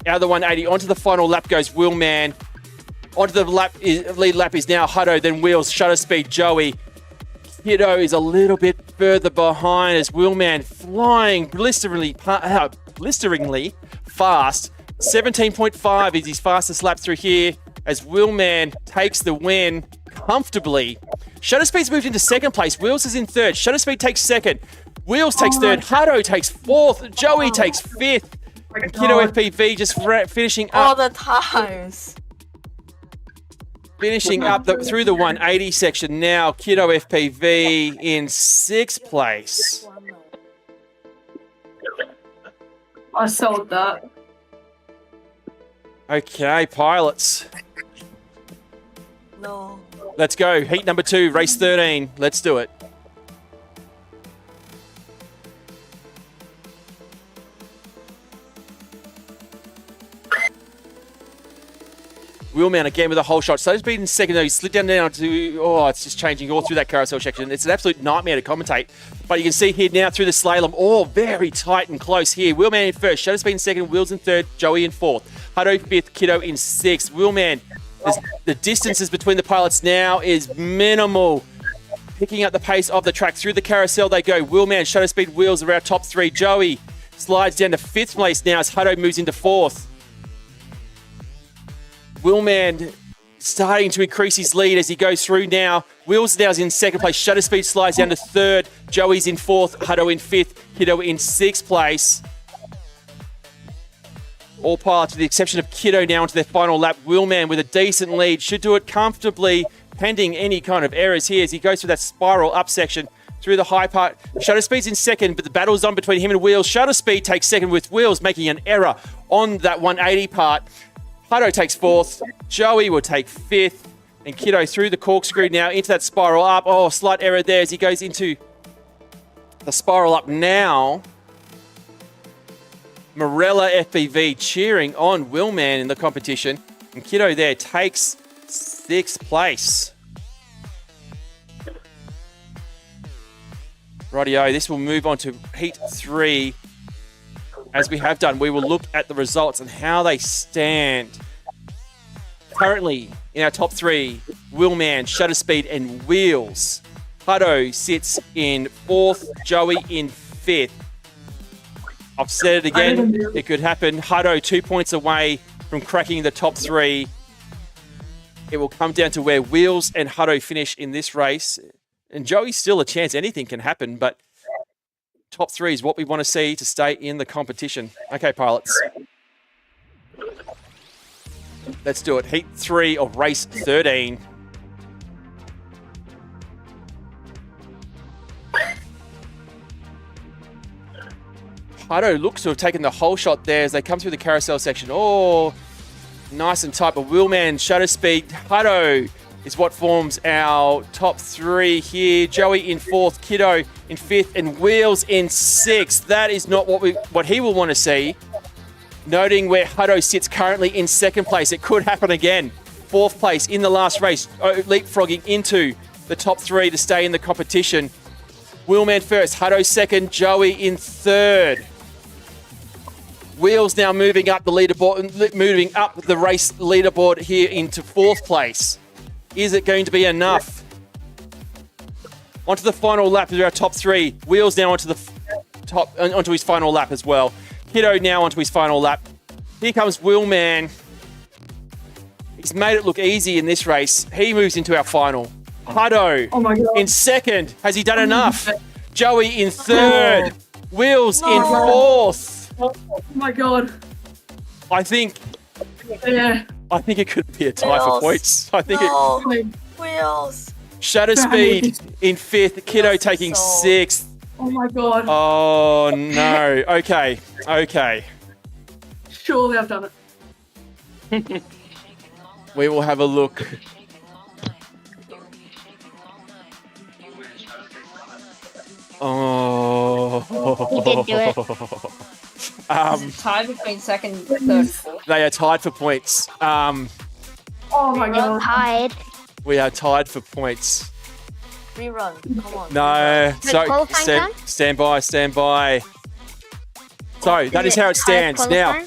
Speaker 1: Out of the 180, onto the final lap goes Willman. Onto the lead lap is now Hutto, then Wheels, Shutter Speed, Joey. Kiddo is a little bit further behind as Willman flying blisteringly fast. 17.5 is his fastest lap through here as Willman takes the win comfortably. Shutter Speed's moved into second place. Wheels is in third. Shutter Speed takes second. Wheels takes third. Hutto takes fourth. Joey takes fifth. And Kiddo FPV just finishing up.
Speaker 6: All the times.
Speaker 1: Finishing up through the 180 section now. Kiddo FPV in sixth place.
Speaker 5: I sold that.
Speaker 1: Okay, pilots.
Speaker 6: No.
Speaker 1: Let's go. Heat number 2, race 13. Let's do it. Willman again with a whole shot. So he's been in second though. He slid down to, oh, it's just changing all through that carousel section. It's an absolute nightmare to commentate. But you can see here now through the slalom, oh, very tight and close here. Willman in first, Shutter Speed in second, Wheels in third, Joey in fourth. Hutto fifth, Kiddo in sixth. Willman, the distances between the pilots now is minimal. picking up the pace of the track. Through the carousel they go. Wheelman, Shutter Speed, Wheels are our top three. Joey slides down to 5th place now as Hutto moves into 4th. Wheelman starting to increase his lead as he goes through now. Wheels now is in 2nd place. Shutter Speed slides down to 3rd. Joey's in 4th. Hutto in 5th. Kiddo in 6th place. All pilots, with the exception of Kiddo, now into their final lap. Wheelman with a decent lead. Should do it comfortably, pending any kind of errors here as he goes through that spiral up section through the high part. Shutter Speed's in 2nd, but the battle's on between him and Wheels. Shutter Speed takes 2nd with Wheels making an error on that 180 part. Hutto takes 4th. Joey will take 5th. And Kiddo through the corkscrew now into that spiral up. Oh, slight error there as he goes into the spiral up now. Morella FPV cheering on Wheelman in the competition. And Kiddo there takes 6th place. Rightio, this will move on to Heat 3. As we have done, we will look at the results and how they stand. Currently, in our top 3, Wheelman, Shutter Speed, and Wheels. Hutto sits in 4th, Joey in 5th. I've said it again, it could happen. Hutto 2 points away from cracking the top 3. It will come down to where Wheels and Hutto finish in this race. And Joey's still a chance. Anything can happen, but top 3 is what we want to see to stay in the competition. Okay, pilots. Let's do it. Heat 3 of race 13. Hutto looks to have taken the whole shot there as they come through the carousel section. Oh, nice and tight. But Wheelman, Shutter Speed, Hutto is what forms our top 3 here. Joey in 4th, Kiddo in 5th, and Wheels in 6th. That is not what he will want to see. Noting where Hutto sits currently in 2nd place. It could happen again. 4th place in the last race, leapfrogging into the top 3 to stay in the competition. Wheelman first, Hutto 2nd, Joey in 3rd. Wheels now moving up the leaderboard, moving up the race leaderboard here into 4th place. Is it going to be enough? Onto the final lap of our top 3. Wheels now onto his final lap as well. Kiddo now onto his final lap. Here comes Wheelman. He's made it look easy in this race. He moves into our final. Hutto in 2nd. Has he done enough? Joey in 3rd. Wheels in 4th.
Speaker 5: Oh my god.
Speaker 1: I think it could be a tie for points. I think
Speaker 6: Wheels.
Speaker 1: Shutter Speed in 5th. Kiddo taking 6th.
Speaker 5: Oh my god.
Speaker 1: Oh no. Okay.
Speaker 5: Surely I've done it.
Speaker 1: We will have a look. Oh.
Speaker 3: You did do it.
Speaker 10: It's tied between 2nd and 3rd. 4th.
Speaker 1: They are tied for points.
Speaker 5: Oh my god.
Speaker 3: Tied.
Speaker 1: We are tied for points.
Speaker 6: Rerun. Come on.
Speaker 1: No. So
Speaker 3: qualifying
Speaker 1: stand by. So that is how it stands. Now,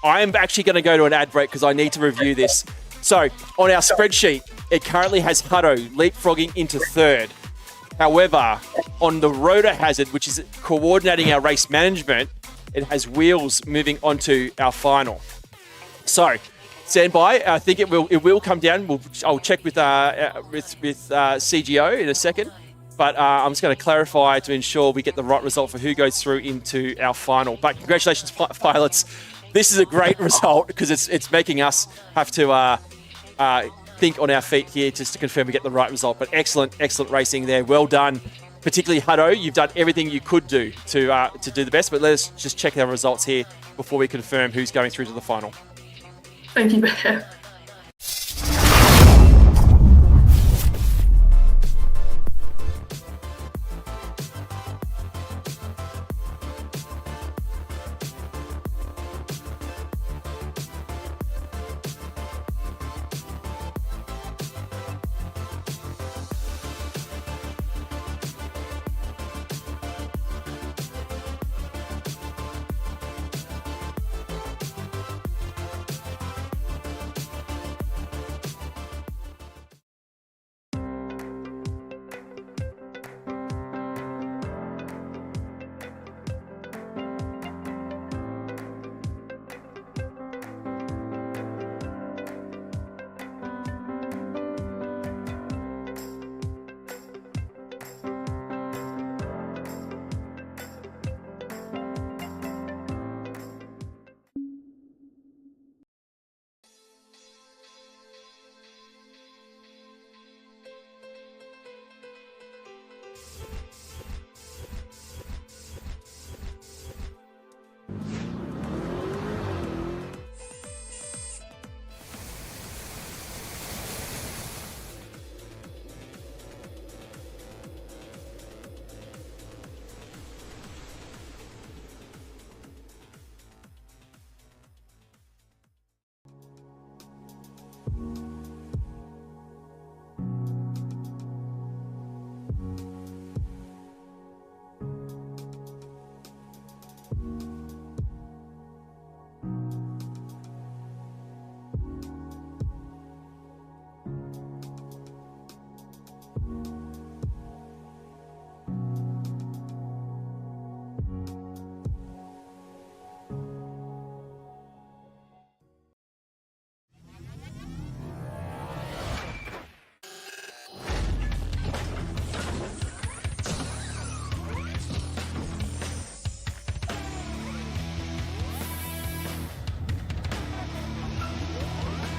Speaker 1: I am actually going to go to an ad break because I need to review this. So on our spreadsheet, it currently has Hutto leapfrogging into 3rd. However, on the rotor hazard, which is coordinating our race management, it has Wheels moving onto our final. So, stand by. I think it will come down. I'll check with CGO in a second. But I'm just going to clarify to ensure we get the right result for who goes through into our final. But congratulations, pilots. This is a great result because it's making us have to think on our feet here just to confirm we get the right result. But excellent racing there. Well done. Particularly Hutto, you've done everything you could do to do the best. But let's just check our results here before we confirm who's going through to the final.
Speaker 5: Thank you, Bear.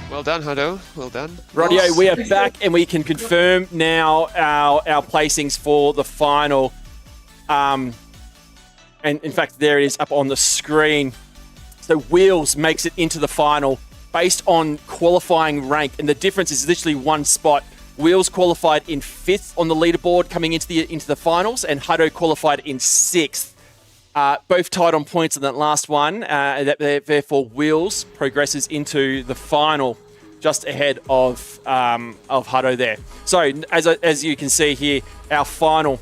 Speaker 12: Well done, Hado. Well done.
Speaker 1: Rightio, we are back and we can confirm now our placings for the final. And in fact, there it is up on the screen. So Wheels makes it into the final based on qualifying rank, and the difference is literally one spot. Wheels qualified in 5th on the leaderboard coming into the finals, and Hado qualified in 6th. Both tied on points in that last one. Therefore, Wheels progresses into the final, just ahead of Hado there. So, as you can see here, our final.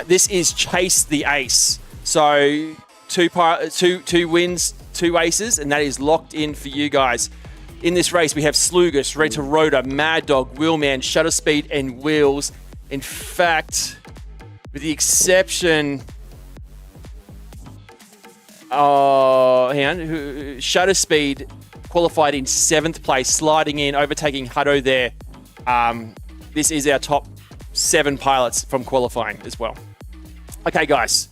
Speaker 1: This is Chase the Ace. So, two wins, 2 aces, and that is locked in for you guys. In this race, we have Slugus, Red to Rotor, Mad Dog, Wheelman, Shutter Speed, and Wheels. In fact, with the exception, Shutter Speed qualified in 7th place, sliding in, overtaking Hado there. This is our top 7 pilots from qualifying as well. Okay, guys.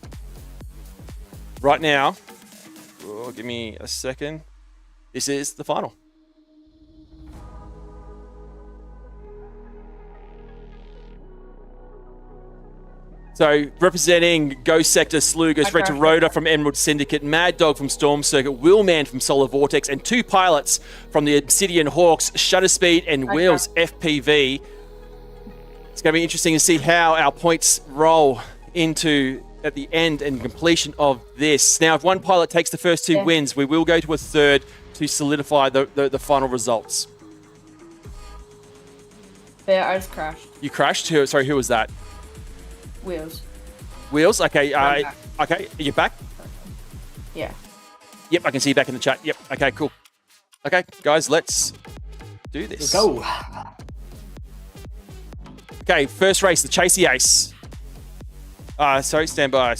Speaker 1: Right now, give me a second. This is the final. So, representing Ghost Sector, Slugus, Red to Rotor from Emerald Syndicate, Mad Dog from Storm Circuit, Wheelman from Solar Vortex, and 2 pilots from the Obsidian Hawks, Shutter Speed and Wheels FPV. It's going to be interesting to see how our points roll into at the end and completion of this. Now, if one pilot takes the first 2 wins, we will go to a third to solidify the final results.
Speaker 10: Fair, I just crashed.
Speaker 1: You crashed? Sorry, who was that?
Speaker 10: Wheels.
Speaker 1: Wheels? Okay, okay. Are you back?
Speaker 10: Yeah.
Speaker 1: Yep, I can see you back in the chat. Yep, okay, cool. Okay, guys, let's do this.
Speaker 8: Let's go.
Speaker 1: Okay, first race, the Chase the Ace. Sorry, stand by.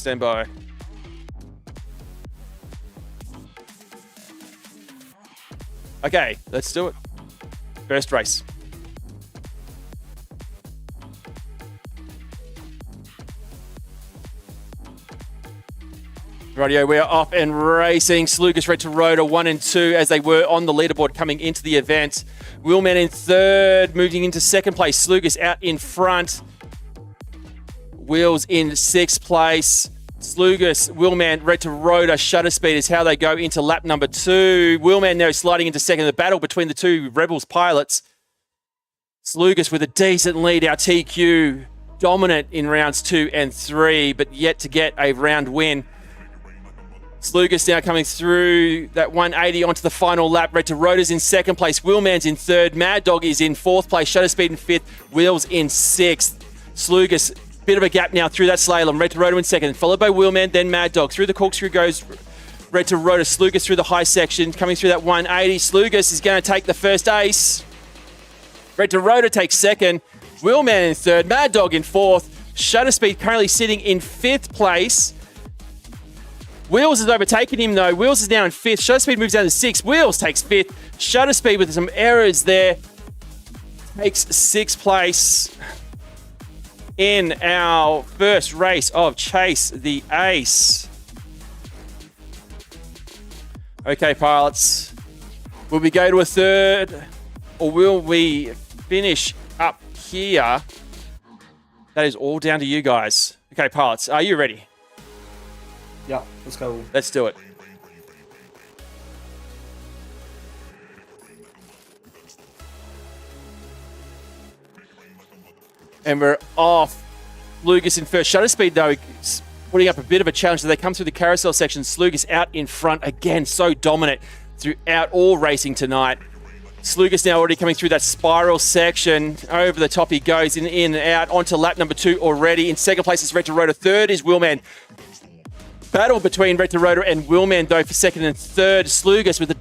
Speaker 1: Okay, let's do it. First race. Rightio, we are off and racing. Slugus, Red to Rotor, 1 and 2 as they were on the leaderboard coming into the event. Wheelman in 3rd, moving into 2nd place. Slugus out in front. Wheels in 6th place. Slugus, Wheelman, Red to Rotor, Shutter Speed is how they go into lap number 2. Wheelman now sliding into 2nd. The battle between the 2 Rebels pilots. Slugus with a decent lead. Our TQ dominant in rounds 2 and 3, but yet to get a round win. Slugus now coming through that 180 onto the final lap. Red to Rotor's in 2nd place. Wheelman's in 3rd. Mad Dog is in 4th place. Shutter Speed in 5th. Wheels in 6th. Slugus, bit of a gap now through that slalom. Red to Rotor in 2nd, followed by Wheelman, then Mad Dog. Through the corkscrew goes Red to Rotor. Slugus through the high section, coming through that 180. Slugus is going to take the first ace. Red to Rotor takes 2nd. Wheelman in 3rd. Mad Dog in 4th. Shutter Speed currently sitting in 5th place. Wheels has overtaken him though. Wheels is now in 5th. Shutter Speed moves down to 6th. Wheels takes 5th. Shutter Speed with some errors there takes 6th place in our first race of Chase the Ace. Okay, pilots. Will we go to a third or will we finish up here? That is all down to you guys. Okay, pilots, are you ready?
Speaker 8: Yeah, let's go.
Speaker 1: Let's do it. And we're off. Slugus in first. Shutter Speed, though, putting up a bit of a challenge. So they come through the carousel section. Slugus out in front again. So dominant throughout all racing tonight. Slugus now already coming through that spiral section. Over the top he goes, in and out. Onto lap number 2 already. In 2nd place is Red to Rotor. 3rd is Wheelman. Battle between Red to Rotor and Wheelman, though, for 2nd and 3rd. Slugus with a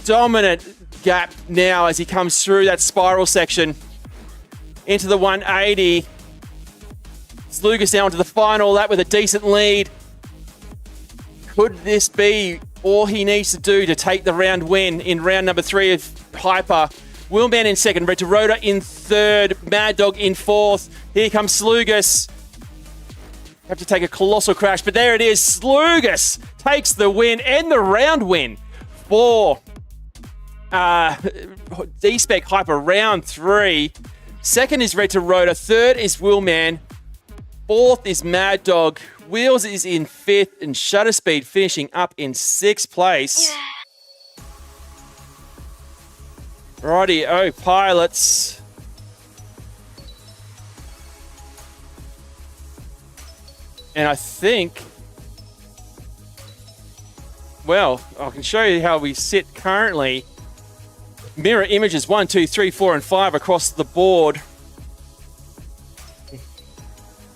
Speaker 1: dominant gap now as he comes through that spiral section into the 180. Slugus now into the final lap with a decent lead. Could this be all he needs to do to take the round win in round number 3 of Hyper? Wheelman in 2nd, Red to Rotor in 3rd, Mad Dog in 4th. Here comes Slugus. Have to take a colossal crash, but there it is. Slugus takes the win and the round win for DSpec HYPER round 3. Second is Red to Rotor. Third is Willman. Fourth is Mad Dog. Wheels is in 5th, and Shutter Speed finishing up in 6th place. Righty, pilots. And I think, well, I can show you how we sit currently. Mirror images 1, 2, 3, 4, and 5 across the board.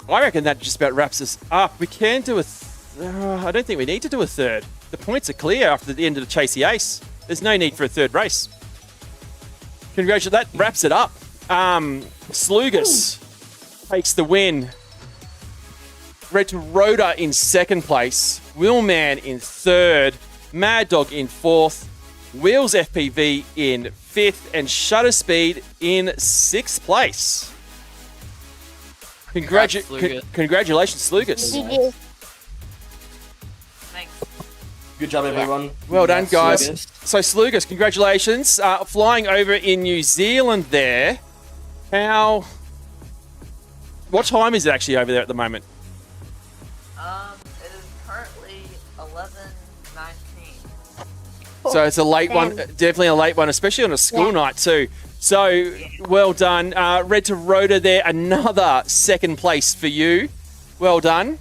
Speaker 1: I reckon that just about wraps us up. We can do I don't think we need to do a third. The points are clear after the end of the Chase the Ace. There's no need for a third race. Congratulations, that wraps it up. Slugus takes the win. Red to Rotor in 2nd place. Willman in 3rd. Mad Dog in 4th. Wheels FPV in 5th. And Shutter Speed in 6th place. Congratulations, Slugus.
Speaker 17: Thanks.
Speaker 8: Good job, everyone.
Speaker 1: Well done, guys.
Speaker 8: Slugus.
Speaker 1: So, Slugus, congratulations. Flying over in New Zealand there. What time is it actually over there at the moment?
Speaker 17: It is currently 11:19.
Speaker 1: So it's a late one, definitely a late one, especially on a school night too. So well done. Red to Rotor there, another 2nd place for you. Well done.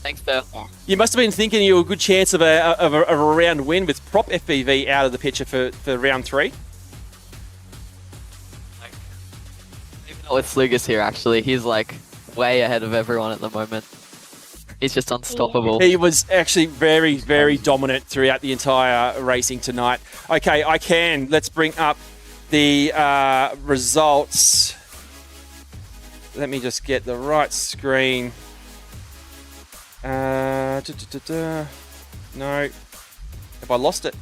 Speaker 16: Thanks, Phil.
Speaker 1: You must have been thinking you were a good chance of a round win with Prop FPV out of the picture for round 3.
Speaker 16: Even not with Slugus here, actually. He's like way ahead of everyone at the moment. He's just unstoppable.
Speaker 1: He was actually very, very dominant throughout the entire racing tonight. Okay, let's bring up the results. Let me just get the right screen. No. Have I lost it?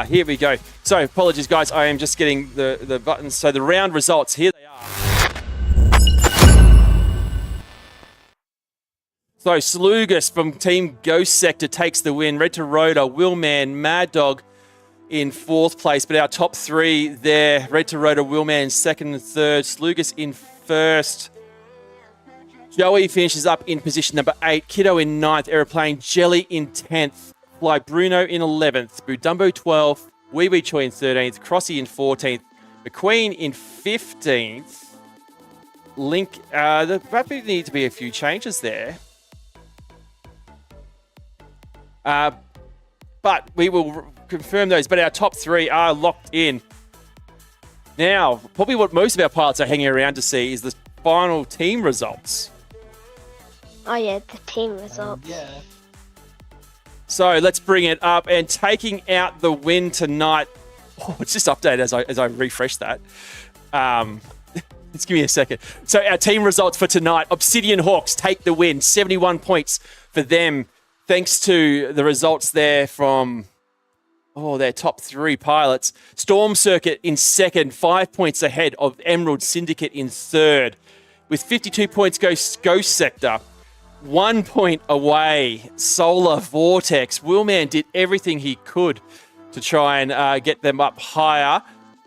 Speaker 1: Here we go. So, apologies, guys. I am just getting the buttons. So, the round results, here they are. So, Slugus from Team Ghost Sector takes the win. Red to Rotor, Willman, Mad Dog in 4th place. But our top 3 there, Red to Rotor, Willman 2nd and 3rd. Slugus in 1st. Joey finishes up in position number 8. Kiddo in 9th. Aeroplane Jelly in 10th. Fly Bruno in 11th. Budumbo 12th. Wee Wee Choi in 13th. Crossy in 14th. McQueen in 15th. Link, there probably need to be a few changes there. But we will confirm those. But our top 3 are locked in. Now, probably what most of our pilots are hanging around to see is the final team results.
Speaker 3: Oh yeah, the team results.
Speaker 1: So let's bring it up, and taking out the win tonight. Oh, it's just updated as I refresh that. Just give me a second. So our team results for tonight: Obsidian Hawks take the win, 71 points for them, thanks to the results there from their top 3 pilots. Storm Circuit in 2nd, 5 points ahead of Emerald Syndicate in 3rd, with 52 points. Ghost Sector. 1 point away, Solar Vortex. Willman did everything he could to try and get them up higher,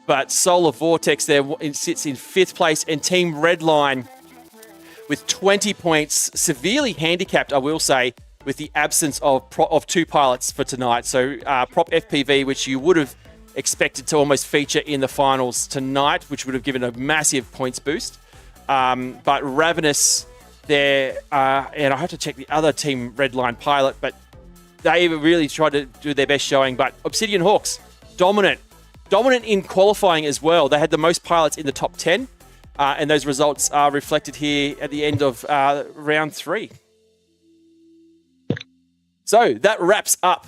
Speaker 1: but Solar Vortex there sits in 5th place, and Team Redline with 20 points, severely handicapped, I will say, with the absence of 2 pilots for tonight. So Prop FPV, which you would have expected to almost feature in the finals tonight, which would have given a massive points boost. But Ravenous there, and I have to check the other Team Redline pilot, but they really tried to do their best showing. But Obsidian Hawks, dominant in qualifying as well. They had the most pilots in the top 10, and those results are reflected here at the end of round 3. So that wraps up.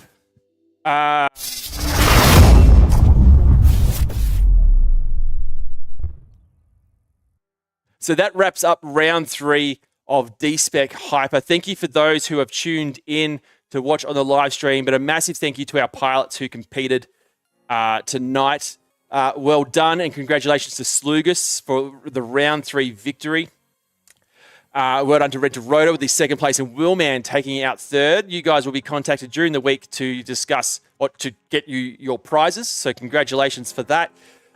Speaker 1: So that wraps up round 3 of DSpec HYPER. Thank you for those who have tuned in to watch on the live stream, but a massive thank you to our pilots who competed tonight. Well done, and congratulations to Slugus for the round 3 victory. Well done to Red to Roto with his second place and Willman taking out third. You guys will be contacted during the week to discuss or to get you your prizes. So congratulations for that.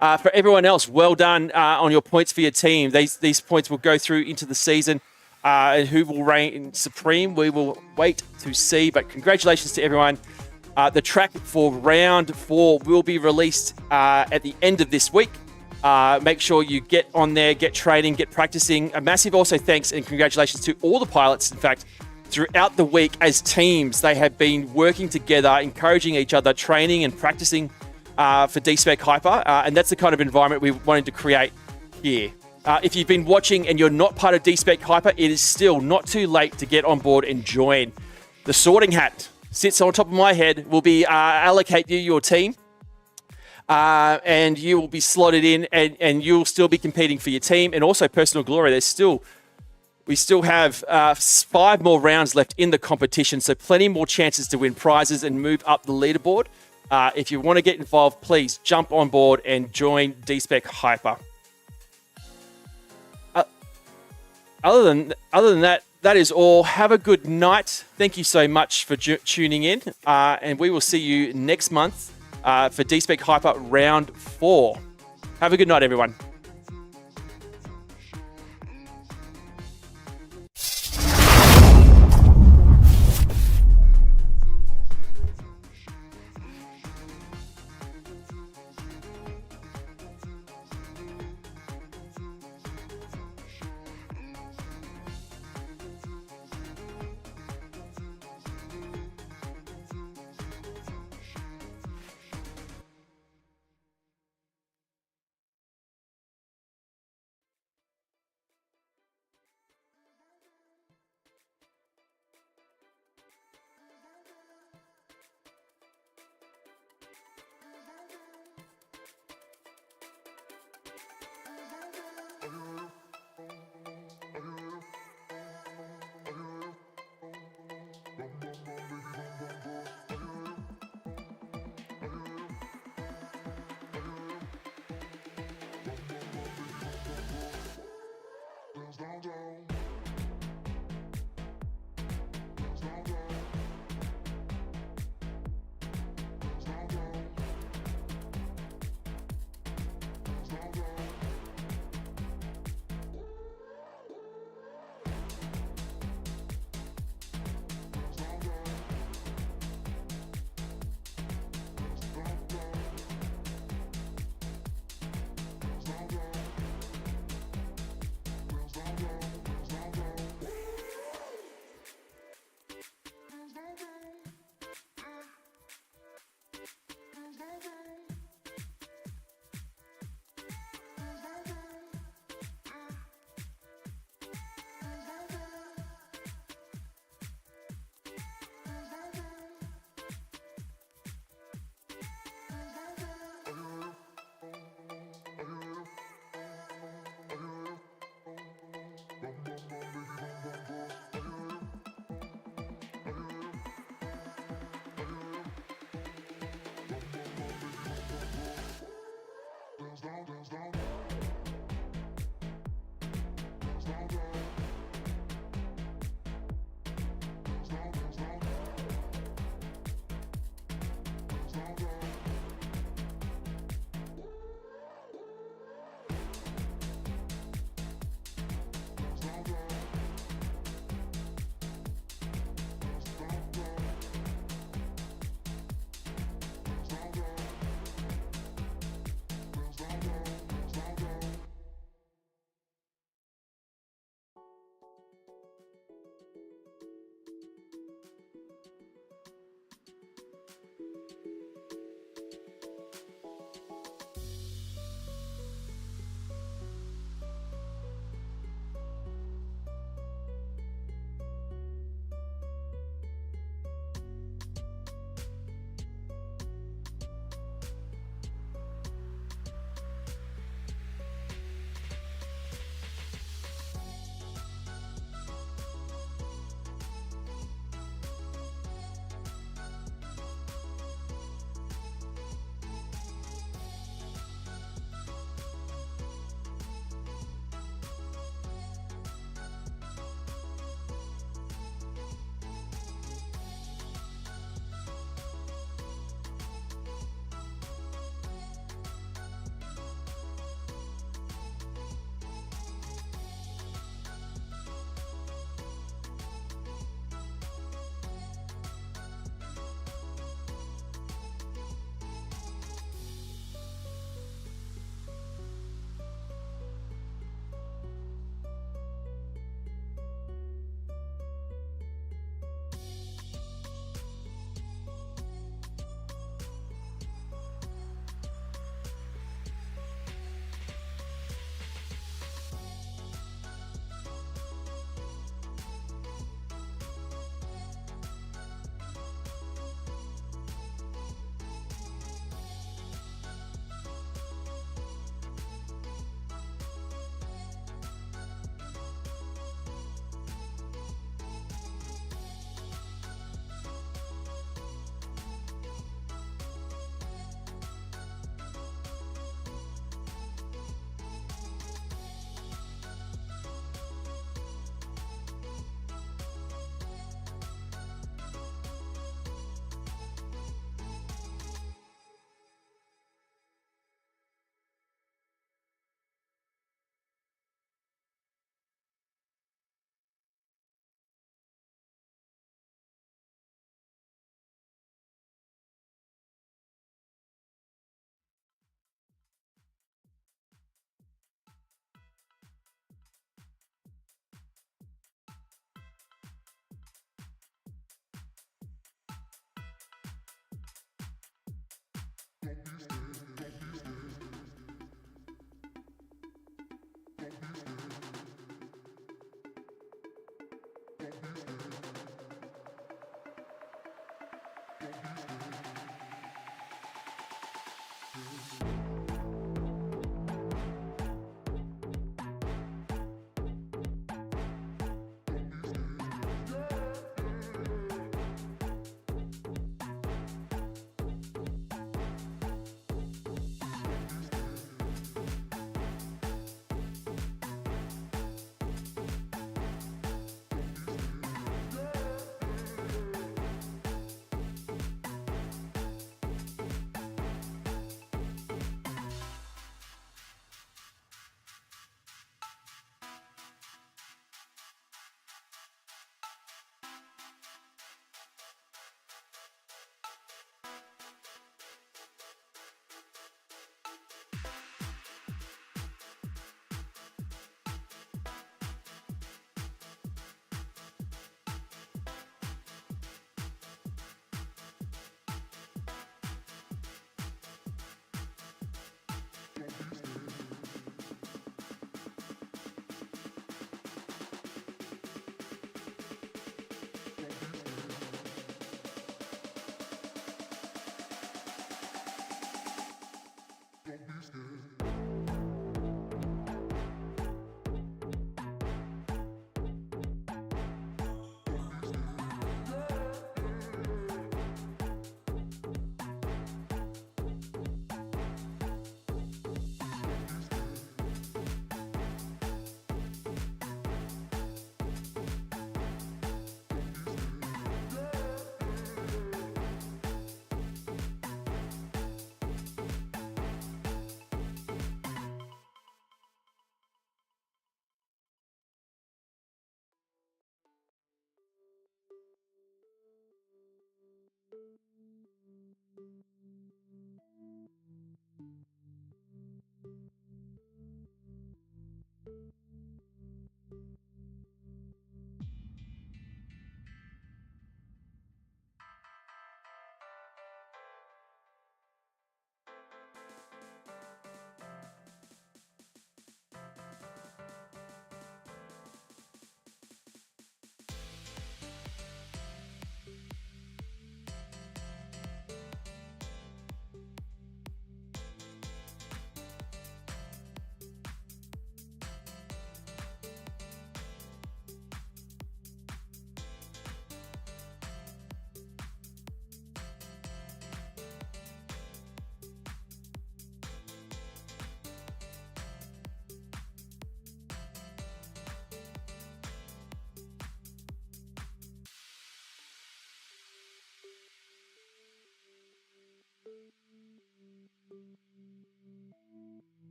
Speaker 1: For everyone else, well done on your points for your team. These points will go through into the season. And who will reign supreme, we will wait to see. But congratulations to everyone. The track for round 4 will be released at the end of this week. Make sure you get on there, get training, get practicing. A massive also thanks and congratulations to all the pilots. In fact, throughout the week as teams, they have been working together, encouraging each other, training and practicing for DSpec HYPER. And that's the kind of environment we wanted to create here. If you've been watching and you're not part of DSpec HYPER, it is still not too late to get on board and join. The sorting hat sits on top of my head. Will be allocate you your team. And you will be slotted in and you'll still be competing for your team and also personal glory. We still have 5 more rounds left in the competition, so plenty more chances to win prizes and move up the leaderboard. If you want to get involved, please jump on board and join DSpec HYPER. Other than that, that is all. Have a good night. Thank you so much for tuning in, and we will see you next month for DSpec HYPER Round 4. Have a good night, everyone.